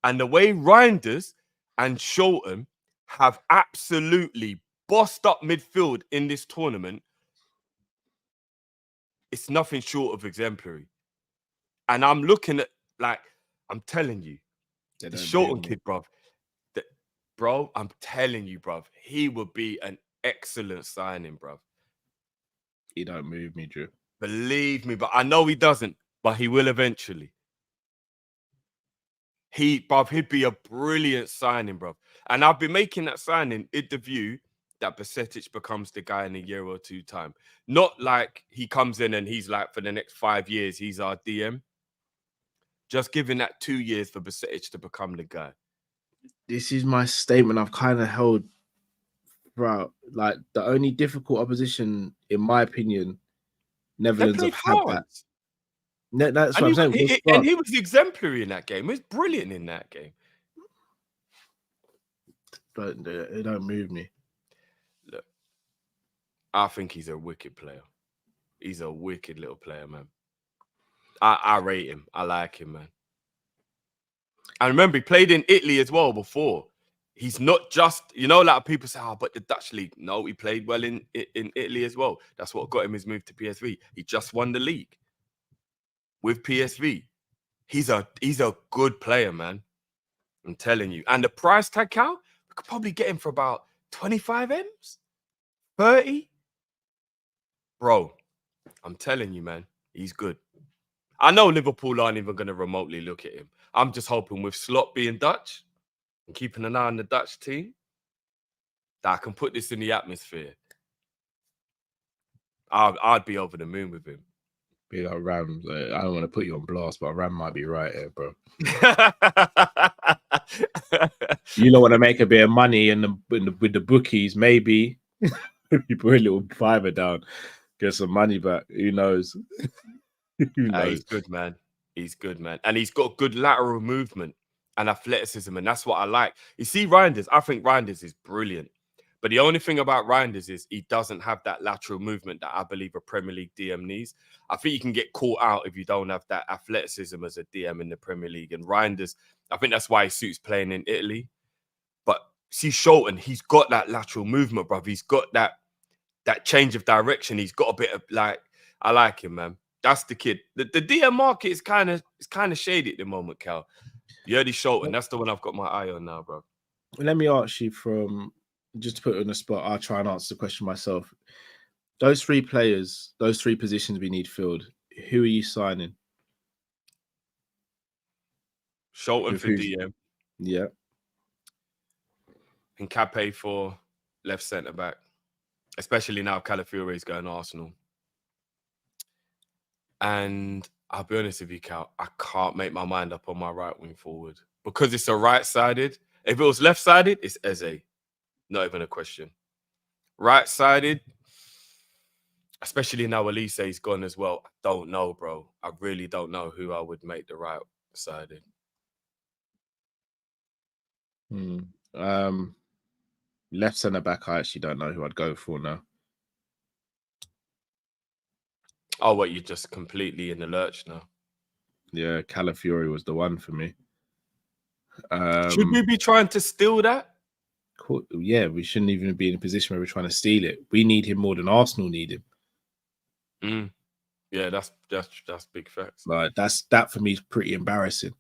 And the way Reinders and Sholton have absolutely bossed up midfield in this tournament, it's nothing short of exemplary. And I'm looking at, like, I'm telling you, the Sholton kid, bro, I'm telling you, bro, he would be an excellent signing, bro. He don't move me, Drew. Believe me, but I know he doesn't, but he will eventually. He'd be a brilliant signing, bro. And I've been making that signing with the view that Besetic becomes the guy in a year or 2 time. Not like he comes in and he's like, for the next 5 years, he's our DM. Just giving that 2 years for Besetic to become the guy. This is my statement I've kind of held, bro. Like, the only difficult opposition, in my opinion, Netherlands have had that. That's what I'm saying. And he was exemplary in that game. He was brilliant in that game. But it don't move me. Look, I think he's a wicked player. He's a wicked little player, man. I rate him. I like him, man. And remember, he played in Italy as well before. He's not just, you know, a lot of people say, oh, but the Dutch league. No, he played well in Italy as well. That's what got him his move to PSV. He just won the league with PSV. He's a good player, man. I'm telling you. And the price tag, Cal, we could probably get him for about 25 M's, 30. Bro, I'm telling you, man, he's good. I know Liverpool aren't even going to remotely look at him. I'm just hoping with Slot being Dutch and keeping an eye on the Dutch team, that I can put this in the atmosphere. I'd be over the moon with him. Be like Ram. I don't want to put you on blast, but Ram might be right here, bro. You don't want to make a bit of money with the bookies, maybe. You put a little fiver down, get some money back. Who knows? Who knows? He's good, man. He's good, man. And he's got good lateral movement and athleticism, and that's what I like. You see, Reinders, I think Reinders is brilliant. But the only thing about Reinders is he doesn't have that lateral movement that I believe a Premier League DM needs. I think you can get caught out if you don't have that athleticism as a DM in the Premier League. And Reinders, I think that's why he suits playing in Italy. But see, Sholton, he's got that lateral movement, bruv. He's got that change of direction. He's got a bit of, like, I like him, man. That's the kid. The DM market is kind of shady at the moment, Cal. Yerdy Sholton, that's the one I've got my eye on now, bro. Let me ask you just to put it on the spot, I'll try and answer the question myself. Those 3 players, those 3 positions we need filled, who are you signing? Sholton for DM. Yeah. And Cape for left centre-back. Especially now Calafiore is going to Arsenal. And I'll be honest with you, Cal, I can't make my mind up on my right wing forward. Because it's a right-sided. If it was left-sided, it's Eze. Not even a question. Right-sided, especially now Elise's gone as well. I don't know, bro. I really don't know who I would make the right-sided. Left centre back, I actually don't know who I'd go for now. Oh, what, you're just completely in the lurch now? Yeah, Calafiori was the one for me. Should we be trying to steal that? Yeah, we shouldn't even be in a position where we're trying to steal it. We need him more than Arsenal need him. Yeah, that's big facts. Like that for me is pretty embarrassing.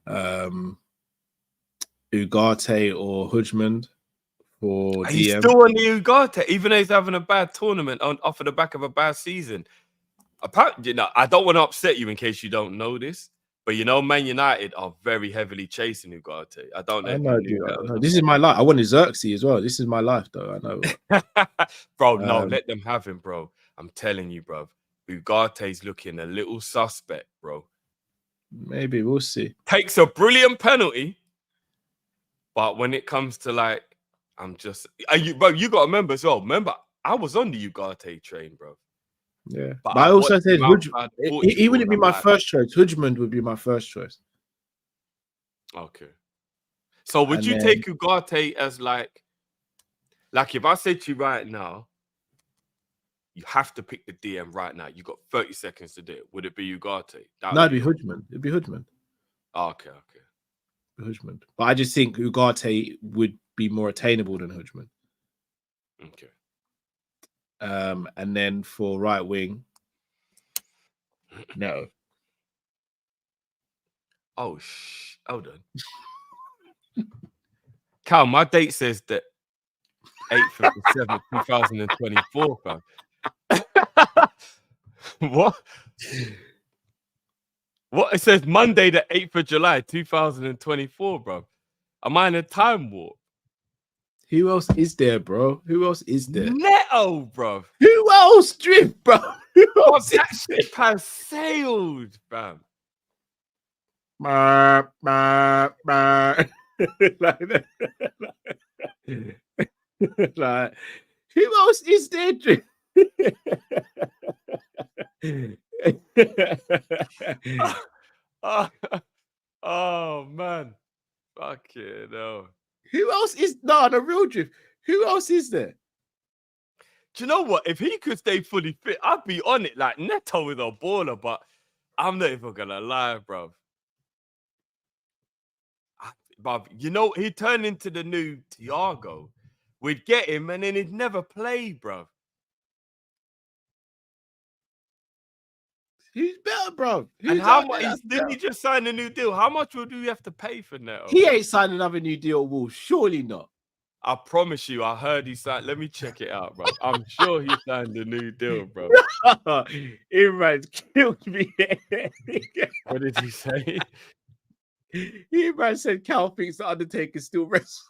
Ugarte or Hudgman for DM. He's still on the Ugarte, even though he's having a bad tournament off of the back of a bad season. Apparently, I don't want to upset you in case you don't know this, but Man United are very heavily chasing Ugarte. I don't know. I know, dude. No, this is my life. I wanted Xerxes as well. This is my life, though. I know. Bro, no, let them have him, bro. I'm telling you, bro. Ugarte's looking a little suspect, bro. Maybe we'll see. Takes a brilliant penalty, but when it comes to bro, you got to remember as well. Remember, I was on the Ugarte train, bro. Yeah, but I also said he wouldn't be my first choice. Hudgman would be my first choice. Okay. So would you take Ugarte as like if I said to you right now, you have to pick the DM right now. You got 30 seconds to do it. Would it be Ugarte? No, it'd be Hudgman. It'd be Hudgman. Oh, okay. Hudgman. But I just think Ugarte would be more attainable than Hudgman. Okay. And then for right wing, no. Oh, hold on. Cal, my date says that 8th of the 7th, 2024, fam. What? What? It says Monday, the 8th of July, 2024, bro. Am I in a time warp? Who else is there, bro? Who else is there? Neto, bro. Who else, Drift, bro? That ship has sailed, fam. Like, who else is there, Drift? Oh man, fuck it, no. Who else is the real Drift? Who else is there? Do you know what? If he could stay fully fit, I'd be on it. Like Neto is a baller, but I'm not even gonna lie, bro. But he turned into the new Thiago. We'd get him, and then he'd never play, bro. Who's better, bro? And how much? Didn't he just sign a new deal? How much would we have to pay for Neto? He ain't signed another new deal, Wolves. Surely not. I promise you, I heard he signed. Let me check it out, bro. I'm sure he signed a new deal, bro. Imran's killed me. What did he say? Imran said Cal thinks the Undertaker still wrestles.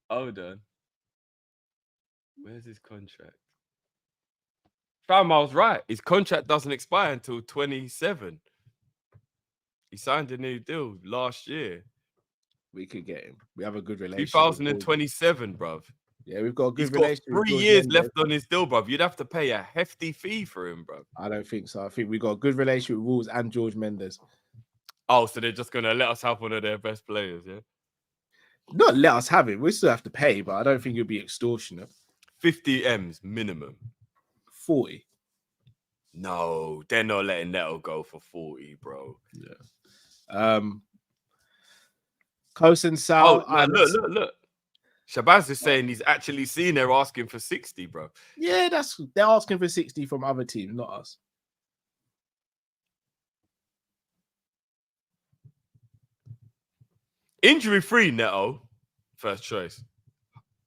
Hold on. Where's his contract? Fam, I was right. His contract doesn't expire until 27. He signed a new deal last year. We could get him. We have a good relationship. 2027, bruv. Yeah, we've got a good He's relationship. got 3 years left on his deal, bruv. You'd have to pay a hefty fee for him, bruv. I don't think so. I think we got a good relationship with Wolves and George Mendes. Oh, so they're just going to let us have one of their best players, yeah? Not let us have it. We still have to pay, but I don't think it'll be extortionate. 50 M's minimum. 40. No, they're not letting Neto go for 40, bro. Yeah. Close and Sal. Oh, look. Shabazz is saying he's actually seen they're asking for 60, bro. Yeah, they're asking for 60 from other teams, not us. Injury-free Neto, first choice.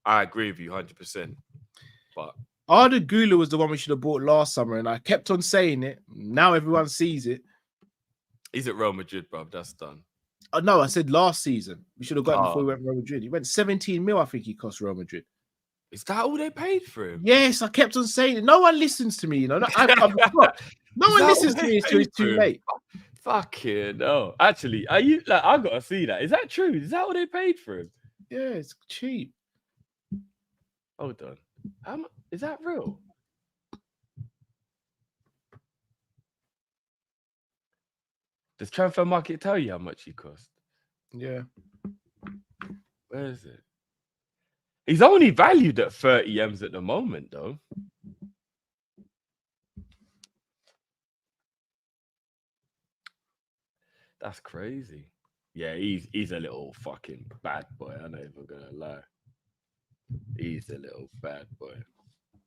I agree with you 100%. But Arda Güler was the one we should have bought last summer, and I kept on saying it. Now everyone sees it. He's at Real Madrid, bro. That's done. Oh, no, I said last season. We should have got him before we went to Real Madrid. He went 17 mil, I think he cost Real Madrid. Is that all they paid for him? Yes, I kept on saying it. No one listens to me, you know. No one listens to me until it's too late. Fuck it, no. Actually, are you like? I gotta see that. Is that true? Is that what they paid for him? Yeah, it's cheap. Hold on. How much is that real? Does transfer market tell you how much he cost? Yeah. Where is it? He's only valued at 30 M's at the moment, though. That's crazy. Yeah, he's a little fucking bad boy. I'm not even gonna lie. He's a little bad boy.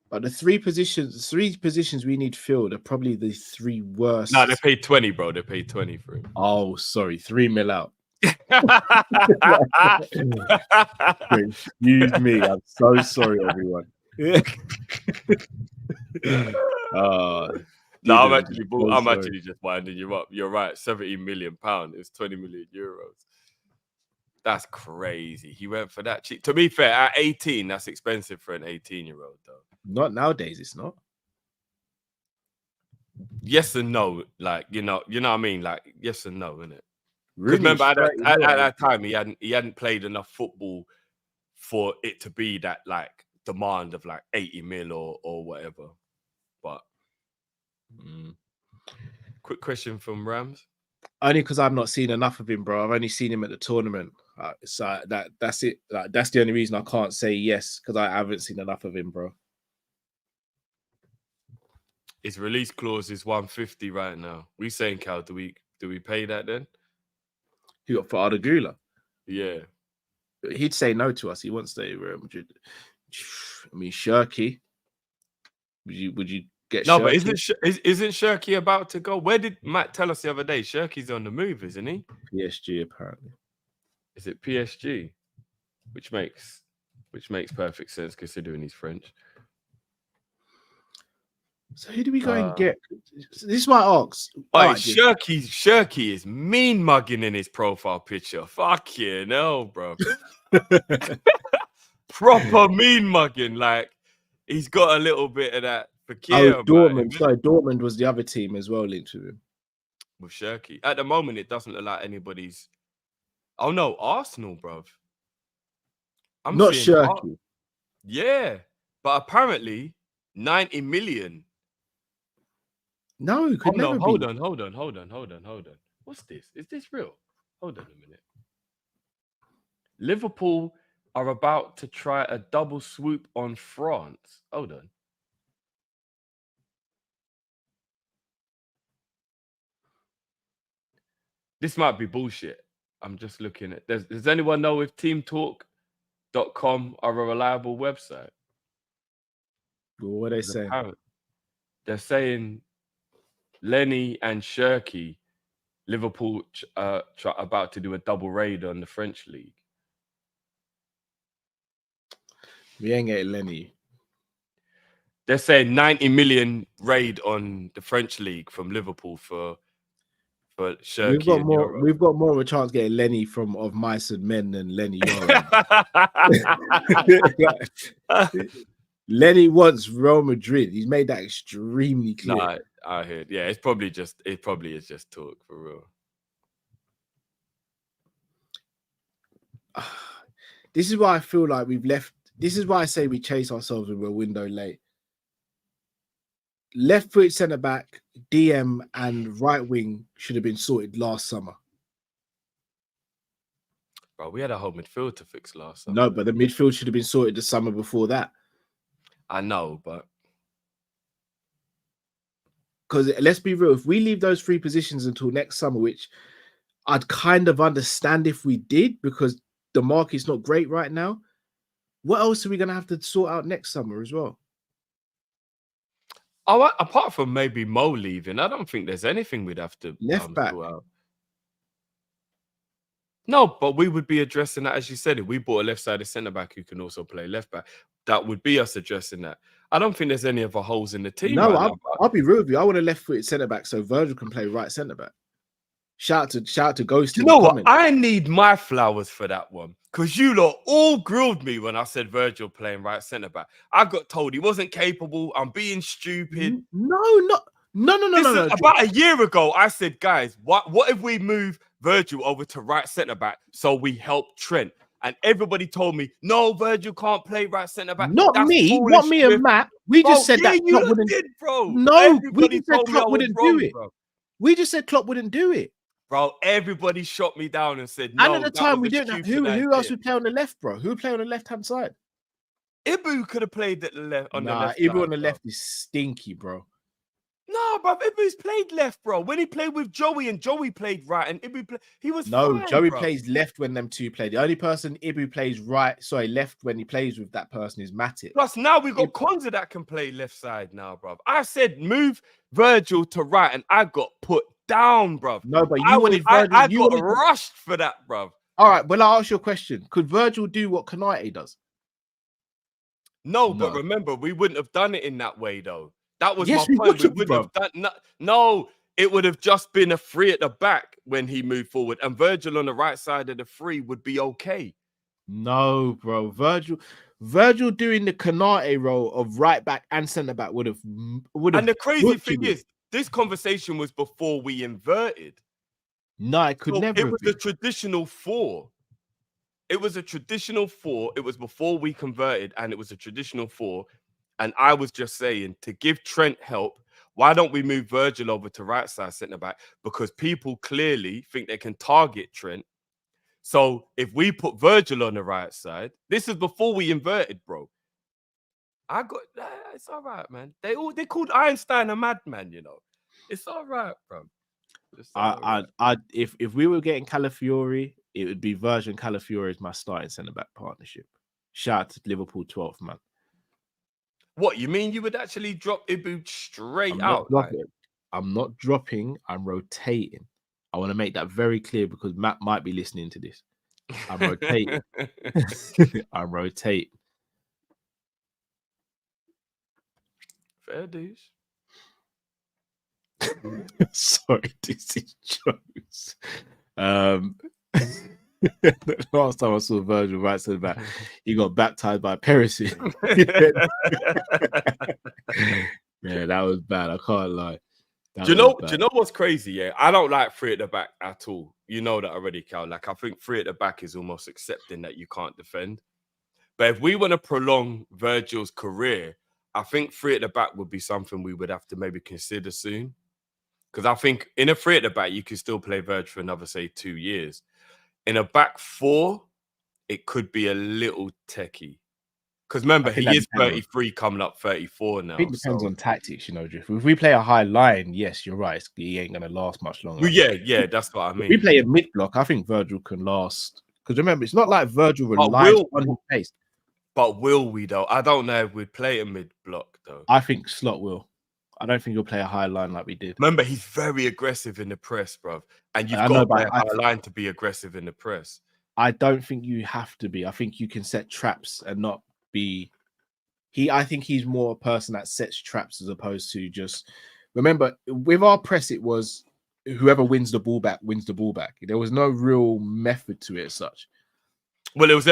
But the three positions we need filled are probably the three worst. No, they paid 20, bro. They paid 20 for him. Oh, sorry, 3 mil out. Excuse me. I'm so sorry, everyone. No, I'm actually just winding you up. You're right. 70 million pounds is 20 million euros. That's crazy. He went for that cheap. To be fair, at 18, that's expensive for an 18-year-old, though. Not nowadays, it's not. Yes and no. Like, you know what I mean? Like, yes and no, innit? Because remember, at that time, he hadn't played enough football for it to be that, like, demand of, like, 80 mil or whatever. But quick question from Rams. Only because I've not seen enough of him, bro. I've only seen him at the tournament. So that's it. Like, that's the only reason I can't say yes, because I haven't seen enough of him, bro. His release clause is 150 right now. We saying, Cal, do we pay that then? Who got for Ardagula? Yeah. He'd say no to us. He wants to stay at Real Madrid. I mean, Shirky. Would you get no, Shirky? But isn't Shirky about to go? Where did Matt tell us the other day? Shirky's on the move, isn't he? PSG, apparently. Is it PSG? Which makes perfect sense considering he's French. So who do we go and get? This is my ox. Shirky is mean mugging in his profile picture. Fuck yeah, no, bro. Proper mean mugging. Like, he's got a little bit of that. Dortmund. Sorry, Dortmund was the other team as well linked to him. With Shirky. At the moment, it doesn't look like anybody's. Oh no, Arsenal, bro. I'm not Shirky. Yeah, but apparently 90 million. No, could never be. Hold on. What's this? Is this real? Hold on a minute. Liverpool are about to try a double swoop on France. Hold on. This might be bullshit. I'm just looking at. Does anyone know if teamtalk.com are a reliable website? Well, what are they saying? They're saying Lenny and Shirky, Liverpool about to do a double raid on the French league. We ain't getting Lenny. They're saying 90 million raid on the French league from Liverpool for Shirky. We've got more of a chance getting Lenny of Mice and Men than Lenny. Lenny wants Real Madrid. He's made that extremely clear. Nah, I heard. Yeah, it probably is just talk for real. This is why I feel like we've left. This is why I say we chase ourselves when we're window late. Left foot centre back, DM, and right wing should have been sorted last summer. Bro, we had a whole midfield to fix last summer. No, but the midfield should have been sorted the summer before that. I know, but because let's be real, if we leave those three positions until next summer, which I'd kind of understand if we did, because the market's not great right now, what else are we going to have to sort out next summer as well? Oh, apart from maybe Mo leaving, I don't think there's anything we'd have to left back. Sort out. No, but we would be addressing that, as you said. If we bought a left-sided centre-back who can also play left-back, that would be us addressing that. I don't think there's any other holes in the team. No, I'll be real with you. I want a left-footed centre-back so Virgil can play right centre-back. Shout out to Ghost. You know what? I need my flowers for that one, because you lot all grilled me when I said Virgil playing right centre-back. I got told he wasn't capable. I'm being stupid. No. About a year ago, I said, guys, what if we move Virgil over to right centre-back so we help Trent? And everybody told me, no, Virgil can't play right centre-back. Not me and Matt. We just said that Klopp wouldn't. Bro. No, we just said Klopp wouldn't do it. We just said Klopp wouldn't do it. Bro, everybody shot me down and said, And no, at the that time, was we a didn't have stupid who else idea. would play on the left, bro? Who would play on the left-hand side? Ibu could have played at the left, on the Nah, left Ibu side, on the bro. left is stinky, bro. No, bro, Ibu's played left, bro. When he played with Joey and Joey played right and Ibu played, he was No, fine, Joey bro. plays left when them two play. The only person Ibu plays left when he plays with that person is Matip. Plus, now we've got Konza that can play left side now, bro. I said move Virgil to right, and I got put down, bro. No, but you wanted Virgil. I got rushed for that, bro. All right, well, I'll ask you a question. Could Virgil do what Konate does? No, but remember, we wouldn't have done it in that way, though. That was Yes, my point. We would've, wouldn't have done no. It would have just been a free at the back when he moved forward, and Virgil on the right side of the free would be okay. No, bro. Virgil doing the Konate role of right back and centre back would have. And the crazy thing is, this conversation was before we inverted. No, it could never. It was a traditional 4. It was a traditional 4. It was before we converted, and it was a traditional 4. And I was just saying, to give Trent help, why don't we move Virgil over to right side centre back? Because people clearly think they can target Trent. So if we put Virgil on the right side, this is before we inverted, bro. It's all right, man. They called Einstein a madman, you know. It's all right, bro. If we were getting Calafiori, it would be Virgil and Calafiori as my starting centre back partnership. Shout out to Liverpool 12th, man. What, you mean you would actually drop Ibu straight out? I'm not dropping, I'm rotating. I want to make that very clear because Matt might be listening to this. I'm rotating. I'm rotating. Fair dues. Sorry, this is jokes. Last time I saw Virgil right side back, he got baptized by Perisic. Yeah, that was bad. I can't lie. Do you know what's crazy? Yeah, I don't like 3 at the back at all. You know that already, Cal. Like, I think 3 at the back is almost accepting that you can't defend. But if we want to prolong Virgil's career, I think 3 at the back would be something we would have to maybe consider soon. Because I think in a 3 at the back, you could still play Virgil for another, say, 2 years. In a back 4, it could be a little techie. Because remember, he is 33 coming up 34 now. It depends on tactics, you know, Drift. If we play a high line, yes, you're right. He ain't going to last much longer. Well, yeah, that's what I mean. If we play a mid block, I think Virgil can last. Because remember, it's not like Virgil relies on his pace. But will we, though? I don't know if we'd play a mid block, though. I think Slot will. I don't think he'll play a high line like we did. Remember, he's very aggressive in the press, bro. And you've got to play a high line to be aggressive in the press. I don't think you have to be. I think you can set traps and not be... I think he's more a person that sets traps as opposed to just... Remember, with our press, it was whoever wins the ball back wins the ball back. There was no real method to it as such. Well, it was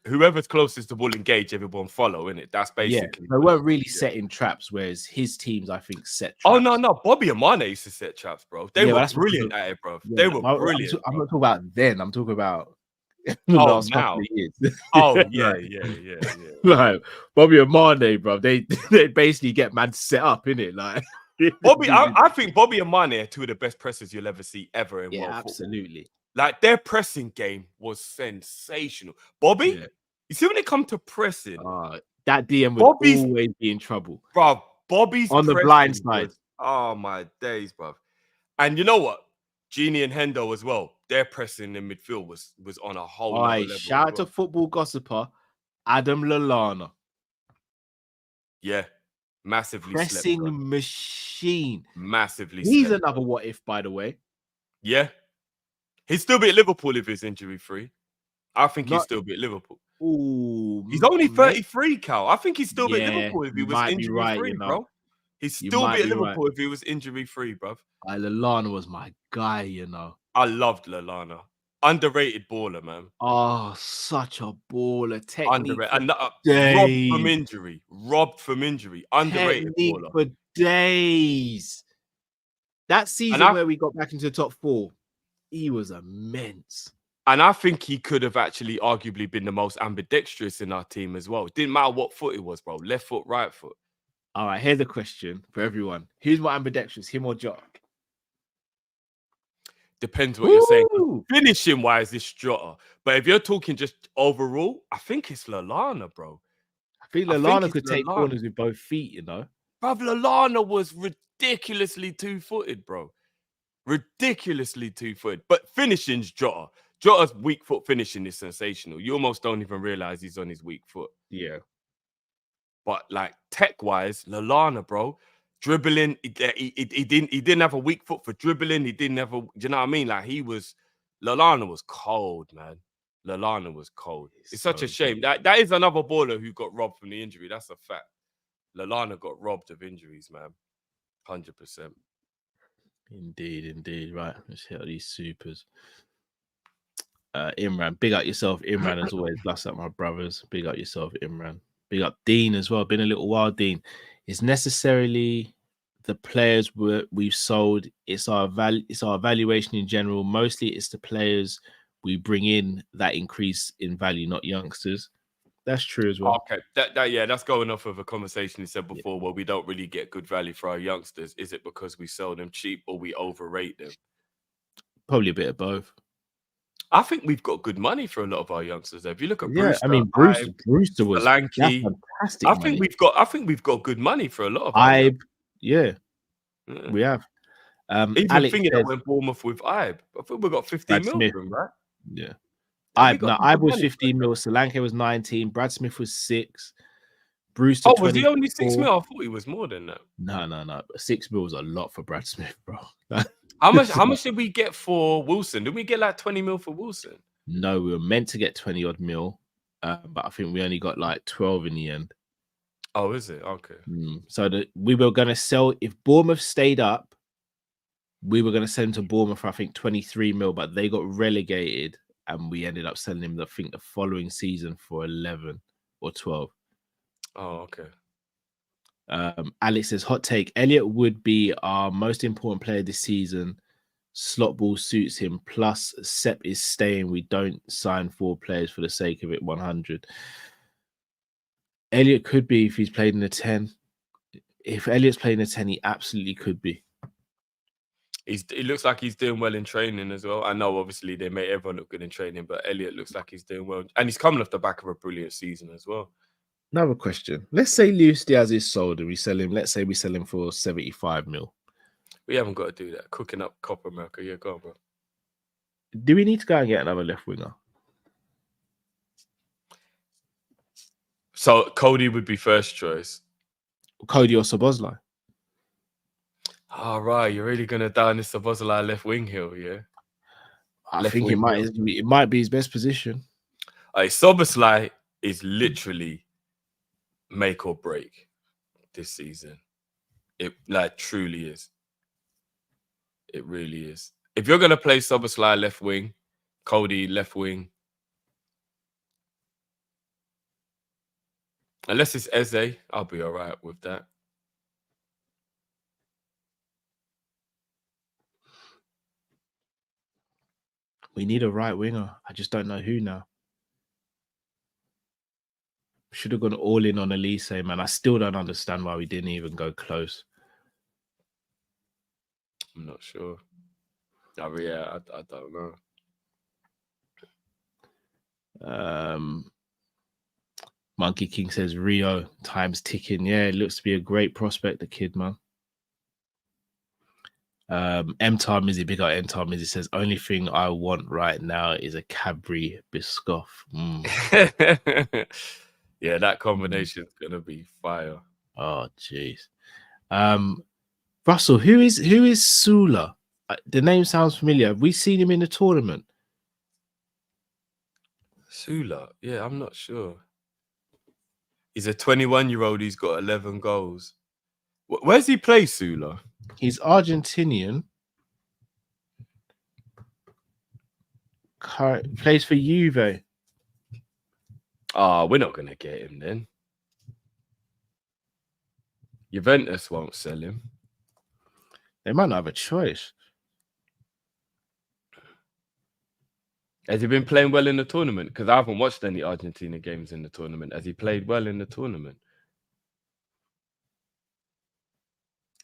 whoever's closest to ball engage, everyone follow, innit? That's basically... Yeah, they weren't really setting traps, whereas his teams, I think, set traps. Oh, no. Bobby and Mane used to set traps, bro. They were brilliant at it, bro. They were brilliant. I'm not talking about then. I'm talking about the last now. couple of years. Oh, yeah. Like, Bobby and Mane, bro, they basically get man set up, innit? Like... Bobby, I think Bobby and Mane are 2 of the best pressers you'll ever see ever in world absolutely. Football. Like, their pressing game was sensational. Bobby, you see when it comes to pressing, that DM would always be in trouble. Bro, Bobby's on the blind side. Oh, my days, bro. And you know what? Genie and Hendo as well. Their pressing in midfield was on a whole level. Shout out to football gossiper, Adam Lallana. Yeah. Massively pressing slept, machine. Massively He's slept, another what if, by the way. Yeah. He'd still be at Liverpool if he's injury free. I think he'd still be at Liverpool. Ooh, he's only 33, Cal. I think he'd still be at Liverpool if he was injury free, you know? bro. He'd still be at Liverpool if he was injury free, bro. Lallana was my guy, you know. I loved Lallana. Underrated baller, man. Oh, such a baller. Technique and robbed from injury. Underrated technique baller. For days. That season where we got back into the top 4, he was immense. And I think he could have actually arguably been the most ambidextrous in our team as well. It didn't matter what foot it was, bro. Left foot, right foot. All right, here's the question for everyone. Who's more ambidextrous, him or Jock? Depends what you're saying. Ooh. Finishing wise, it's Jota. But if you're talking just overall, I think it's Lallana, bro. I think I think Lallana it's could take Lallana. corners with both feet, you know. Bruv, Lallana was ridiculously two-footed, bro. Ridiculously two-footed. But finishing's Jota. Jota's weak foot finishing is sensational. You almost don't even realize he's on his weak foot. Yeah. But like tech-wise, Lallana, bro, dribbling, he didn't have a weak foot for dribbling. He didn't have a, do you know what I mean? Like Lallana was cold, man. Lallana was cold. It's such a shame. That is another baller who got robbed from the injury. That's a fact. Lallana got robbed of injuries, man. 100%. Indeed. Right. Let's hit all these supers. Imran, big up yourself, Imran, as always. Bless up my brothers. Big up yourself, Imran. Big up Dean as well. Been a little while, Dean. It's necessarily the players we've sold. It's our valuation in general. Mostly it's the players we bring in that increase in value, not youngsters. That's true as well. Okay, that's going off of a conversation you said before, where we don't really get good value for our youngsters. Is it because we sell them cheap or we overrate them? Probably a bit of both. I think we've got good money for a lot of our youngsters. If you look at Brewster, I mean Brewster was Solanke, fantastic. I think we've got good money for a lot of Ibe. Yeah, we have. Even Alex thinking says, that went Bournemouth with Ibe, I think we got 15 Brad mil Smith. for him, right? Yeah. Ibe was 15 mil. Solanke was 19. Brad Smith was 6. Brewster. Oh, was he only 6 mil? I thought he was more than that. No. 6 mil was a lot for Brad Smith, bro. How much did we get for Wilson? Did we get like 20 mil for Wilson? No, we were meant to get 20 odd mil, but I think we only got like 12 in the end. Oh, is it? Okay. So we were going to sell, if Bournemouth stayed up, we were going to send him to Bournemouth for I think 23 mil, but they got relegated and we ended up selling him, I think, the following season for 11 or 12. Oh, okay. Alex says, hot take, Elliot would be our most important player this season. Slot ball suits him. Plus, Sepp is staying. We don't sign 4 players for the sake of it. 100. Elliot could be if he's played in the 10. If Elliot's playing the 10, he absolutely could be. It looks like he's doing well in training as well. I know, obviously, they make everyone look good in training, but Elliot looks like he's doing well. And he's coming off the back of a brilliant season as well. Another question. Let's say Luis Diaz is sold and we sell him. Let's say we sell him for 75 mil. We haven't got to do that. Cooking up Copa America. Yeah, go on, bro. Do we need to go and get another left winger? So Cody would be first choice. Cody or Szoboszlai? All right, you're really gonna down this Szoboszlai left wing hill, yeah? I think it might be his best position. Szoboszlai is literally make or break this season. It like truly is. It really is. If you're gonna play Szoboszlai left wing, Cody left wing, unless it's Eze, I'll be all right with that. We need a right winger. I just don't know who now. Should have gone all in on Elise, man. I still don't understand why we didn't even go close. I'm not sure. Oh, yeah, I don't know. Monkey King says Rio, time's ticking. Yeah, it looks to be a great prospect, the kid, man. M-Tar Mizzy, big up M-Tar Mizzy says, only thing I want right now is a Cadbury Biscoff. Yeah, that combination is gonna be fire. Oh, jeez. Russell, who is Sula? The name sounds familiar. Have we seen him in the tournament? Sula, yeah, I'm not sure. He's a 21-year-old. He's got 11 goals. Where's he play, Sula? He's Argentinian. Plays for Juve. Oh, we're not going to get him then. Juventus won't sell him. They might not have a choice. Has he been playing well in the tournament? Because I haven't watched any Argentina games in the tournament. Has he played well in the tournament?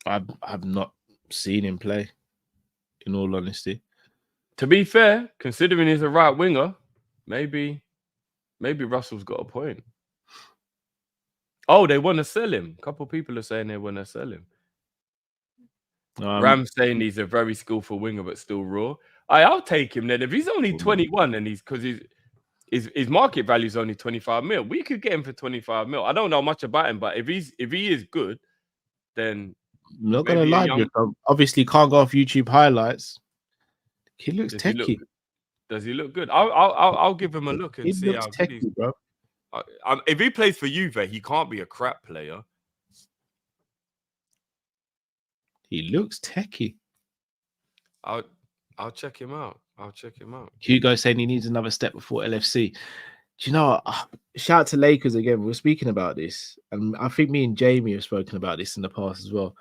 I've not seen him play, in all honesty. To be fair, considering he's a right winger, maybe Russell's got a point. Oh, they want to sell him. A couple of people are saying they want to sell him. Ram's saying he's a very skillful winger, but still raw. I'll take him then. If he's only 21 and his market value is only 25 mil, we could get him for 25 mil. I don't know much about him, but if he is good, then I'm not gonna lie, obviously can't go off YouTube highlights. He looks techie. Does he look good? I'll give him a look and see how techie, good bro. If he plays for Juve, he can't be a crap player. He looks techie. I'll check him out. Hugo saying he needs another step before LFC. Do you know what? Shout out to Lakers again. We were speaking about this, and I think me and Jamie have spoken about this in the past as well.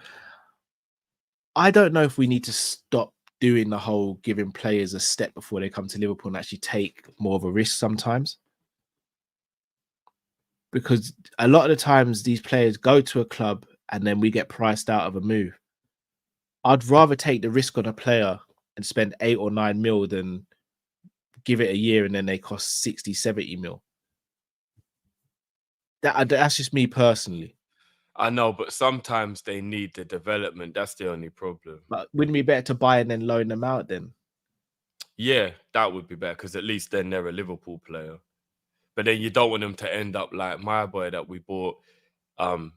I don't know if we need to stop doing the whole giving players a step before they come to Liverpool and actually take more of a risk sometimes. Because a lot of the times these players go to a club and then we get priced out of a move. I'd rather take the risk on a player and spend 8 or 9 mil than give it a year and then they cost 60, 70 mil. That's just me personally. I know, but sometimes they need the development. That's the only problem. But wouldn't it be better to buy and then loan them out then? Yeah, that would be better because at least then they're a Liverpool player. But then you don't want them to end up like my boy that we bought, who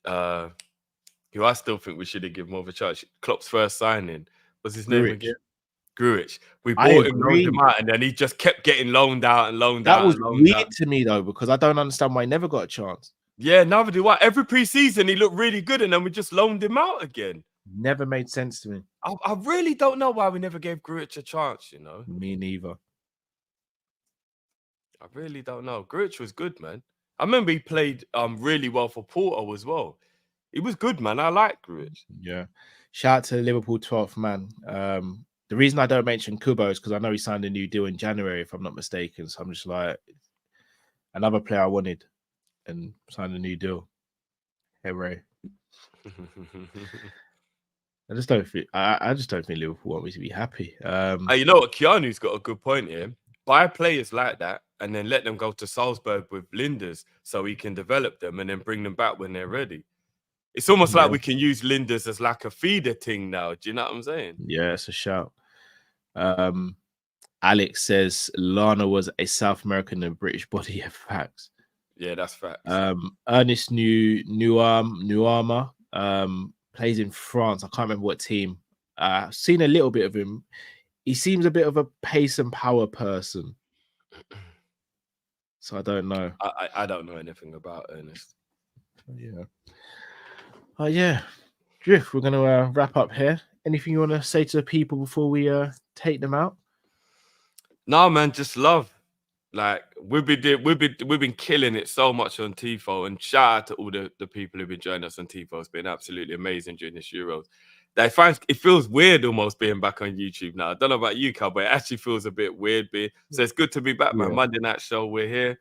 I still think we should have given more of a chance. Klopp's first signing. What's his name again? Grujic. We bought him, loaned him out, and then he just kept getting loaned out and loaned out. That was weird to me though, because I don't understand why he never got a chance. Yeah, neither do I. Every preseason he looked really good, and then we just loaned him out again. Never made sense to me. I really don't know why we never gave Grujic a chance, you know? Me neither. I really don't know. Grujic was good, man. I remember he played really well for Porto as well. He was good, man. I like Grujic. Yeah. Shout out to Liverpool 12th man. The reason I don't mention Kubo is because I know he signed a new deal in January, if I'm not mistaken. So I'm just like, another player I wanted and signed a new deal. Hooray. I just don't think Liverpool want me to be happy. You know what? Keanu's got a good point here. Buy players like that and then let them go to Salzburg with Linders so he can develop them and then bring them back when they're ready. It's almost like we can use Linders as like a feeder thing now. Do you know what I'm saying? Yeah, it's a shout. Alex says Lana was a South American and British body of facts. Yeah, that's facts. Ernest Nuama plays in France. I can't remember what team. Seen a little bit of him. He seems a bit of a pace and power person. So I don't know. I don't know anything about Ernest. Yeah. Yeah. Drift, we're going to wrap up here. Anything you want to say to the people before we take them out? No, man, just love. Like we've been killing it so much on Tifo, and shout out to all the people who've been joining us on Tifo. It's been absolutely amazing during this Euros. It feels weird almost being back on YouTube now. I don't know about you, Cal, but it actually feels a bit weird. So it's good to be back, man. Monday night show, we're here.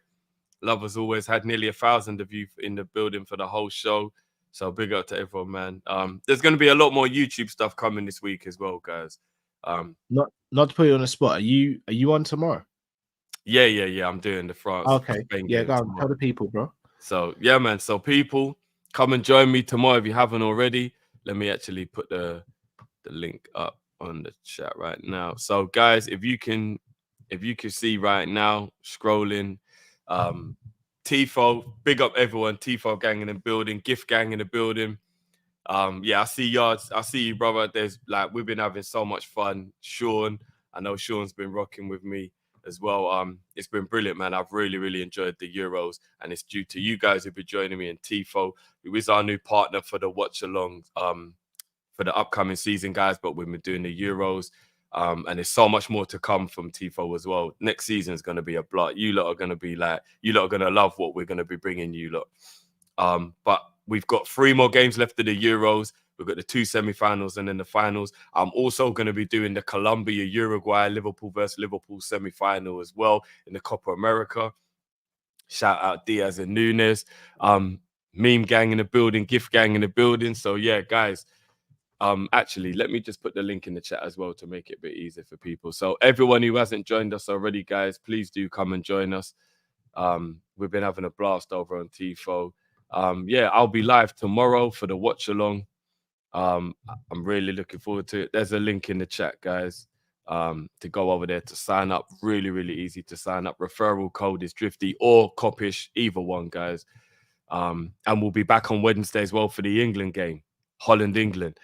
Love as always. Had nearly 1,000 of you in the building for the whole show. So big up to everyone, man. There's going to be a lot more YouTube stuff coming this week as well, guys. Not to put you on the spot. Are you on tomorrow? Yeah. I'm doing the France. Okay. Spain yeah, game go on. tomorrow. Tell the people, bro. So yeah, man. So people, come and join me tomorrow if you haven't already. Let me actually put the link up on the chat right now. So guys, if you can see right now, scrolling, Tifo, big up everyone. Tifo gang in the building, gift gang in the building. I see Yards. I see you, brother. We've been having so much fun. Sean, I know Sean's been rocking with me as well. It's been brilliant, man. I've really, really enjoyed the Euros, and it's due to you guys who've been joining me and Tifo, who is our new partner for the watch along for the upcoming season, guys. But we've been doing the Euros, and there's so much more to come from Tifo as well. Next season is going to be a blot. You lot are going to love what we're going to be bringing you lot. But we've got 3 more games left of the Euros. We've got the 2 semi-finals and then the finals. I'm also going to be doing the Colombia, Uruguay, Liverpool versus Liverpool semi-final as well in the Copa America. Shout out Diaz and Nunes. Meme gang in the building, gift gang in the building. So yeah, guys, Actually, let me just put the link in the chat as well to make it a bit easier for people. So everyone who hasn't joined us already, guys, please do come and join us. We've been having a blast over on TIFO. Yeah, I'll be live tomorrow for the watch along. I'm really looking forward to it. There's a link in the chat, guys, to go over there to sign up. Really, really easy to sign up. Referral code is Drifty or Kop-Ish, either one, guys. And we'll be back on Wednesday as well for the England game, Holland-England.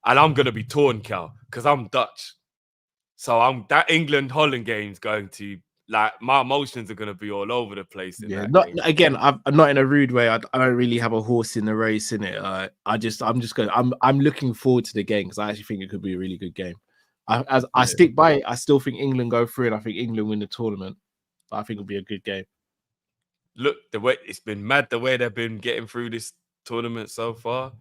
And I'm going to be torn, Cal, because I'm Dutch. So that England-Holland game's going to, like, my emotions are going to be all over the place. Yeah, I'm not in a rude way. I don't really have a horse in the race in it. I'm looking forward to the game because I actually think it could be a really good game. I stick by it. I still think England go through, and I think England win the tournament. But I think it'll be a good game. Look, the way it's been mad, the way they've been getting through this tournament so far.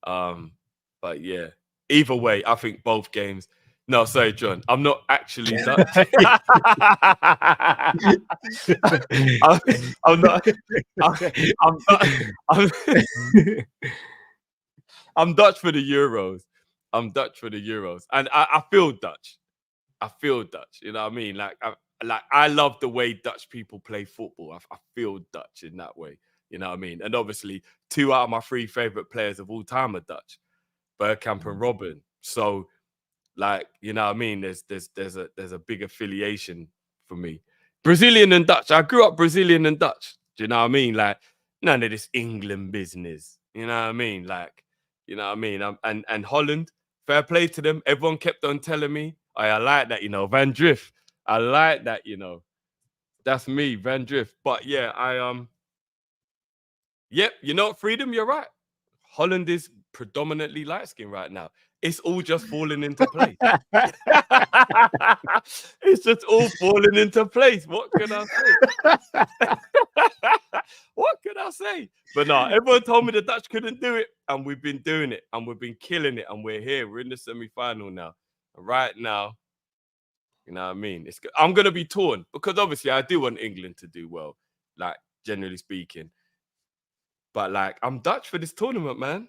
But yeah, either way, I think both games. No, sorry, John. I'm not actually Dutch. I'm not. I'm Dutch for the Euros. I'm Dutch for the Euros, and I feel Dutch. I feel Dutch. You know what I mean? Like I love the way Dutch people play football. I feel Dutch in that way. You know what I mean? And obviously, 2 out of my 3 favorite players of all time are Dutch, Bergkamp and Robben. So, like, you know what I mean? There's a big affiliation for me. Brazilian and Dutch. I grew up Brazilian and Dutch. Do you know what I mean? Like, none of this England business. You know what I mean? Like, you know what I mean? And Holland, fair play to them. Everyone kept on telling me, I like that, you know, Van Drift. I like that, you know. That's me, Van Drift. But yeah, yep, you know what, Freedom, you're right. Holland is predominantly light skin right now. It's all just falling into place. It's just all falling into place. What can I say? What can I say? But no, everyone told me the Dutch couldn't do it, and we've been doing it, and we've been killing it, and we're here. We're in the semi-final now. Right now, you know what I mean? I'm going to be torn because obviously I do want England to do well, like, generally speaking. But, like, I'm Dutch for this tournament, man.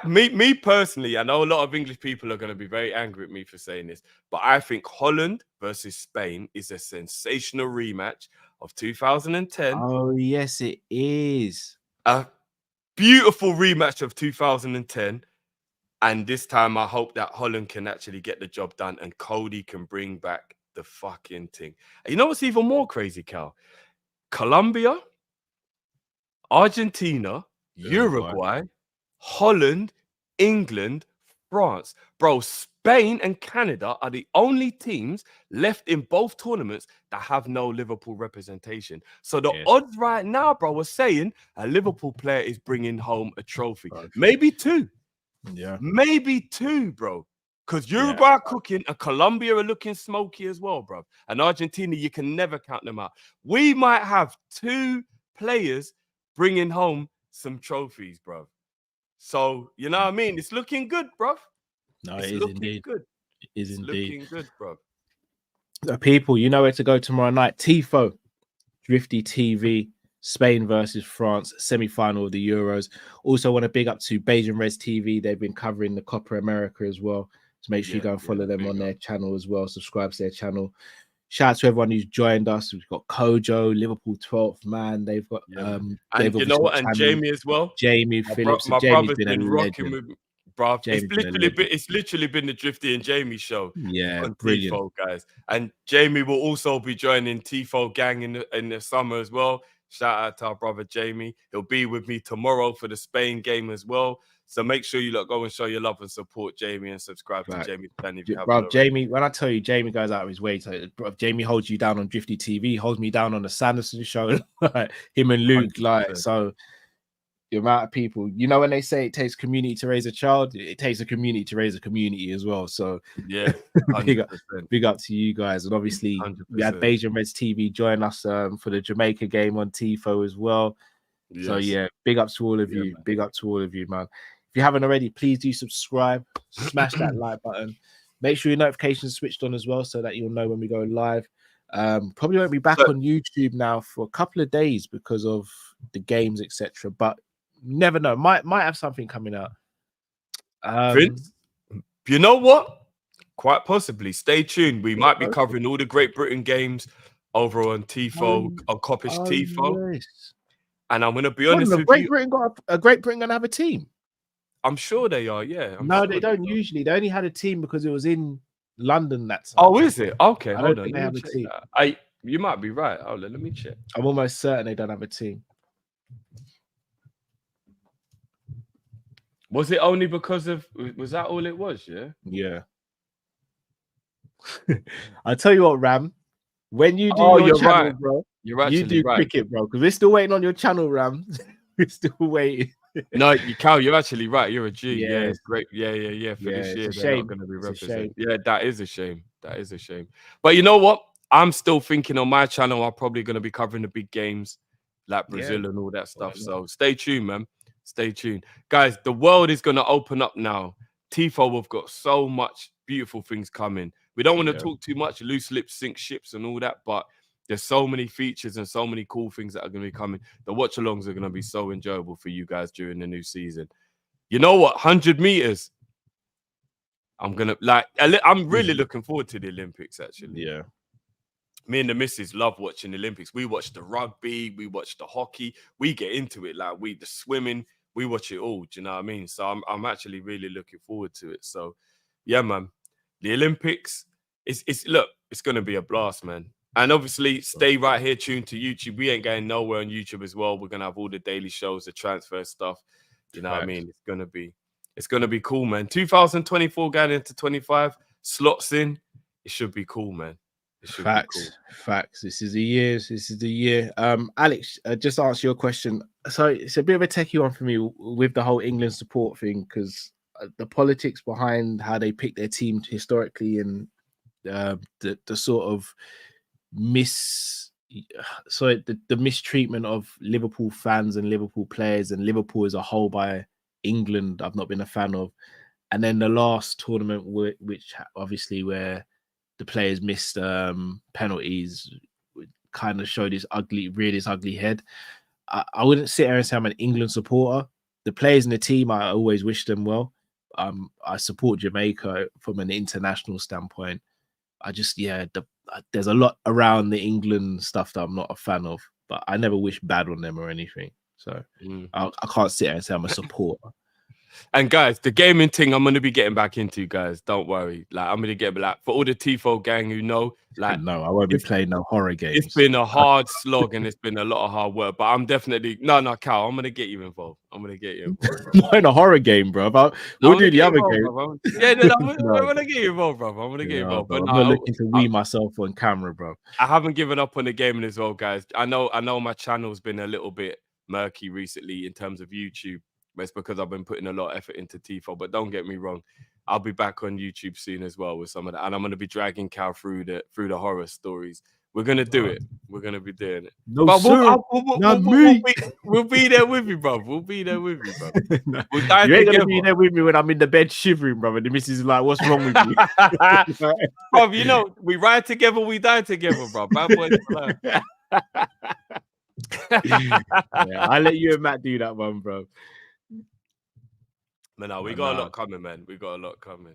Me personally, I know a lot of English people are going to be very angry at me for saying this, but I think Holland versus Spain is a sensational rematch of 2010. Oh, yes, it is. A beautiful rematch of 2010. And this time, I hope that Holland can actually get the job done and Cody can bring back the fucking thing. And you know what's even more crazy, Cal? Colombia, Argentina, Uruguay, Holland, England, France. Bro, Spain and Canada are the only teams left in both tournaments that have no Liverpool representation. So the odds right now, bro, are saying a Liverpool player is bringing home a trophy. Maybe 2. Yeah. Maybe 2, bro. Because Uruguay are cooking and Colombia are looking smoky as well, bro. And Argentina, you can never count them out. We might have 2 players bringing home some trophies, bro. So, you know what I mean? It's looking good, bro. No, it's it is looking indeed. good. It is it's indeed. Looking good, bro. So people, you know where to go tomorrow night. TIFO, Drifty TV. Spain versus France, semi-final of the Euros. Also want to big up to Beijing Reds TV. They've been covering the Copa America as well. So make sure you go and follow them on their channel as well. Subscribe to their channel. Shout out to everyone who's joined us. We've got Kojo, Liverpool 12th man. They've got and you know what? And Jamie as well. Jamie Phillips. My Jamie's brother's been rocking with, bro. It's literally been the Drifty and Jamie show. Yeah, on brilliant. TIFO, guys. And Jamie will also be joining TIFO gang in the summer as well. Shout out to our brother Jamie. He'll be with me tomorrow for the Spain game as well. So make sure you go and show your love and support Jamie and subscribe to Jamie's channel if you haven't already. Jamie, when I tell you Jamie goes out of his way, Jamie holds you down on Drifty TV, holds me down on the Sanderson show, him and Luke, 100%. Like, so the amount of people, you know, when they say it takes community to raise a child, it takes a community to raise a community as well. So yeah, big up to you guys. And obviously 100%. We had Beijing Reds TV join us for the Jamaica game on TIFO as well. Yes. So yeah, big up to all of you. Man. Big up to all of you, man. If you haven't already, please do subscribe, smash that like button. Make sure your notifications are switched on as well so that you'll know when we go live. Probably won't be back on YouTube now for a couple of days because of the games, etc. But never know. Might have something coming out. Vince, you know what? Quite possibly. Stay tuned. We might be covering all the Great Britain games over on Tifo, on Kop-Ish Tifo. Yes. And I'm going to be honest with Great you. Britain got a Great Britain going to have a team. I'm sure they are, yeah. No, they don't usually. They only had a team because it was in London that time. Oh, is it? Okay, I hold don't on. think they have a team. You might be right. Hold on, let me check. I'm almost certain they don't have a team. Was it only because of, was that all it was, yeah? Yeah. I'll tell you what, Ram. When you do your channel, right. bro, You're actually you do right. cricket, bro, because we're still waiting on your channel, Ram. We're still waiting. No, Cal, you're actually right. You're a G. Yeah. Yeah, it's great. Yeah. For this year, they're not going to be represented. Yeah, that is a shame. That is a shame. But you know what? I'm still thinking on my channel, I'm probably going to be covering the big games like Brazil and all that stuff. So stay tuned, man. Stay tuned. Guys, the world is going to open up now. Tifo, we've got so much beautiful things coming. We don't want to talk too much, loose lips sink ships and all that, but there's so many features and so many cool things that are going to be coming. The watch-alongs are going to be so enjoyable for you guys during the new season. You know what? 100 meters. I'm really looking forward to the Olympics, actually. Yeah. Me and the missus love watching the Olympics. We watch the rugby, we watch the hockey, we get into it, like the swimming, we watch it all. Do you know what I mean? So I'm actually really looking forward to it. So yeah, man. The Olympics, it's going to be a blast, man. And obviously, stay right here, tuned to YouTube. We ain't going nowhere on YouTube as well. We're gonna have all the daily shows, the transfer stuff. You know what I mean? It's gonna be cool, man. 2024 going into 25, slots in. It should be cool, man. It should be cool. Facts. This is the year. Alex, just to answer your question. So it's a bit of a techie one for me with the whole England support thing, because the politics behind how they pick their team historically and the sort of the mistreatment of Liverpool fans and Liverpool players and Liverpool as a whole by England, I've not been a fan of. And then the last tournament, which obviously where the players missed penalties, kind of showed his ugly head. I wouldn't sit here and say I'm an England supporter. The players in the team, I always wish them well. I support Jamaica from an international standpoint. There's a lot around the England stuff that I'm not a fan of, but I never wish bad on them or anything. So I can't sit here and say I'm a supporter. And guys, the gaming thing I'm going to be getting back into, guys. Don't worry. Like, I'm going to get for all the Tifo gang who know, like, no, I won't be playing no horror games. It's been a hard slog and it's been a lot of hard work, but I'm definitely Cal, I'm going to get you involved. Not in a horror game, bro. We'll do the other game. Yeah, I'm going to get you involved, bro. I'm going to get you involved. But I'm not looking to wee myself on camera, bro. I haven't given up on the gaming as well, guys. I know my channel's been a little bit murky recently in terms of YouTube. But it's because I've been putting a lot of effort into Tifo. But don't get me wrong, I'll be back on YouTube soon as well with some of that, and I'm going to be dragging Cal through the horror stories. We're going to do it. We're going to be doing it. No, but sir. We'll be there with you, bro. We'll be there with you, bro. No, you ain't going to be there with me when I'm in the bed shivering, bro. And the missus is like, "What's wrong with you?" Bro, you know, we ride together, we die together, bro. Bad boys for life. Yeah, I'll let you and Matt do that one, bro. No, we got a lot coming, man. We got a lot coming.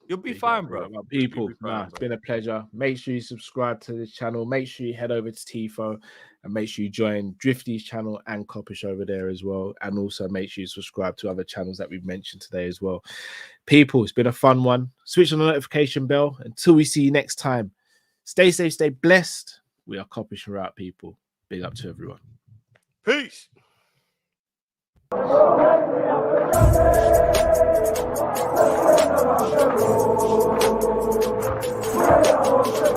You'll be fine, bro. People, it's been a pleasure. Make sure you subscribe to this channel. Make sure you head over to Tifo and make sure you join Drifty's channel and Kopish over there as well. And also make sure you subscribe to other channels that we've mentioned today as well. People, it's been a fun one. Switch on the notification bell. Until we see you next time. Stay safe, stay blessed. We are Kopish and out, people. Big up to everyone. Peace.